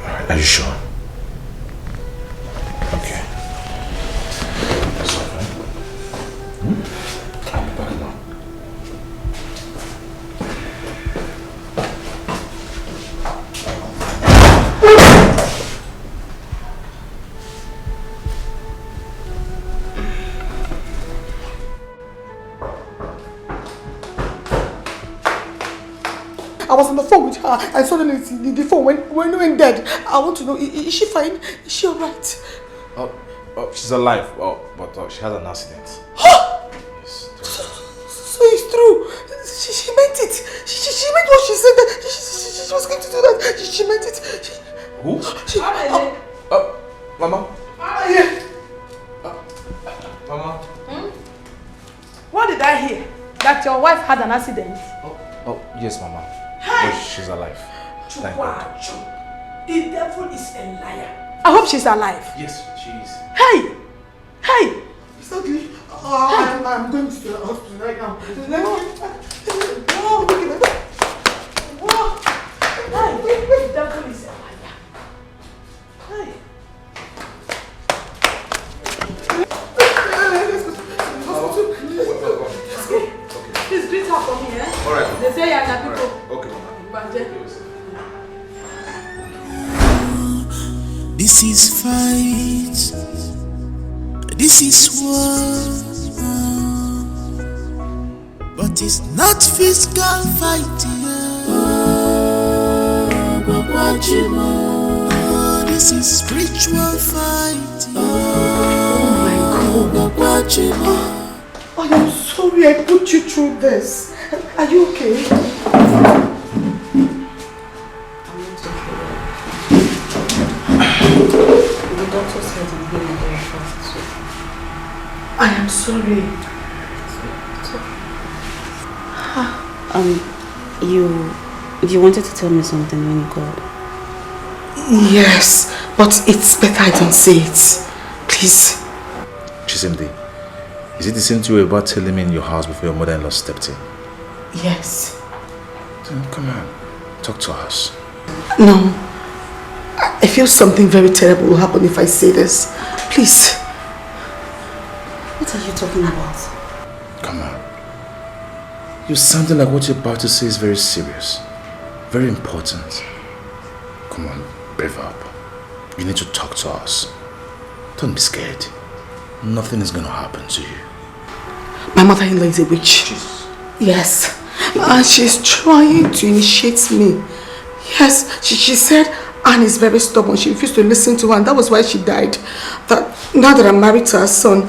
Alright, are you sure? Okay. That's all right. I'll be back now. I was on the phone with her. I suddenly the phone went dead. I want to know, is she fine? Is she alright? Oh, she's alive. But she had an accident. Yes. So it's true. She meant it. She meant what she said. That she was going to do that. She meant it. Who? Mama. Mama. What did I hear? That your wife had an accident? Oh, yes, Mama. Hey! But she's alive. Thank God. The devil is a liar. I hope she's alive. Yes, she is. Hey! It's ugly. I'm going to the hospital right now. No, look at that. The devil is a liar. Hey! Please greet her for me, eh? Alright. They say you're happy people. Okay, Mama. This is fight. This is war. But it's not physical fighting. This is spiritual fighting. Oh my God. I am sorry I put you through this. Are you okay? The doctor said I'm healing very fast, so... I am sorry. You wanted to tell me something when you called. Yes, but it's better I don't say it. Please. Chisimdi, is it the same thing you were about telling me in your house before your mother-in-law stepped in? Yes. Then come on, talk to us. No. I feel something very terrible will happen if I say this. Please. What are you talking about? Come on. You're sounding like what you're about to say is very serious. Very important. Come on, brave up. You need to talk to us. Don't be scared. Nothing is going to happen to you. My mother-in-law is a witch. Jesus. Yes. And she's trying to initiate me. Yes, she said Anne is very stubborn. She refused to listen to her, and that was why she died. That now that I'm married to her son,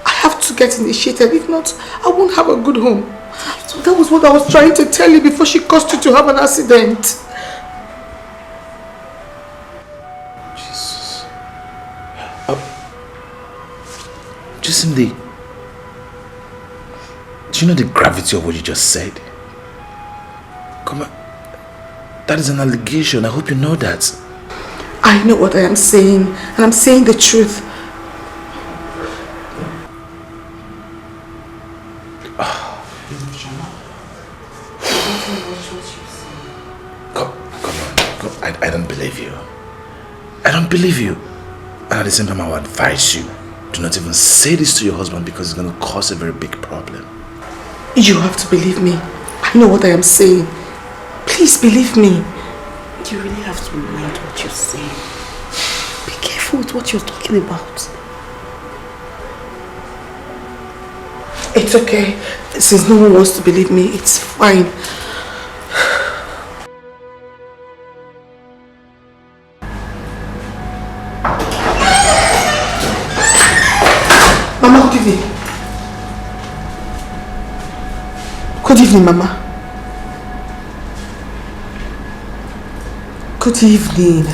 I have to get initiated. If not, I won't have a good home. So that was what I was trying to tell you before she caused you to have an accident. Jesus. Chisimdi, do you know the gravity of what you just said? Come on. That is an allegation. I hope you know that. I know what I am saying, and I'm saying the truth. Come on. I don't believe you. I don't believe you. And at the same time, I would advise you, do not even say this to your husband because it's going to cause a very big problem. You have to believe me. I know what I am saying. Please believe me. You really have to mind what you're saying. Be careful with what you're talking about. It's okay. Since no one wants to believe me, it's fine. Mama, good evening. Good evening, Mama. Good evening.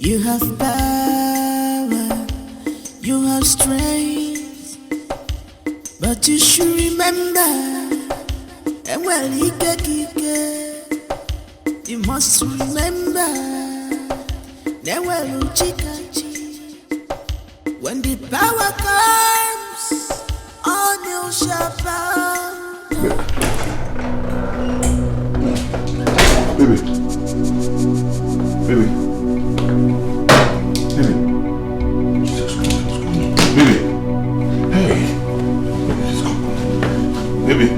You have power, you have strength, But you should remember, and well, you must remember, when the power comes, all you shall bow. Baby. Baby. Baby. Jesus Christ, what's going on? Baby. Hey. Baby.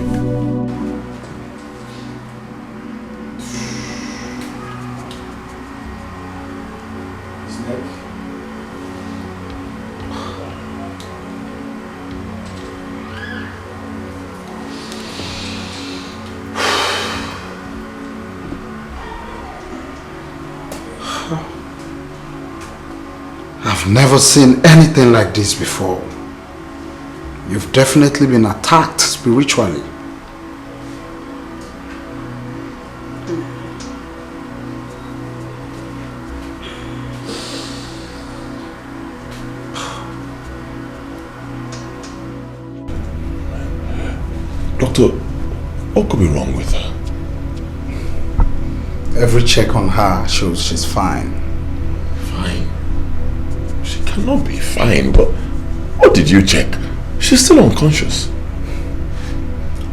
His neck. I've never seen anything like this before. You've definitely been attacked spiritually. Doctor, what could be wrong with her? Every check on her shows she's fine. Fine? She cannot be fine, but what did you check? She's still unconscious.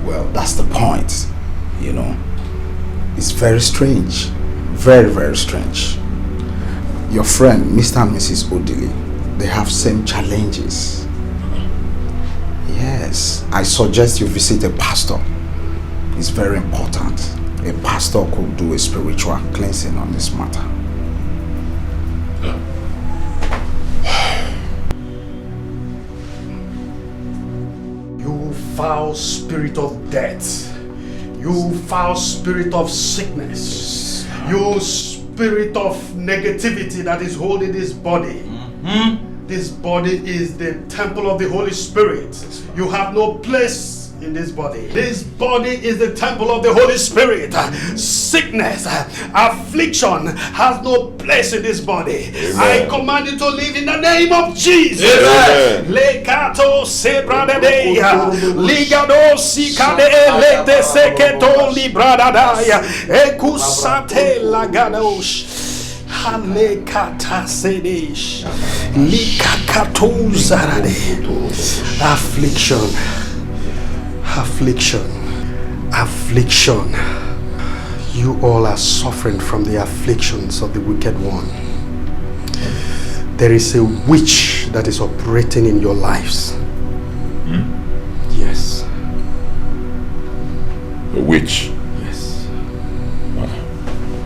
Well, that's the point, you know. It's very strange. Very, very strange. Your friend, Mr. and Mrs. Odili, they have same challenges. Yes, I suggest you visit a pastor. It's very important. A pastor could do a spiritual cleansing on this matter. You foul spirit of death. You foul spirit of sickness. You spirit of negativity that is holding this body. This body is the temple of the Holy Spirit. You have no place in this body. This body is the temple of the Holy Spirit. Sickness, affliction has no place in this body. Amen. I command you to live in the name of Jesus. Amen. Lekato sebradeya, ligado sikade lete seketo libradadaya, ekusate lagadosh. Hanekata sedesh, likakato zarade. Affliction. Affliction, affliction. You all are suffering from the afflictions of the wicked one. There is a witch that is operating in your lives. Yes. A witch? Yes.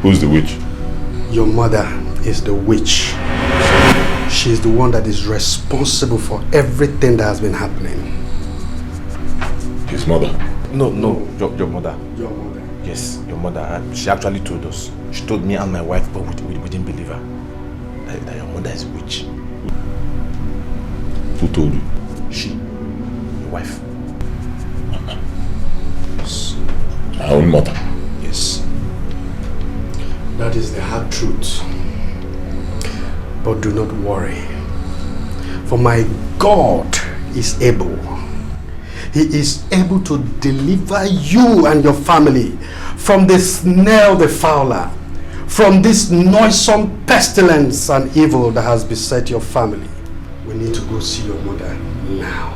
Who's the witch? Your mother is the witch. She is the one that is responsible for everything that has been happening. His mother? No, your mother. Your mother? Yes, your mother. She actually told us. She told me and my wife, but we didn't believe her. That your mother is a witch. Who told you? She. Your wife. Yes. My own mother? Yes. That is the hard truth. But do not worry. For my God is able. He is able to deliver you and your family from the snare of the fowler, from this noisome pestilence and evil that has beset your family. We need to go see your mother now.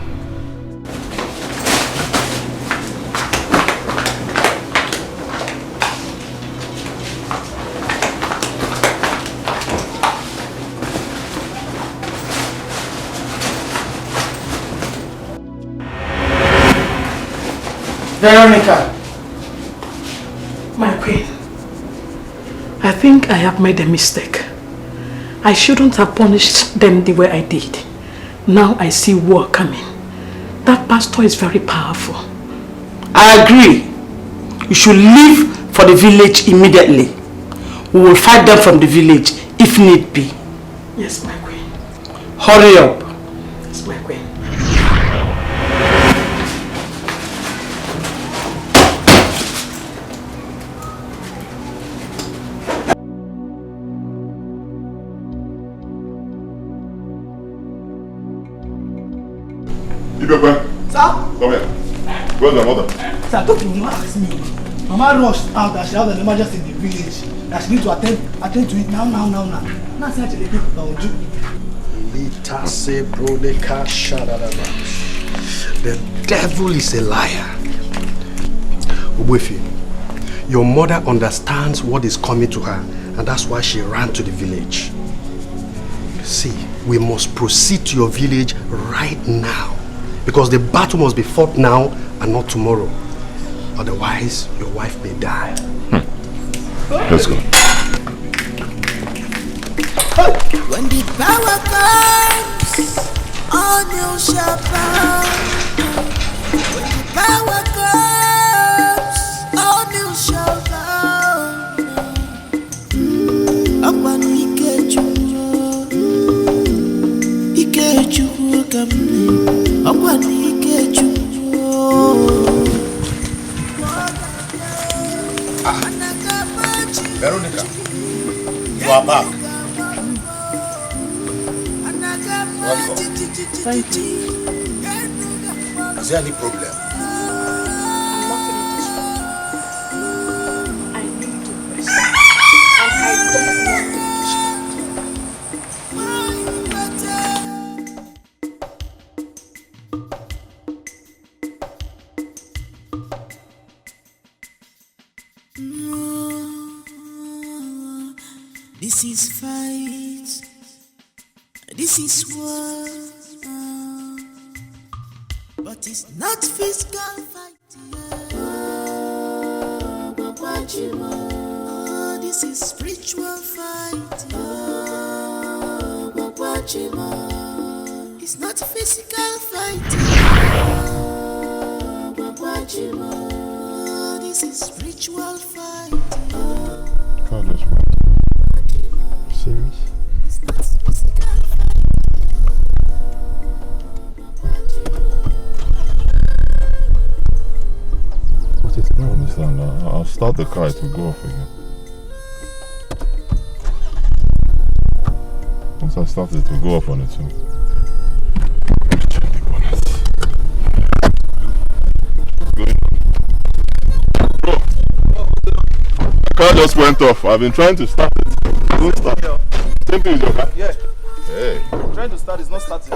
Veronica, my queen, I think I have made a mistake. I shouldn't have punished them the way I did. Now I see war coming. That pastor is very powerful. I agree. You should leave for the village immediately. We will fight them from the village if need be. Yes, my queen. Hurry up. Yes, my queen. Ibeh, Sir. Come here. Where's my mother? Sir, I thought you would not ask me. Mama rushed out that she had an emergency in the village. That she needs to attend to it now. Now say actually people don't do. The devil is a liar. Obuefi, your mother understands what is coming to her, and that's why she ran to the village. See, we must proceed to your village right now, because the battle must be fought now and not tomorrow. Otherwise, your wife may die. Let's go. When the power comes, all you shall bow. When the power comes, all you shall bow. Upon Ikechu come, upon Ikechu. Veronica, you are back. Welcome. Thank you. Is there any problem? I'm not feeling this way. I need to rest. And I don't want This is fight. This is war. But it's not physical fight. This is spiritual fight. It's not physical fight. This is spiritual fight. God, that's right. Serious? What is that? I don't understand. I'll start the car, it will go off again. Once I start it will go off on its own. Check the bonnet. Bro, the car just went off. I've been trying to start it. Don't start. Same thing with your car? Yeah. Hey. I'm trying to start, it's not starting.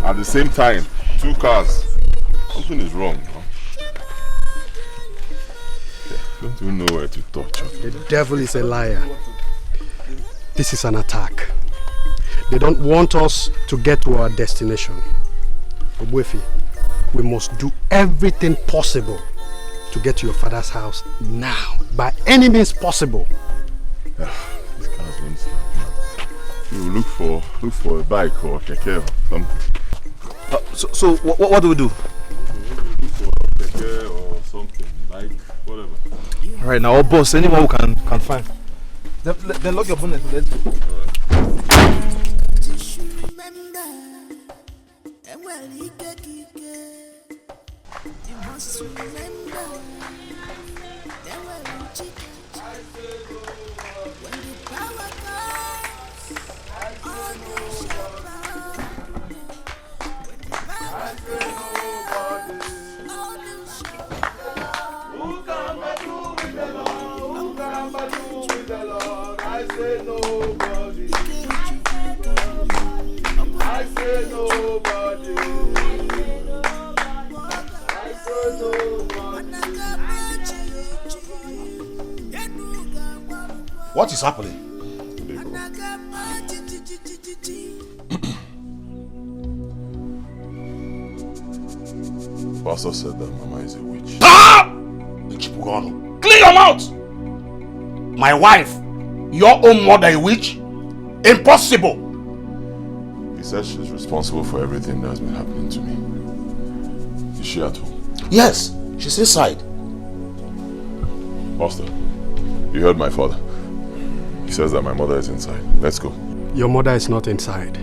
At the same time, two cars. Something is wrong. Huh? Don't even know where to touch. The devil is a liar. This is an attack. They don't want us to get to our destination. Obuefi, we must do everything possible to get to your father's house now. By any means possible. These cars won't start now. You will look for a bike or a keke or something. So what do we do? Look for a keke or something, bike, whatever. Alright, now, boss, anyone who can find. Then lock your bonnet. Let's go. What is happening? Pastor said that Mama is a witch. Ah! Clear your mouth! My wife, your own mother a witch? Impossible! He said she's responsible for everything that's been happening to me. Is she at home? Yes, she's inside. Pastor, you heard my father. He says that my mother is inside. Let's go. Your mother is not inside.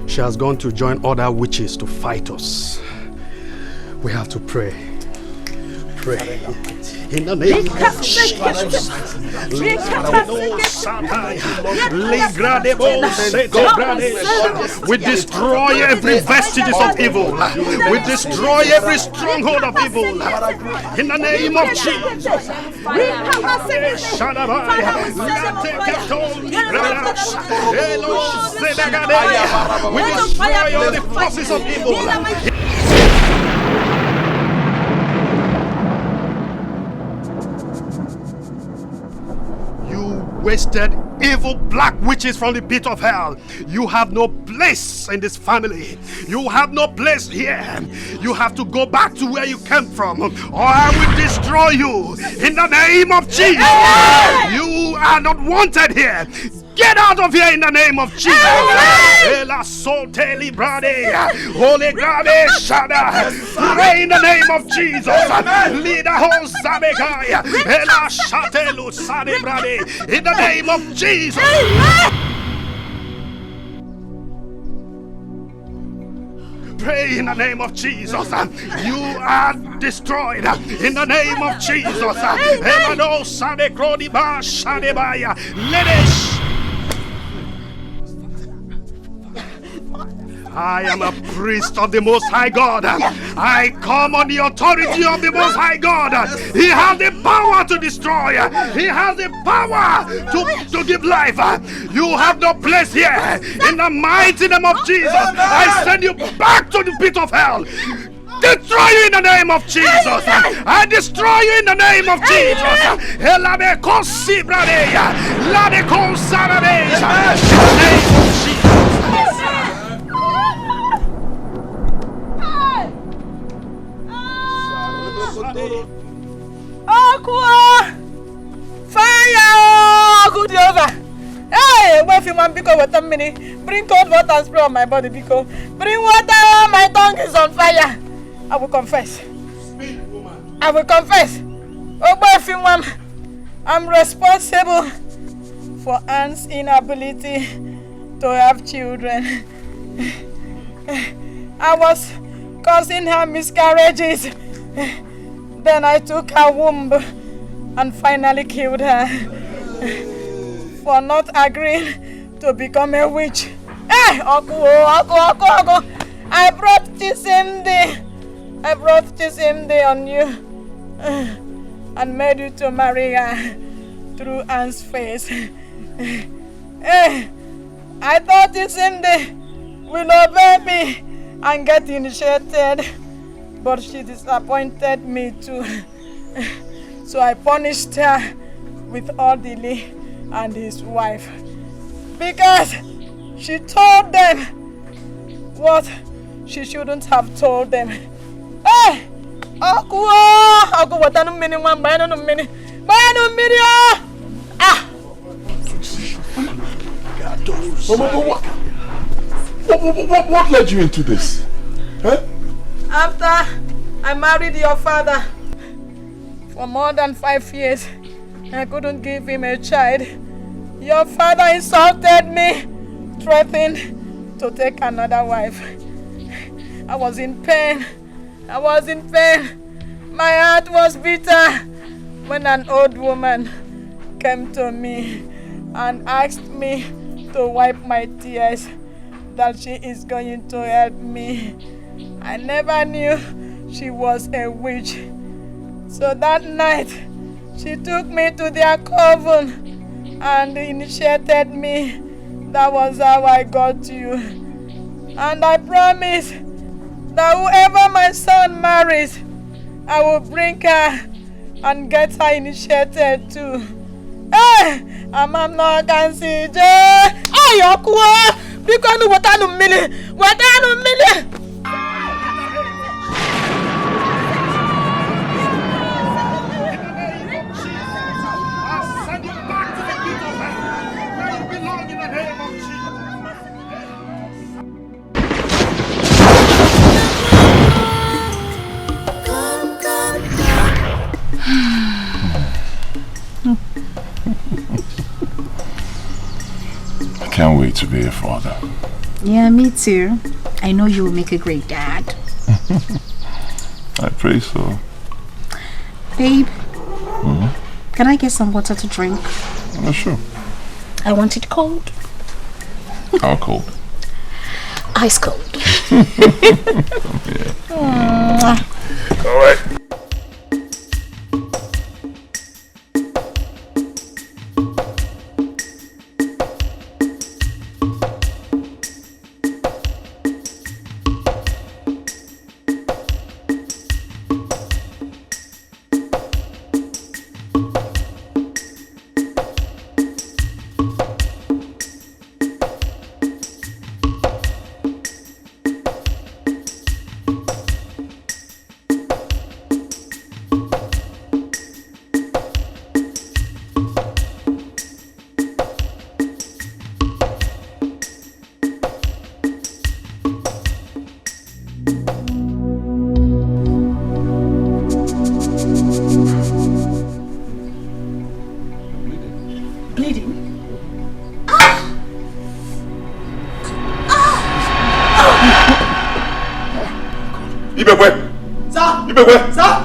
She has gone to join other witches to fight us. We have to pray. Pray. in the name of Jesus. We destroy every vestiges of evil. We destroy every stronghold of evil in the name of Jesus. We destroy all the forces of evil. Wasted evil black witches from the pit of hell. You have no place in this family. You have no place here. You have to go back to where you came from, or I will destroy you in the name of Jesus. You are not wanted here. Get out of here in the name of Jesus. Holy God, pray in the name of Jesus. In the name of Jesus. Pray in the name of Jesus. You are destroyed in the name of Jesus. I am a priest of the Most High God. I come on the authority of the Most High God. He has the power to destroy. He has the power to give life. You have no place here. In the mighty name of Jesus, I send you back to the pit of hell. Destroy you in the name of Jesus. I destroy you in the name of Jesus. In the name of Jesus. Aqua! Fire! Good over. Hey, wait a minute, because what a minute. Bring cold water and spray on my body, because bring water, my tongue is on fire. I will confess. I will confess. Oh, wait a minute. I'm responsible for Anne's inability to have children. I was causing her miscarriages. Then I took her womb and finally killed her for not agreeing to become a witch. Hey, Oku! I brought this MD. I brought this MD on you and made you to marry her through Anne's face. Hey, I thought this MD will obey me and get initiated. But she disappointed me too. So I punished her with Odili and his wife. Because she told them what she shouldn't have told them. Hey! Aku watanu mini one bayanu mini. Bayanu mini ah! What led you into this? Huh? After I married your father, for more than 5 years, I couldn't give him a child. Your father insulted me, threatened to take another wife. I was in pain. My heart was bitter when an old woman came to me and asked me to wipe my tears, that she is going to help me. I never knew she was a witch. So that night, she took me to their coven and initiated me. That was how I got you. And I promise that whoever my son marries, I will bring her and get her initiated too. Hey! I'm not going to see you. Hey, Okwa! Because you want to million. I can't wait to be a father. Yeah, me too. I know you will make a great dad. I pray so. Babe, Can I get some water to drink? Sure. I want it cold. How cold? Ice cold. Yeah. All right.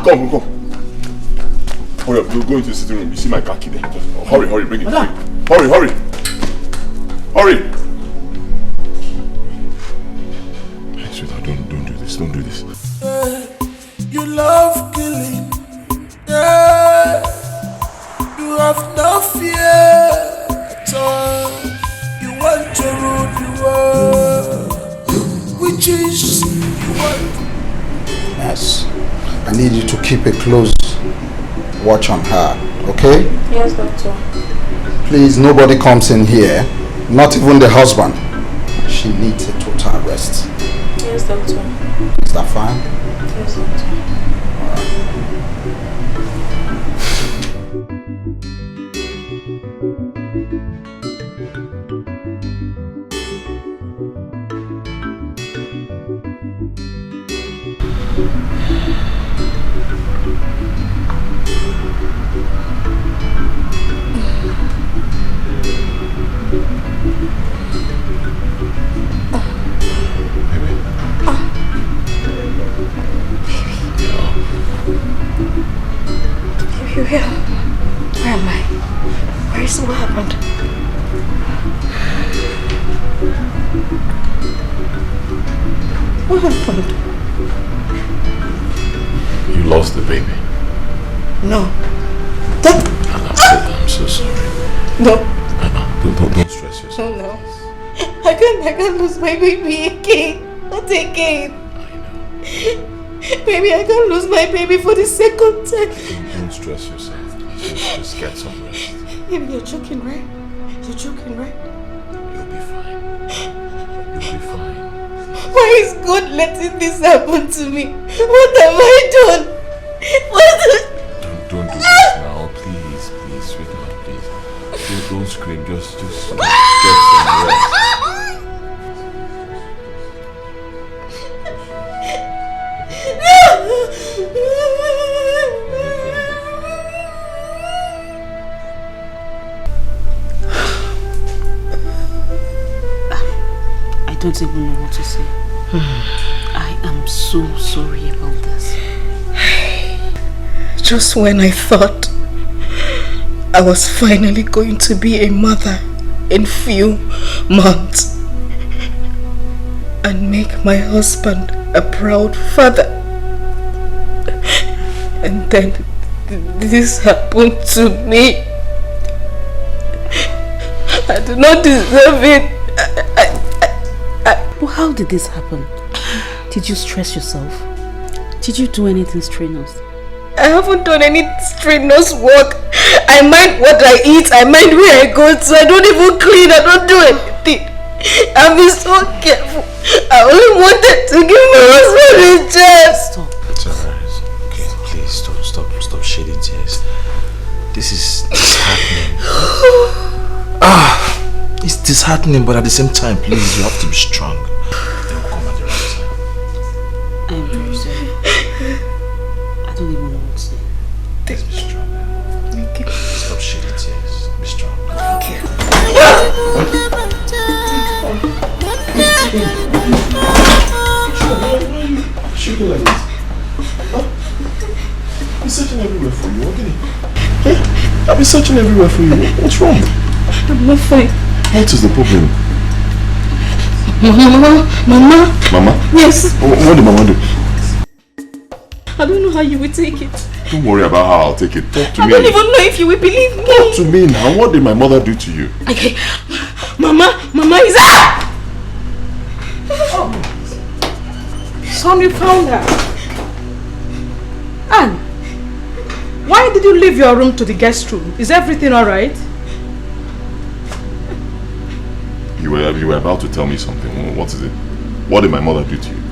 Come. Hurry up, we'll go into the sitting room. You see my car key there. Just hurry, bring it. Hurry. Hey, sweetheart, don't do this. You love killing. Yeah. You have no fear at all. You want to rule the world. Which is you want. Yes. I need you to keep a close watch on her, okay? Yes, doctor. Please, nobody comes in here, not even the husband. She needs a total rest. Yes, doctor. Is that fine? Yes, doctor. Where am I? Where is what happened? What happened? You lost the baby. No. I'm so sorry. No. Don't stress yourself. No. I can't lose my baby again. Not again. Maybe I can't lose my baby for the second time. Don't stress yourself. Just get some rest. Maybe you're joking, right? You'll be fine. Why is God letting this happen to me? What have I done? Don't do this now, please, sweetheart, please. Don't scream. Just get some rest. I don't even know what to say. I am so sorry about this. Just when I thought I was finally going to be a mother in few months and make my husband a proud father, and then this happened to me. I do not deserve it. Well, how did this happen? Did you stress yourself? Did you do anything strenuous? I haven't done any strenuous work. I mind what I eat, I mind where I go to. I don't even clean, I don't do anything. I've been so careful. I only wanted to give my husband a chance. Stop. It's alright. Okay, please stop shedding tears. This is disheartening. It's disheartening, but at the same time, please, you have to be strong. They'll come at the right time. I'm very sorry. I don't even know what to say. Let's be strong. Thank you. Stop shedding tears. Be strong. Thank you. Shaking like this. Huh? He's searching everywhere for you, okay? I've been searching everywhere for you. What's wrong? I'm not fine. What is the problem? Mama. Mama? Yes. What did Mama do? I don't know how you will take it. Don't worry about how I'll take it. Talk to me. I don't even know if you will believe me. Talk to me now. What did my mother do to you? Okay. Mama is Son, you found her. Anne, why did you leave your room to the guest room? Is everything alright? You were about to tell me something. What is it? What did my mother do to you?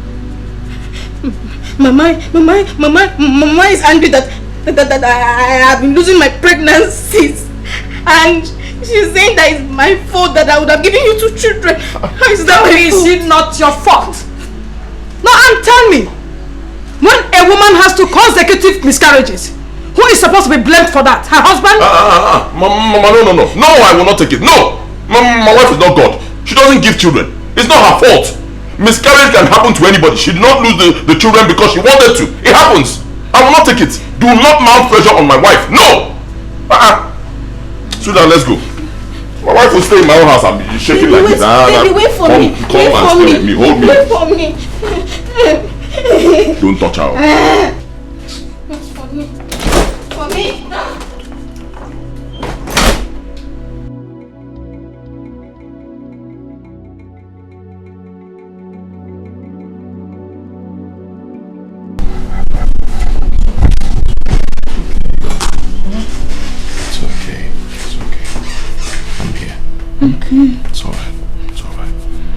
Mama is angry that I have been losing my pregnancies, and she's saying that it's my fault that I would have given you 2 children. How is that? Is it not your fault? No, and tell me, when a woman has 2 consecutive miscarriages, who is supposed to be blamed for that? Her husband? Mama, no, I will not take it. No, my wife is not God. She doesn't give children. It's not her fault. Miscarriage can happen to anybody. She did not lose the children because she wanted to. It happens. I will not take it. Do not mount pressure on my wife. No! Sweetheart, let's go. My wife will stay in my own house and be shaking like this. Baby, wait for me. Come and stay with me. Hold me. Wait for me. Don't touch her. Wait for me. For me. It's alright. It's alright.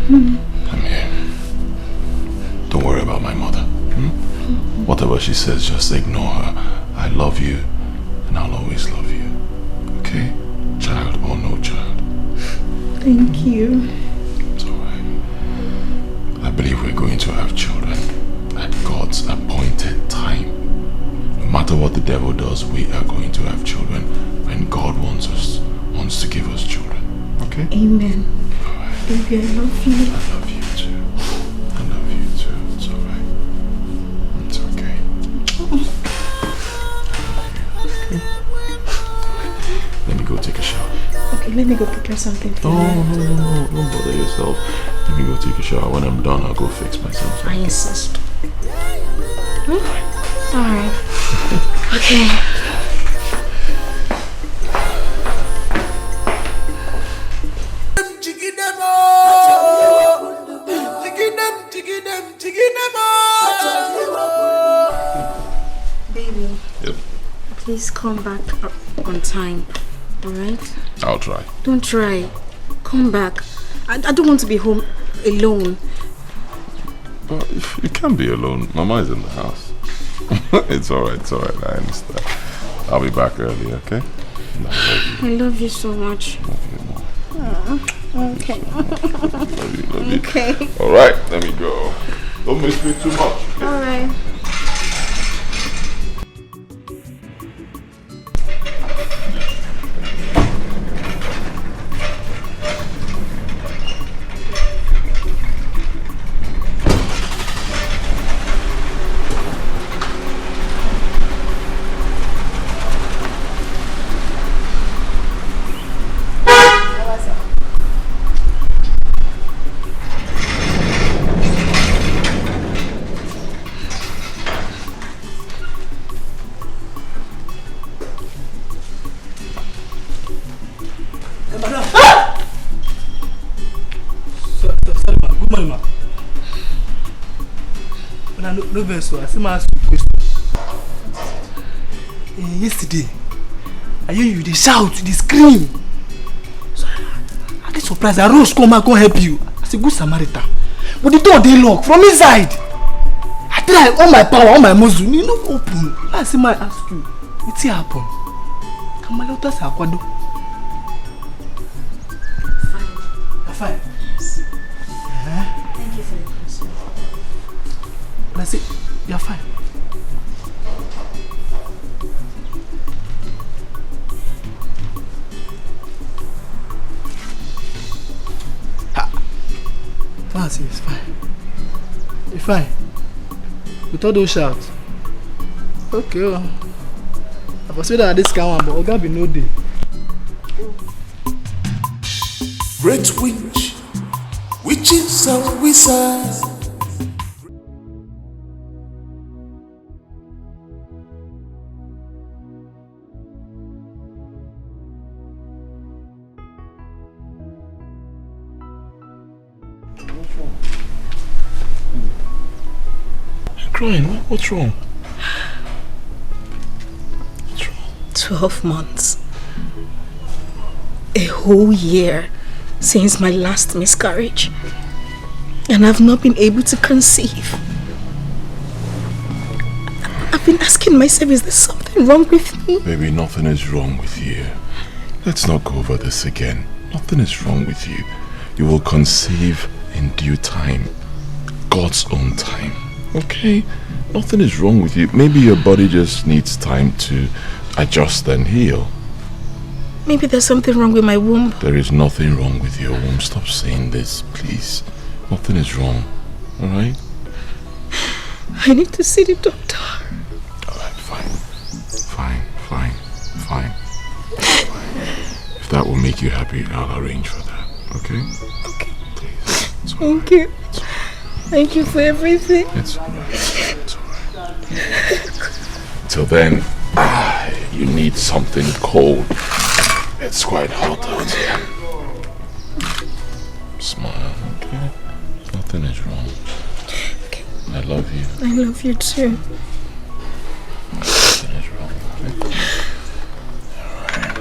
I'm here. Don't worry about my mother. Whatever she says, just ignore her. I love you, and I'll always love you. Okay? Child or no child. Thank you. It's alright. I believe we're going to have children at God's appointed time. No matter what the devil does, we are going to have children when God wants to give us children. Okay? Amen. Alright. Baby, I love you. I love you too. I love you too. It's alright. It's okay. Let me go take a shower. Okay, let me go prepare something for you. No. Don't bother yourself. Let me go take a shower. When I'm done, I'll go fix myself. I insist. Alright. Okay. Baby. Yep. Please come back on time. Alright? I'll try. Don't try. Come back. I don't want to be home alone. But you can't be alone. Mama is in the house. It's alright. I understand. I'll be back early, okay? I love you so much. Love you more. Okay. Love you. Okay. Alright, let me go. Don't miss me too much. Okay? Alright. No verse, I see my ask you a question. Yesterday, I hear you, they shout, they scream. So I get surprised. I rose, come help you. As a good Samaritan. But the door they lock from inside. I try all my power, all my muscle, you know, open. I see my ask you, what's happen? Come on, let us have You're fine. Yes. Thank you for your concern. I say, you're fine. Fancy, it's fine. You're fine. With all those shouts. Okay. I was that this guy one, but Oga be no day. Great witch, witches and wizards. You're crying. What's wrong? 12 months. A whole year since my last miscarriage. And I've not been able to conceive. I've been asking myself, is there something wrong with me? Baby, nothing is wrong with you. Let's not go over this again. Nothing is wrong with you. You will conceive in due time. God's own time. Okay? Nothing is wrong with you. Maybe your body just needs time to adjust and heal. Maybe there's something wrong with my womb. There is nothing wrong with your womb. Stop saying this, please. Nothing is wrong. Alright? I need to see the doctor. Alright, fine. Fine. If that will make you happy, I'll arrange for that. Okay? Okay. Please. Thank you. Thank you for everything. It's alright. Till then, you need something cold. It's quite hot out here. Smile, okay? Nothing is wrong. Okay. I love you. I love you too. Nothing is wrong, okay? Alright.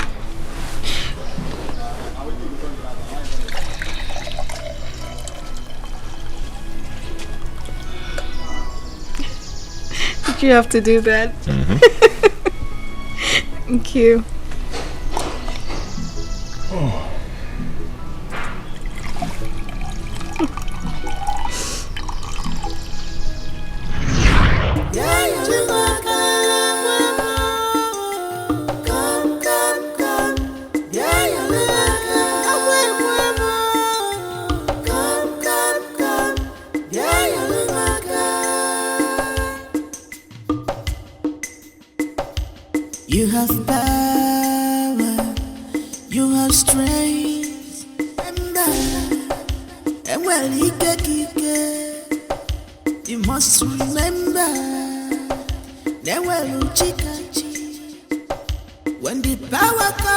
Did you have to do that? Thank you. Oh. You have power, you have strength, and well, you must remember, then well, when the power comes.